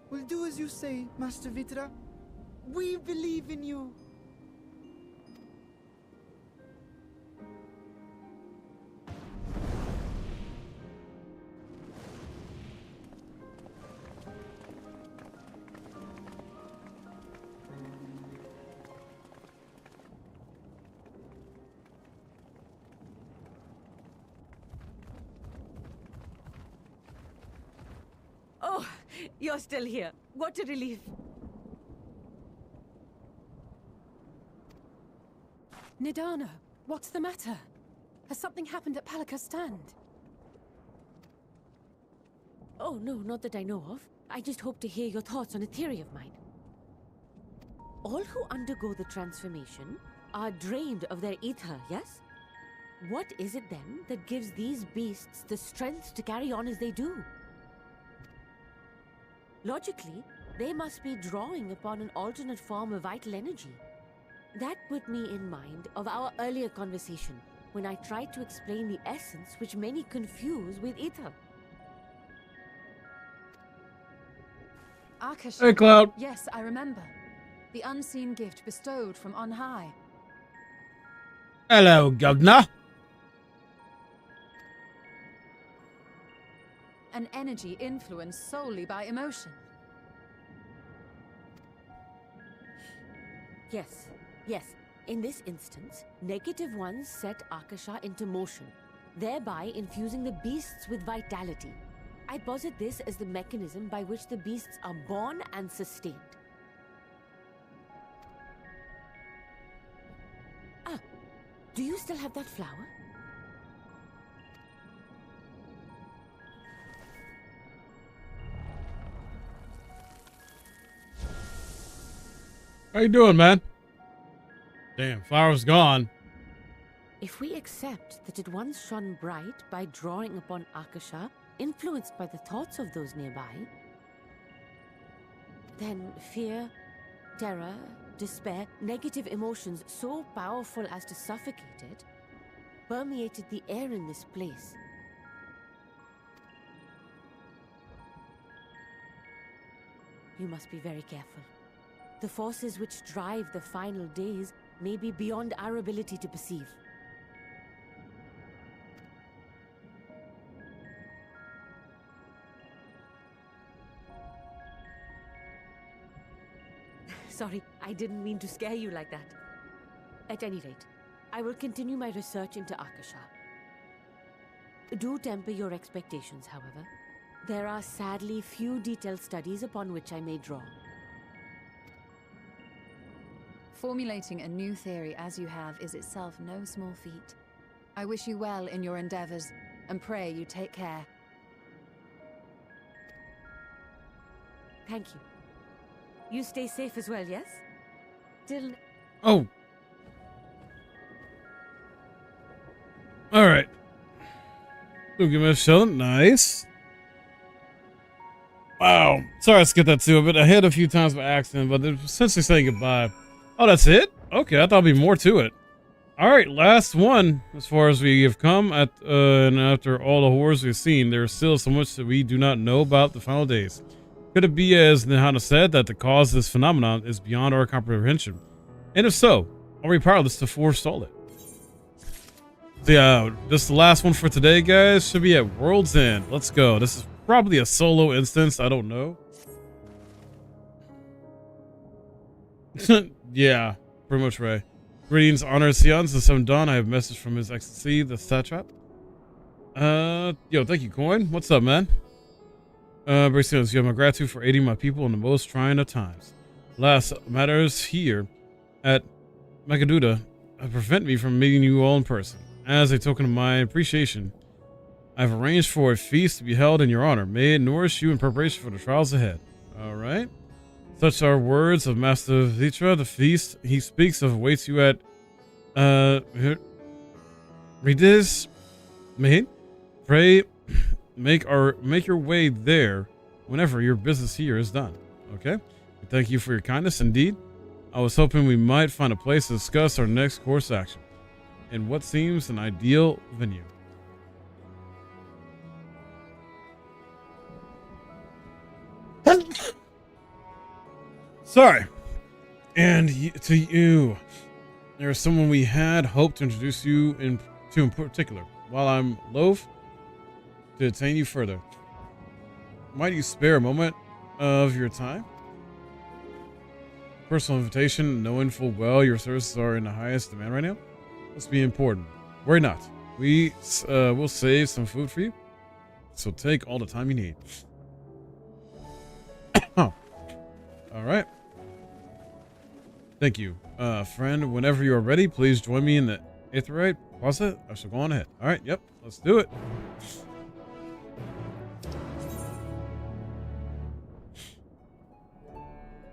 We'll do as you say, Master Vitra. We believe in you. Oh, you're still here. What a relief. Nidana, what's the matter? Has something happened at Palaka's stand? Oh, no, not that I know of. I just hope to hear your thoughts on a theory of mine. All who undergo the transformation are drained of their ether, yes? What is it then that gives these beasts the strength to carry on as they do? Logically, they must be drawing upon an alternate form of vital energy. That put me in mind of our earlier conversation, when I tried to explain the essence which many confuse with ether. Akash. Hey, Cloud. Yes, I remember. The unseen gift bestowed from on high. Hello, Governor. an energy influenced solely by emotion. Yes, yes. In this instance, negative ones set Akasha into motion, thereby infusing the beasts with vitality. I posit this as the mechanism by which the beasts are born and sustained. Ah, do you still have that flower? How you doing, man? Damn, flower's gone. If we accept that it once shone bright by drawing upon Akasha, influenced by the thoughts of those nearby, then fear, terror, despair, negative emotions so powerful as to suffocate it, permeated the air in this place. You must be very careful. The forces which drive the final days may be beyond our ability to perceive. Sorry, I didn't mean to scare you like that. At any rate, I will continue my research into Akasha. Do temper your expectations, however. There are sadly few detailed studies upon which I may draw. Formulating a new theory as you have is itself no small feat. I wish you well in your endeavors, and pray you take care. Thank you. You stay safe as well, yes? Till... Oh. Alright. Don't give me a shot. Nice. Wow. Sorry I skipped that too. But I hit a few times by accident, but they're essentially saying goodbye. Oh, that's it? Okay, I thought there'd be more to it. Alright, last one. As far as we have come, and after all the horrors we've seen, there is still so much that we do not know about the final days. Could it be, as Nihana said, that the cause of this phenomenon is beyond our comprehension? And if so, are we powerless to forestall it? So yeah, this is the last one for today, guys. Should be at World's End. Let's go. This is probably a solo instance. I don't know. Yeah, pretty much right. Greetings, honored Sions, the 7th Dawn. I have a message from His Excellency, the satrap. Yo, thank you, Coin. What's up, man? Bracians, you have my gratitude for aiding my people in the most trying of times. Last matters here at Magaduda prevent me from meeting you all in person. As a token of my appreciation, I've arranged for a feast to be held in your honor. May it nourish you in preparation for the trials ahead. Alright. Such are words of Master Vitra. The feast he speaks of awaits you at Rediz Main. Pray make your way there whenever your business here is done. Okay? Thank you for your kindness. Indeed, I was hoping we might find a place to discuss our next course action in what seems an ideal venue. Sorry. And to you, there is someone we had hoped to introduce you to in particular. While I'm loath to detain you further, might you spare a moment of your time? Personal invitation, knowing full well your services are in the highest demand right now. Must be important. Worry not. We will save some food for you, so take all the time you need. All right. Thank you. Friend, whenever you are ready, please join me in the Aetheryte closet. I shall go on ahead. All right, yep, let's do it.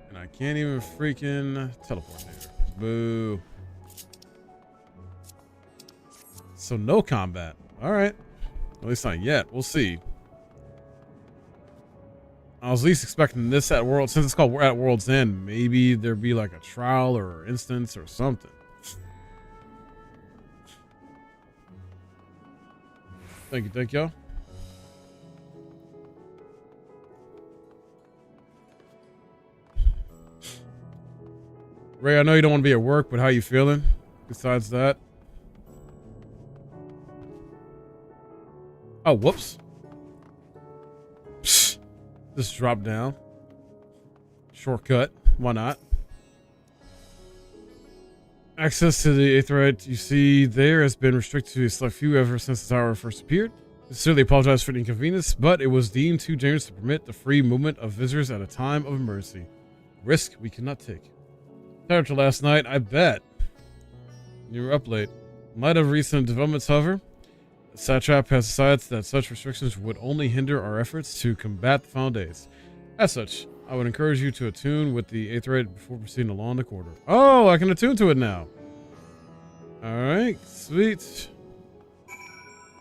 And I can't even freaking teleport there. Boo. So no combat. All right. At least not yet. We'll see. I was at least expecting this at World, since it's called at World's End, maybe there'd be like a trial or instance or something. Thank y'all. Ray, I know you don't want to be at work, but how you feeling besides that? Oh, whoops. Just drop down. Shortcut. Why not? Access to the Aetheryte you see there has been restricted to a select few ever since the tower first appeared. We sincerely apologize for the inconvenience, but it was deemed too dangerous to permit the free movement of visitors at a time of emergency. Risk we cannot take. Tired to last night, I bet. You were up late. In light of recent developments, however, the Satrap has decided that such restrictions would only hinder our efforts to combat the final days. As such, I would encourage you to attune with the Aetheryte before proceeding along the corridor. Oh, I can attune to it now. Alright, sweet.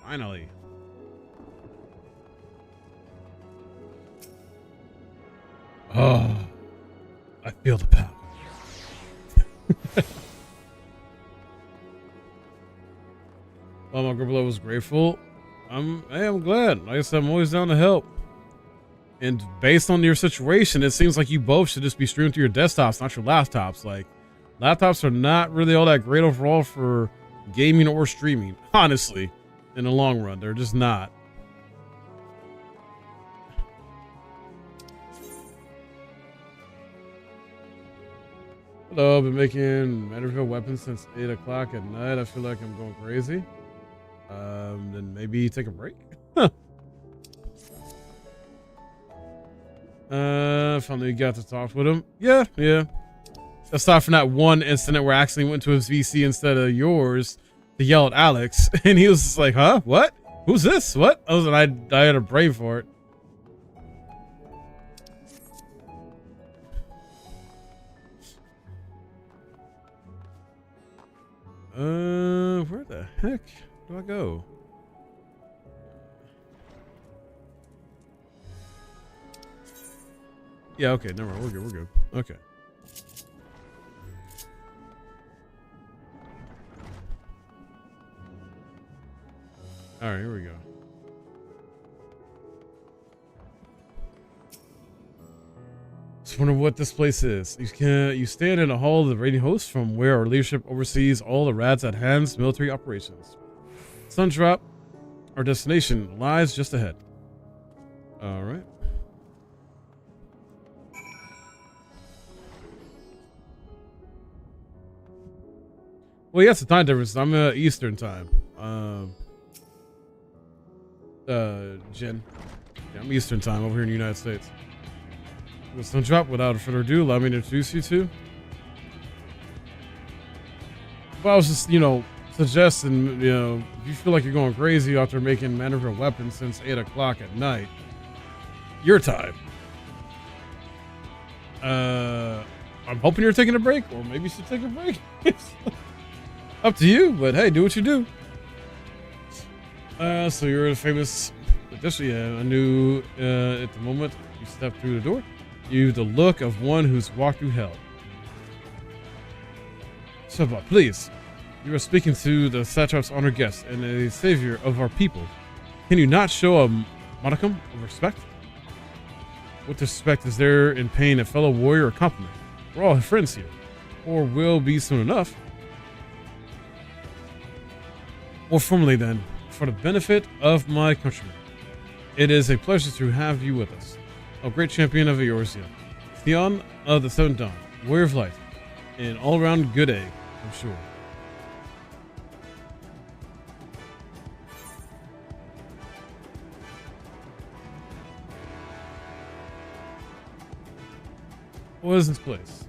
Finally. Oh, I feel the power. Well, my group was grateful. I'm glad. Like I said, I'm always down to help. And based on your situation, it seems like you both should just be streaming to your desktops, not your laptops. Like, laptops are not really all that great overall for gaming or streaming, honestly, in the long run. They're just not. Hello, I've been making Manderville weapons since 8 o'clock at night. I feel like I'm going crazy. Then maybe take a break. Finally got to talk with him. Yeah. Aside from that one incident where I accidentally went to his VC instead of yours to yell at Alex, and he was just like, huh? What? Who's this? What? I was like, I had a brain for it. Where the heck do I go? Yeah, okay, never mind. We're good. Okay. Alright, here we go. Just wonder what this place is. You stand in a hall of the raiding host from where our leadership oversees all the Radz-at-Han's military operations. Sundrop, our destination, lies just ahead. Alright. Well, yeah, it's a time difference. I'm Eastern time. Jen. Yeah, I'm Eastern time over here in the United States. Sundrop, without further ado, allow me to introduce you to. Well, I was just, suggesting, if you feel like you're going crazy after making Manderville weapons since 8 o'clock at night, your time. I'm hoping you're taking a break, or maybe you should take a break. Up to you, but hey, do what you do. So you're a famous, I knew at the moment you stepped through the door, you the look of one who's walked through hell. So, please, you are speaking to the Satrap's honored guest and a savior of our people. Can you not show a modicum of respect? What disrespect is there in paying a fellow warrior a compliment? We're all friends here, or will be soon enough. More formally then, for the benefit of my countrymen, it is a pleasure to have you with us. A great champion of Eorzea, Theon of the Seventh Dawn, warrior of light, and all-around good egg, I'm sure. What is this place?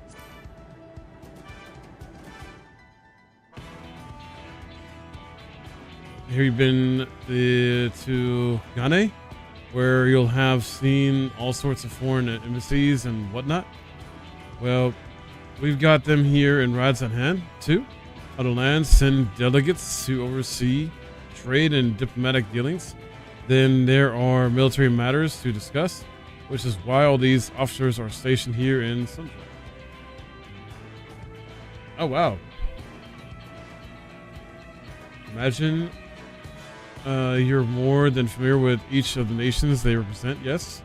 Have you been to Ghane, where you'll have seen all sorts of foreign embassies and whatnot? Well, we've got them here in Radz-at-Han, too. Other lands send delegates to oversee trade and diplomatic dealings. Then there are military matters to discuss, which is why all these officers are stationed here in Sundrop. Oh, wow. Imagine you're more than familiar with each of the nations they represent, yes?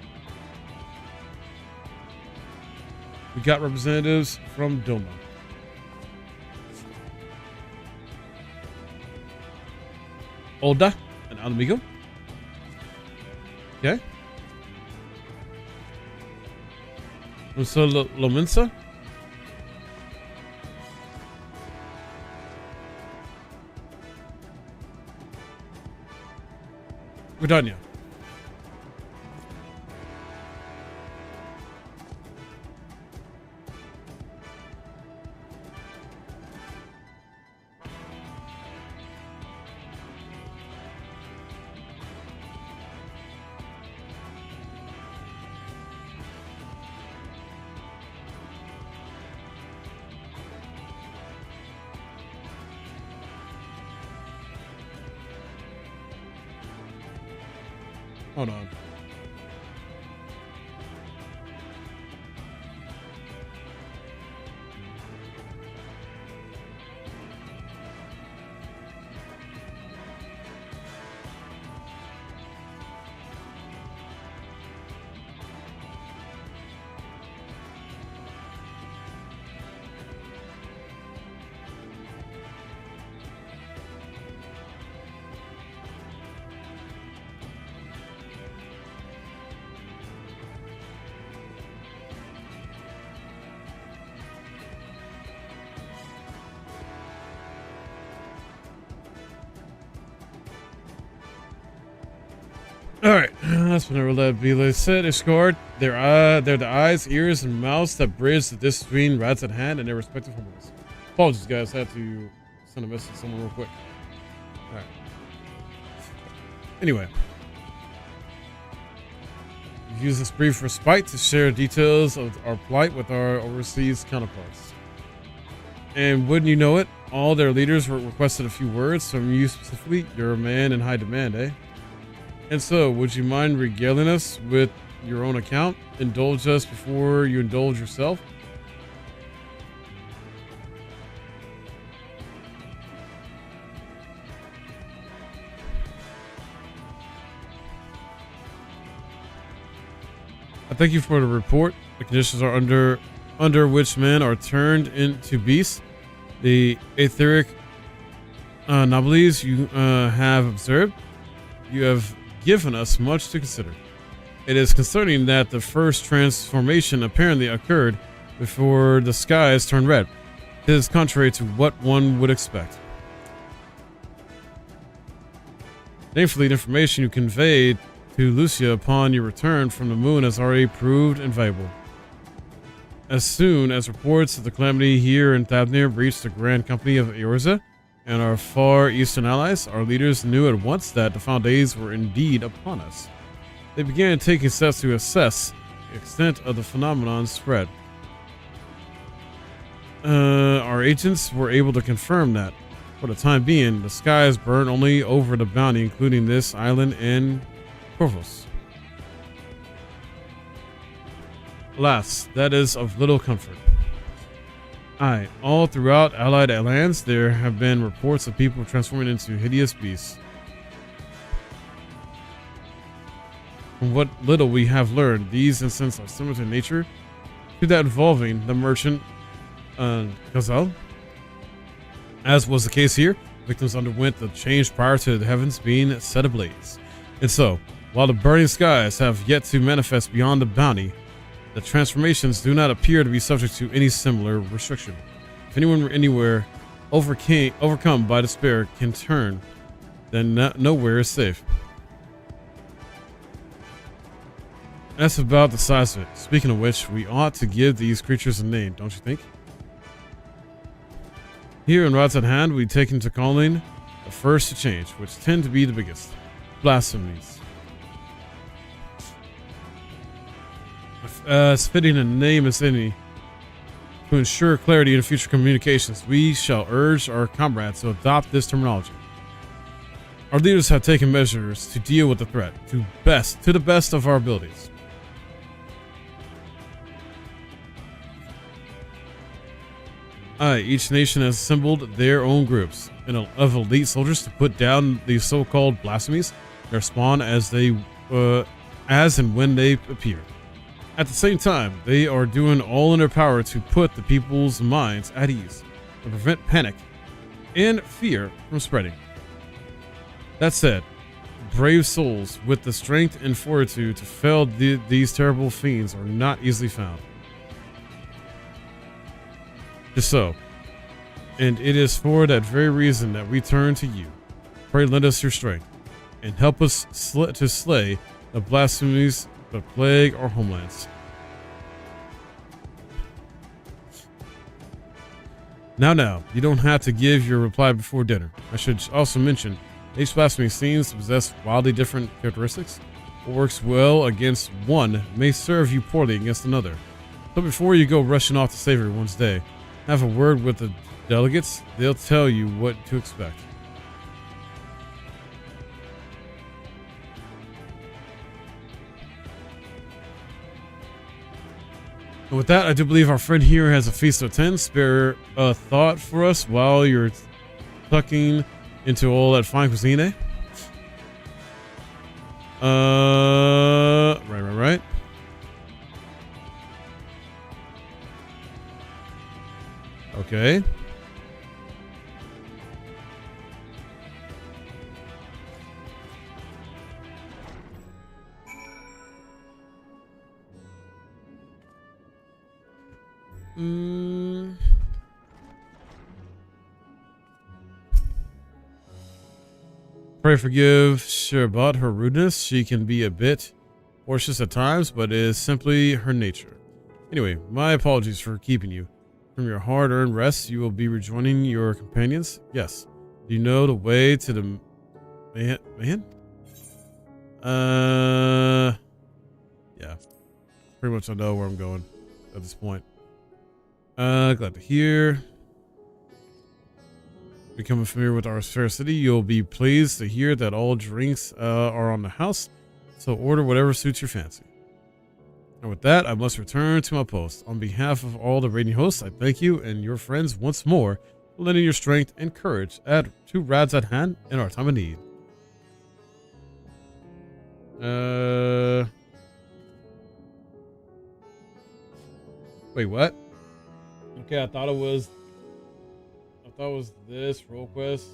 We got representatives from Doma. Olda and Alamigo. Okay. So Lominsa? Gridania. Hold on. Alright, that's whenever let be said. Ishgard, they're the eyes, ears, and mouths that bridge the distance between Radz-at-Han and their respective homelands. Apologies, guys. I had to send a message to someone real quick. Alright. Anyway. We use this brief respite to share details of our plight with our overseas counterparts. And wouldn't you know it, all their leaders requested a few words from you specifically. You're a man in high demand, eh? And so, would you mind regaling us with your own account? Indulge us before you indulge yourself? I thank you for the report. The conditions are under which men are turned into beasts. The etheric anomalies you have observed. You have given us much to consider. It is concerning that the first transformation apparently occurred before the skies turned red. It is contrary to what one would expect. Thankfully, the information you conveyed to Lucia upon your return from the moon has already proved invaluable. As soon as reports of the calamity here in Thavnair reached the Grand Company of Eorza and our far eastern allies, our leaders knew at once that the final days were indeed upon us. They began taking steps to assess the extent of the phenomenon's spread. Our agents were able to confirm that, for the time being, the skies burn only over the bounty, including this island and Corvus. Alas, that is of little comfort. Aye, all throughout allied lands, there have been reports of people transforming into hideous beasts. From what little we have learned, these incidents are similar in nature to that involving the merchant Ghazal. As was the case here, victims underwent the change prior to the heavens being set ablaze. And so, while the burning skies have yet to manifest beyond the bounty, the transformations do not appear to be subject to any similar restriction. If anyone anywhere overcome by despair can turn, then nowhere is safe. That's about the size of it. Speaking of which, we ought to give these creatures a name, don't you think? Here in Radz-at-Han, we take into calling the first to change, which tend to be the biggest. Blasphemies. As fitting a name as any, to ensure clarity in future communications, we shall urge our comrades to adopt this terminology. Our leaders have taken measures to deal with the threat to the best of our abilities. Each nation has assembled their own groups of elite soldiers to put down these so-called blasphemies that spawn as and when they appear. At the same time, they are doing all in their power to put the people's minds at ease and prevent panic and fear from spreading. That said, brave souls with the strength and fortitude to fell these terrible fiends are not easily found. Just so. And it is for that very reason that we turn to you. Pray lend us your strength, and help us to slay the blasphemies that plague our homelands. Now, you don't have to give your reply before dinner. I should also mention, each blasphemy seems to possess wildly different characteristics. What works well against one may serve you poorly against another. So before you go rushing off to save everyone's day, have a word with the delegates. They'll tell you what to expect. And with that, I do believe our friend here has a feast to attend. Spare a thought for us while you're tucking into all that fine cuisine, eh? Right. Okay. Pray forgive Sherbot her rudeness. She can be a bit boisterous at times, but it is simply her nature. Anyway, my apologies for keeping you. From your hard-earned rest, you will be rejoining your companions. Yes. Do you know the way to the man? Yeah. Pretty much I know where I'm going at this point. Glad to hear. Becoming familiar with our fair city, you'll be pleased to hear that all drinks are on the house, so order whatever suits your fancy. And with that, I must return to my post. On behalf of all the raiding hosts, I thank you and your friends once more for lending your strength and courage to Radz-at-Han in our time of need. Wait, what? Okay, I thought it was this role quest,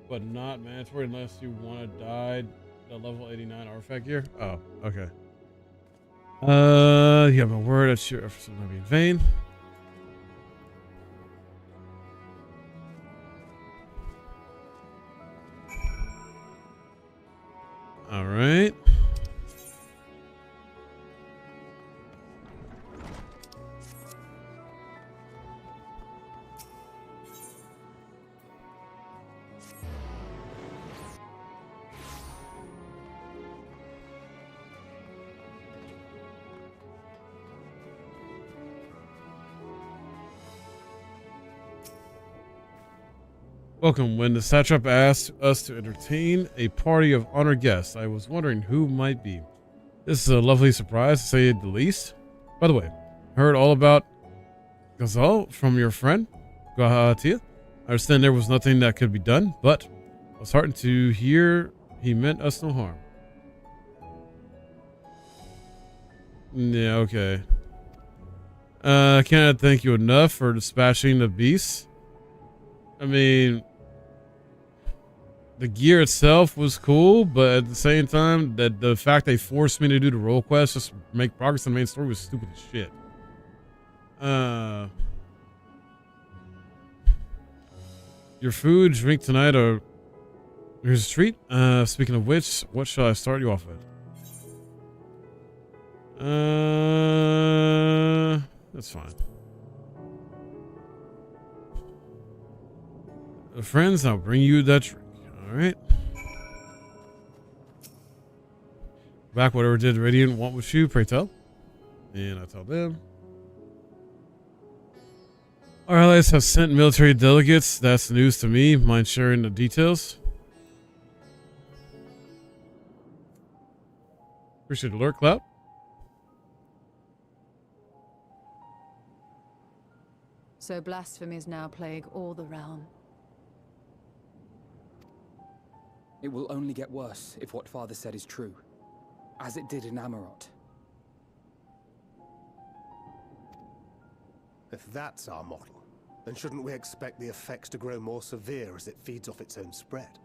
but not mandatory unless you want to die the level 89 artifact gear. Oh, okay. You have a word that your efforts will not be in vain. All right. Welcome. When the satrap asked us to entertain a party of honored guests, I was wondering who might be. This is a lovely surprise, to say the least. By the way, I heard all about Ghazal from your friend, Gahatia. I understand there was nothing that could be done, but I was heartened to hear he meant us no harm. Yeah, okay. I cannot thank you enough for dispatching the beasts. I mean, the gear itself was cool, but at the same time, that the fact they forced me to do the role quest just to make progress in the main story was stupid as shit. Your food, drink tonight, or here's a treat. Speaking of which, what shall I start you off with? That's fine. Friends, I'll bring you that drink. All right. Back, whatever did Radiant want with you, pray tell. And I tell them. Our allies have sent military delegates. That's news to me. Mind sharing the details? Appreciate the alert, Cloud. So blasphemies now plague all the realm. It will only get worse if what Father said is true, as it did in Amarot. If that's our model, then shouldn't we expect the effects to grow more severe as it feeds off its own spread?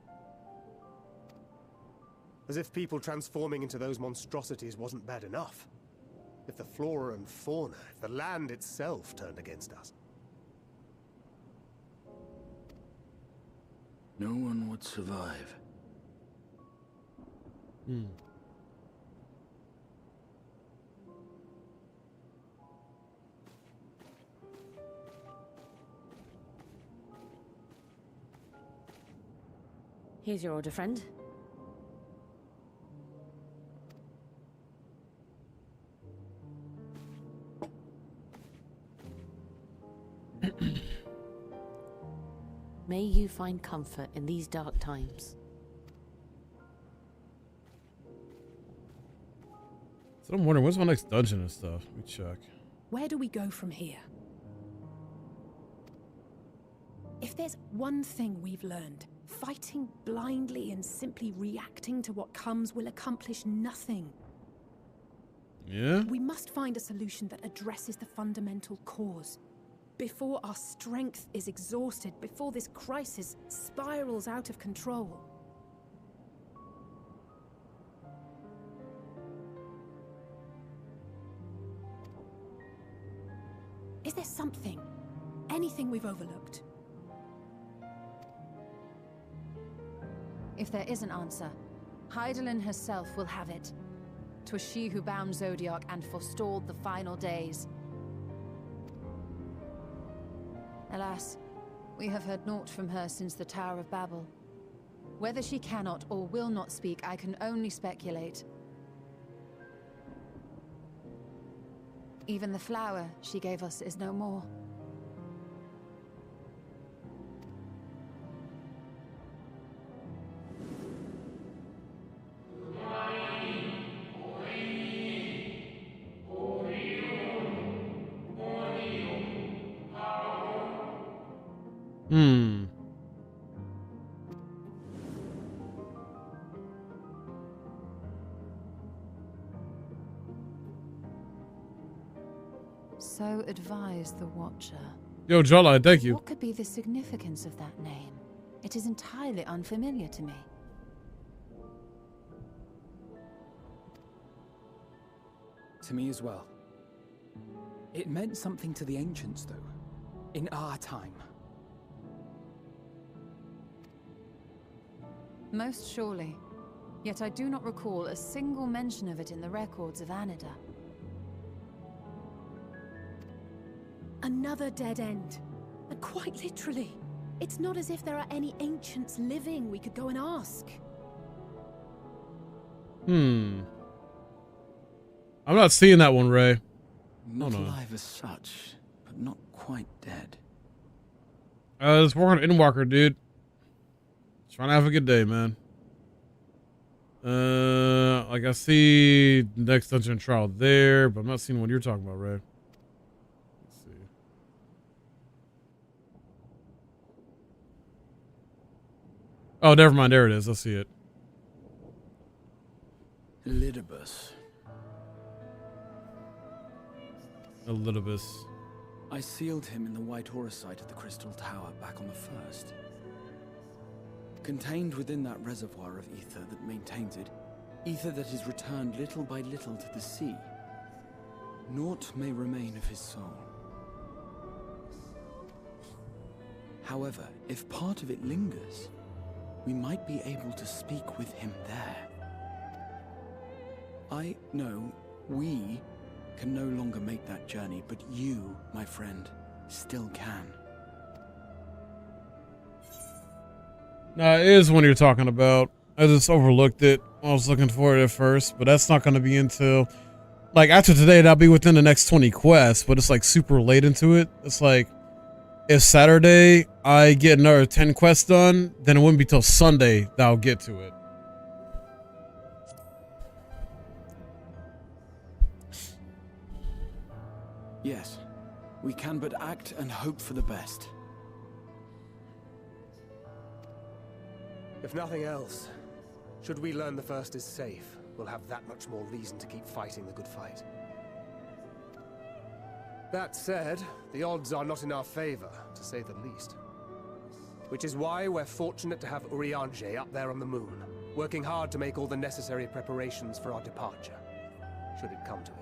As if people transforming into those monstrosities wasn't bad enough. If the flora and fauna, if the land itself turned against us. No one would survive. Here's your order, friend. May you find comfort in these dark times. So I'm wondering, what's my next dungeon and stuff? Let me check. Where do we go from here? If there's one thing we've learned, fighting blindly and simply reacting to what comes will accomplish nothing. Yeah? We must find a solution that addresses the fundamental cause. Before our strength is exhausted, before this crisis spirals out of control. Is there something, anything we've overlooked? If there is an answer, Hydaelyn herself will have it. 'Twas she who bound Zodiark and forestalled the final days. Alas, we have heard naught from her since the Tower of Babel. Whether she cannot or will not speak, I can only speculate. Even the flower she gave us is no more. So advised the Watcher. Yo, Jawline, thank you. What could be the significance of that name? It is entirely unfamiliar to me. To me as well. It meant something to the ancients, though. In our time. Most surely. Yet I do not recall a single mention of it in the records of Anida. Another dead end. And quite literally. It's not as if there are any ancients living we could go and ask. I'm not seeing that one, Ray. Not alive as such, but not quite dead. It's working on Endwalker, dude. Trying to have a good day, man. Like I see next dungeon trial there, but I'm not seeing what you're talking about, Ray. Let's see. Oh, never mind. There it is. I see it. Elidibus. Elidibus. I sealed him in the White Horus site at the Crystal Tower back on the 1st. Contained within that reservoir of ether that maintains it, ether that is returned little by little to the sea, naught may remain of his soul. However, if part of it lingers, we might be able to speak with him there. I know we can no longer make that journey, but you, my friend, still can. No, it is one you're talking about. I just overlooked it. I was looking for it at first, but that's not going to be until, like, after today, that'll be within the next 20 quests, but it's like super late into it. It's like, if Saturday I get another 10 quests done, then it wouldn't be till Sunday that I'll get to it. Yes, we can but act and hope for the best. If nothing else, should we learn the First is safe, we'll have that much more reason to keep fighting the good fight. That said, the odds are not in our favor, to say the least. Which is why we're fortunate to have Urianger up there on the moon, working hard to make all the necessary preparations for our departure, should it come to it.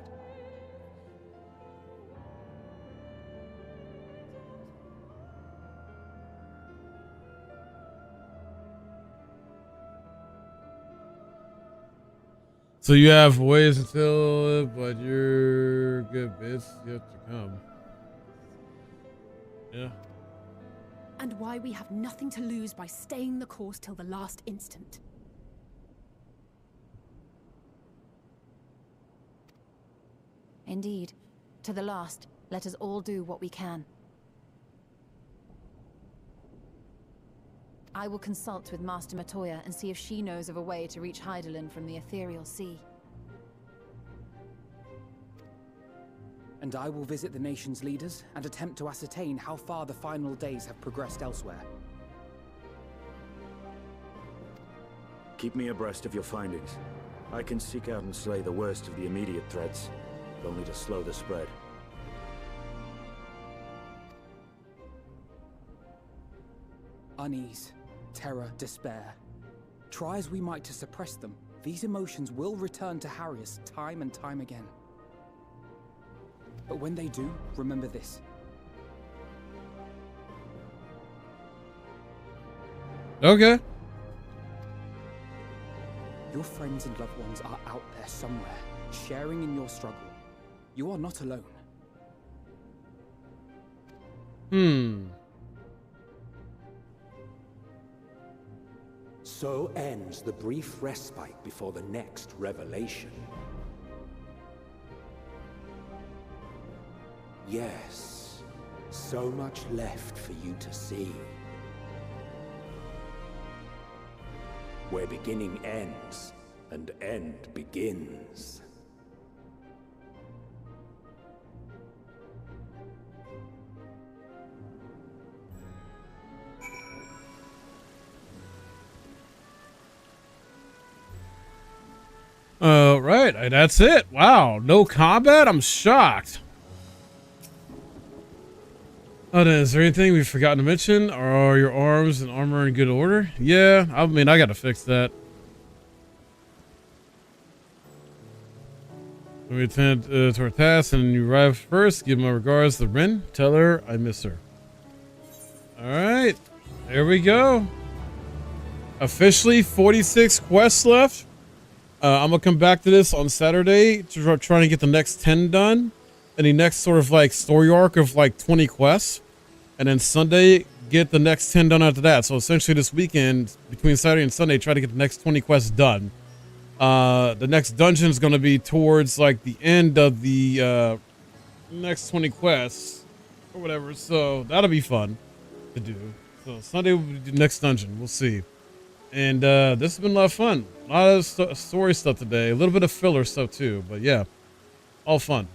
So you have ways until, but your good bits yet to come. Yeah. And why we have nothing to lose by staying the course till the last instant. Indeed. To the last, let us all do what we can. I will consult with Master Matoya and see if she knows of a way to reach Hydaelyn from the Ethereal Sea. And I will visit the nation's leaders and attempt to ascertain how far the final days have progressed elsewhere. Keep me abreast of your findings. I can seek out and slay the worst of the immediate threats, but only to slow the spread. Unease, terror, despair. Try as we might to suppress them, these emotions will return to harry us time and time again. But when they do, remember this. Okay. Your friends and loved ones are out there somewhere, sharing in your struggle. You are not alone. So ends the brief respite before the next revelation. Yes, so much left for you to see. Where beginning ends, and end begins. Right, that's it. Wow, no combat? I'm shocked. Oh, then, is there anything we've forgotten to mention? Are your arms and armor in good order? Yeah, I mean, I gotta fix that. When we attend to our task and you arrive first, give my regards to Rin. Tell her I miss her. Alright, there we go. Officially 46 quests left. I'm gonna come back to this on Saturday to try to get the next 10 done, and the next sort of like story arc of like 20 quests, and then Sunday get the next 10 done after that. So essentially this weekend between Saturday and Sunday, try to get the next 20 quests done. The next dungeon is gonna be towards like the end of the next 20 quests or whatever. So that'll be fun to do. So Sunday will be the next dungeon. We'll see. And this has been a lot of fun. A lot of story stuff today. A little bit of filler stuff too. But yeah, all fun.